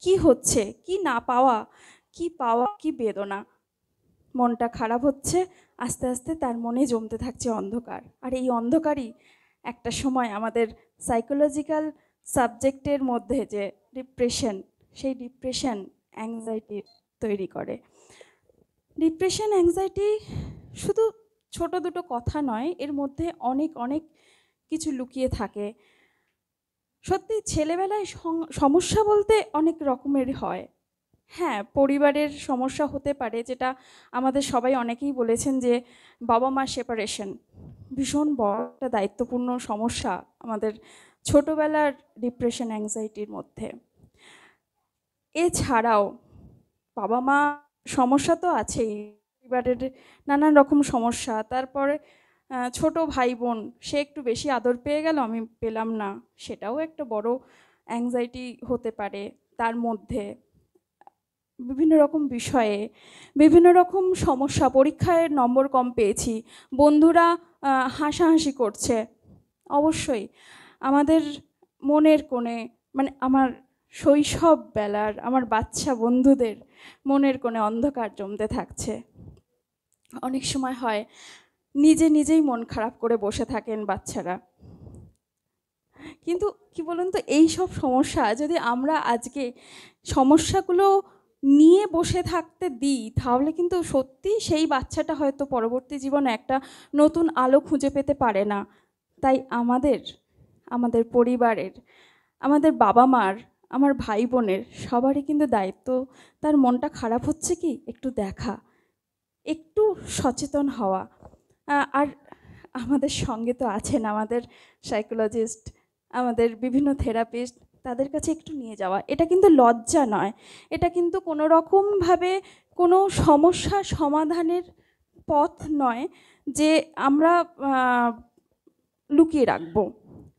কি হচ্ছে, কি না পাওয়া, কি বেদনা। মনটা খারাপ হচ্ছে, আস্তে আস্তে তার মনে জমতে থাকছে অন্ধকার। আর এই অন্ধকারই একটা সময় আমাদের সাইকোলজিক্যাল সাবজেক্টের মধ্যে যে ডিপ্রেশন, সেই ডিপ্রেশন অ্যাংজাইটি তৈরি করে। ডিপ্রেশন অ্যাংজাইটি শুধু ছোট দুটো কথা নয়, এর মধ্যে অনেক অনেক কিছু লুকিয়ে থাকে। সত্যি ছেলেবেলায় সমস্যা বলতে অনেক রকমেরই হয়। হ্যাঁ, পরিবারের সমস্যা হতে পারে, যেটা আমাদের সবাই অনেকেই বলেছেন যে বাবা মা সেপারেশন ভীষণ বড় একটা দায়িত্বপূর্ণ সমস্যা আমাদের ছোটোবেলার ডিপ্রেশন অ্যাংজাইটির মধ্যে। এছাড়াও বাবা মা সমস্যা তো আছেই, পরিবারের নানান রকম সমস্যা, তারপরে ছোট ভাই বোন, সে একটু বেশি আদর পেয়ে গেল, আমি পেলাম না, সেটাও একটা বড় অ্যাংজাইটি হতে পারে। তার মধ্যে বিভিন্ন রকম বিষয়ে বিভিন্ন রকম সমস্যা, পরীক্ষায় নম্বর কম পেয়েছি, বন্ধুরা হাসাহাসি করছে, অবশ্যই আমাদের মনের কোণে, মানে আমার শৈশব বেলার আমার বাচ্চা বন্ধুদের মনের কোণে অন্ধকার জমতে থাকছে। অনেক সময় হয় নিজেই মন খারাপ করে বসে থাকেন বাচ্চারা। কিন্তু কি বলুন তো, এই সব সমস্যা যদি আমরা আজকে সমস্যাগুলো নিয়ে বসে থাকতে দিই, তাহলে কিন্তু সত্যি সেই বাচ্চাটা হয়তো পরবর্তী জীবনে একটা নতুন আলো খুঁজে পেতে পারে না। তাই আমাদের পরিবারের, আমাদের বাবা মার, আমার ভাই বোনের সবারই কিন্তু দায়িত্ব, তার মনটা খারাপ হচ্ছে কি একটু দেখা, একটু সচেতন হওয়া। আর আমাদের সঙ্গে তো আছেন আমাদের সাইকোলজিস্ট, আমাদের বিভিন্ন থেরাপিস্ট, তাদের কাছে একটু নিয়ে যাওয়া। এটা কিন্তু লজ্জা নয়, এটা কিন্তু কোনো রকমভাবে কোনো সমস্যা সমাধানের পথ নয় যে আমরা লুকিয়ে রাখবো।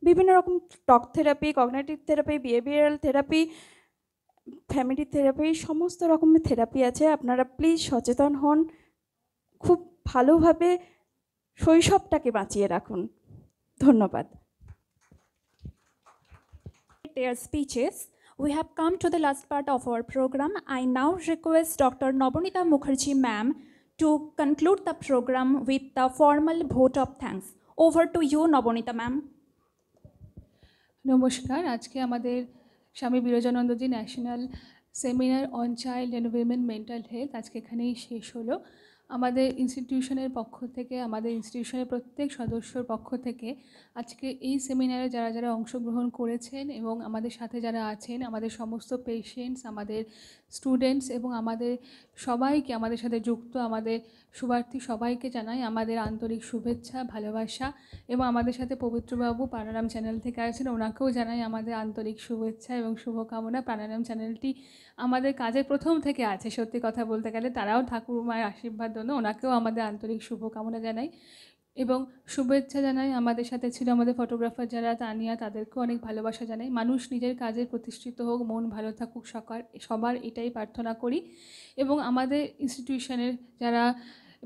বিভিন্ন রকম talk therapy, cognitive therapy, behavioural therapy, family therapy, সমস্ত রকমের থেরাপি আছে। আপনারা প্লিজ সচেতন হন, খুব ভালোভাবে শৈশবটাকে বাঁচিয়ে রাখুন। ধন্যবাদ। Their speeches, we have come to the last part of our program. I now request Dr. Nobonita Mukherjee ma'am to conclude the program with the formal vote of thanks. Over to you, Nobonita ma'am. নমস্কার। আজকে আমাদের স্বামী Virajanandaji national seminar on child and women mental health আজকে এখানেই শেষ হলো। আমাদের ইনস্টিটিউশনের পক্ষ থেকে, আমাদের ইনস্টিটিউশনের প্রত্যেক সদস্যর পক্ষ থেকে আজকে এই সেমিনারে যারা যারা অংশগ্রহণ করেছেন এবং আমাদের সাথে যারা আছেন, আমাদের সমস্ত পেশেন্টস, আমাদের স্টুডেন্টস এবং আমাদের সবাইকে, আমাদের সাথে যুক্ত আমাদের শুভার্থী সবাইকে জানাই আমাদের আন্তরিক শুভেচ্ছা, ভালোবাসা। এবং আমাদের সাথে পবিত্রবাবু প্রাণারাম চ্যানেল থেকে আছেন, ওনাকেও জানাই আমাদের আন্তরিক শুভেচ্ছা এবং শুভকামনা। প্রাণারাম চ্যানেলটি আমাদের কাজের প্রথম থেকে আছে, সত্যি কথা বলতে গেলে তারাও ঠাকুরমায়ের আশীর্বাদ জন্য, ওনাকেও আমাদের আন্তরিক শুভকামনা জানাই এবং শুভেচ্ছা জানাই। আমাদের সাথে ছিল আমাদের ফটোগ্রাফার যারা, তানিয়া, তাদেরকেও অনেক ভালোবাসা জানাই। মানুষ নিজের কাজে প্রতিষ্ঠিত হোক, মন ভালো থাকুক, সবার এটাই প্রার্থনা করি। এবং আমাদের ইনস্টিটিউশনের যারা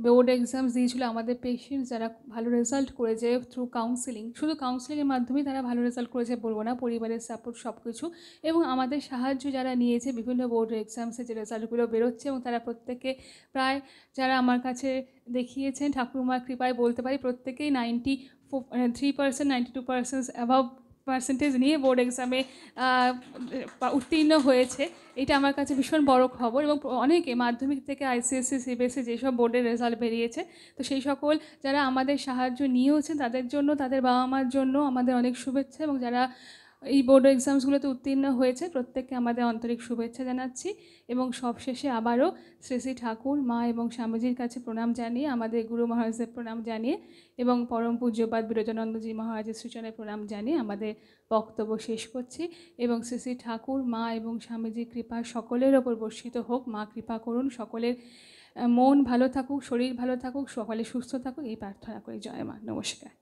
বোর্ড এক্সামস দিয়েছিল, আমাদের পেশেন্টস যারা ভালো রেজাল্ট করেছে থ্রু কাউন্সিলিং, শুধু কাউন্সিলিংয়ের মাধ্যমেই তারা ভালো রেজাল্ট করেছে বলবো না, পরিবারের সাপোর্ট সব কিছু, এবং আমাদের সাহায্য যারা নিয়েছে বিভিন্ন বোর্ড এক্সামসে যে রেজাল্টগুলো বেরোচ্ছে, এবং তারা প্রত্যেকে প্রায় যারা আমার কাছে দেখিয়েছেন ঠাকুরমার কৃপায় বলতে পারি প্রত্যেকেই 93%, 92% অ্যাভাব পার্সেন্টেজ নিয়ে বোর্ড এক্সামে উত্তীর্ণ হয়েছে। এটা আমার কাছে ভীষণ বড় খবর। এবং অনেকে মাধ্যমিক থেকে ICSE, CBSE যেসব বোর্ডের রেজাল্ট বেরিয়েছে, তো সেই সকল যারা আমাদের সাহায্য নিয়েওছেন তাদের জন্য, তাদের বাবা মার জন্য আমাদের অনেক শুভেচ্ছা। এবং যারা এই বোর্ড এক্সামসগুলোতে উত্তীর্ণ হয়েছে প্রত্যেককে আমাদের আন্তরিক শুভেচ্ছা জানাচ্ছি। এবং সবশেষে আবারও শ্রী শ্রী ঠাকুর, মা এবং স্বামীজির কাছে প্রণাম জানিয়ে, আমাদের গুরু মহারাজদের প্রণাম জানিয়ে এবং পরম পূজ্যপাদ বিরজানন্দজি মহারাজের শ্রীচরণে প্রণাম জানিয়ে আমাদের বক্তব্য শেষ করছি। এবং শ্রী শ্রী ঠাকুর, মা এবং স্বামীজির কৃপা সকলের ওপর বর্ষিত হোক। মা কৃপা করুন, সকলের মন ভালো থাকুক, শরীর ভালো থাকুক, সকলে সুস্থ থাকুক, এই প্রার্থনা করি। জয় মা। নমস্কার।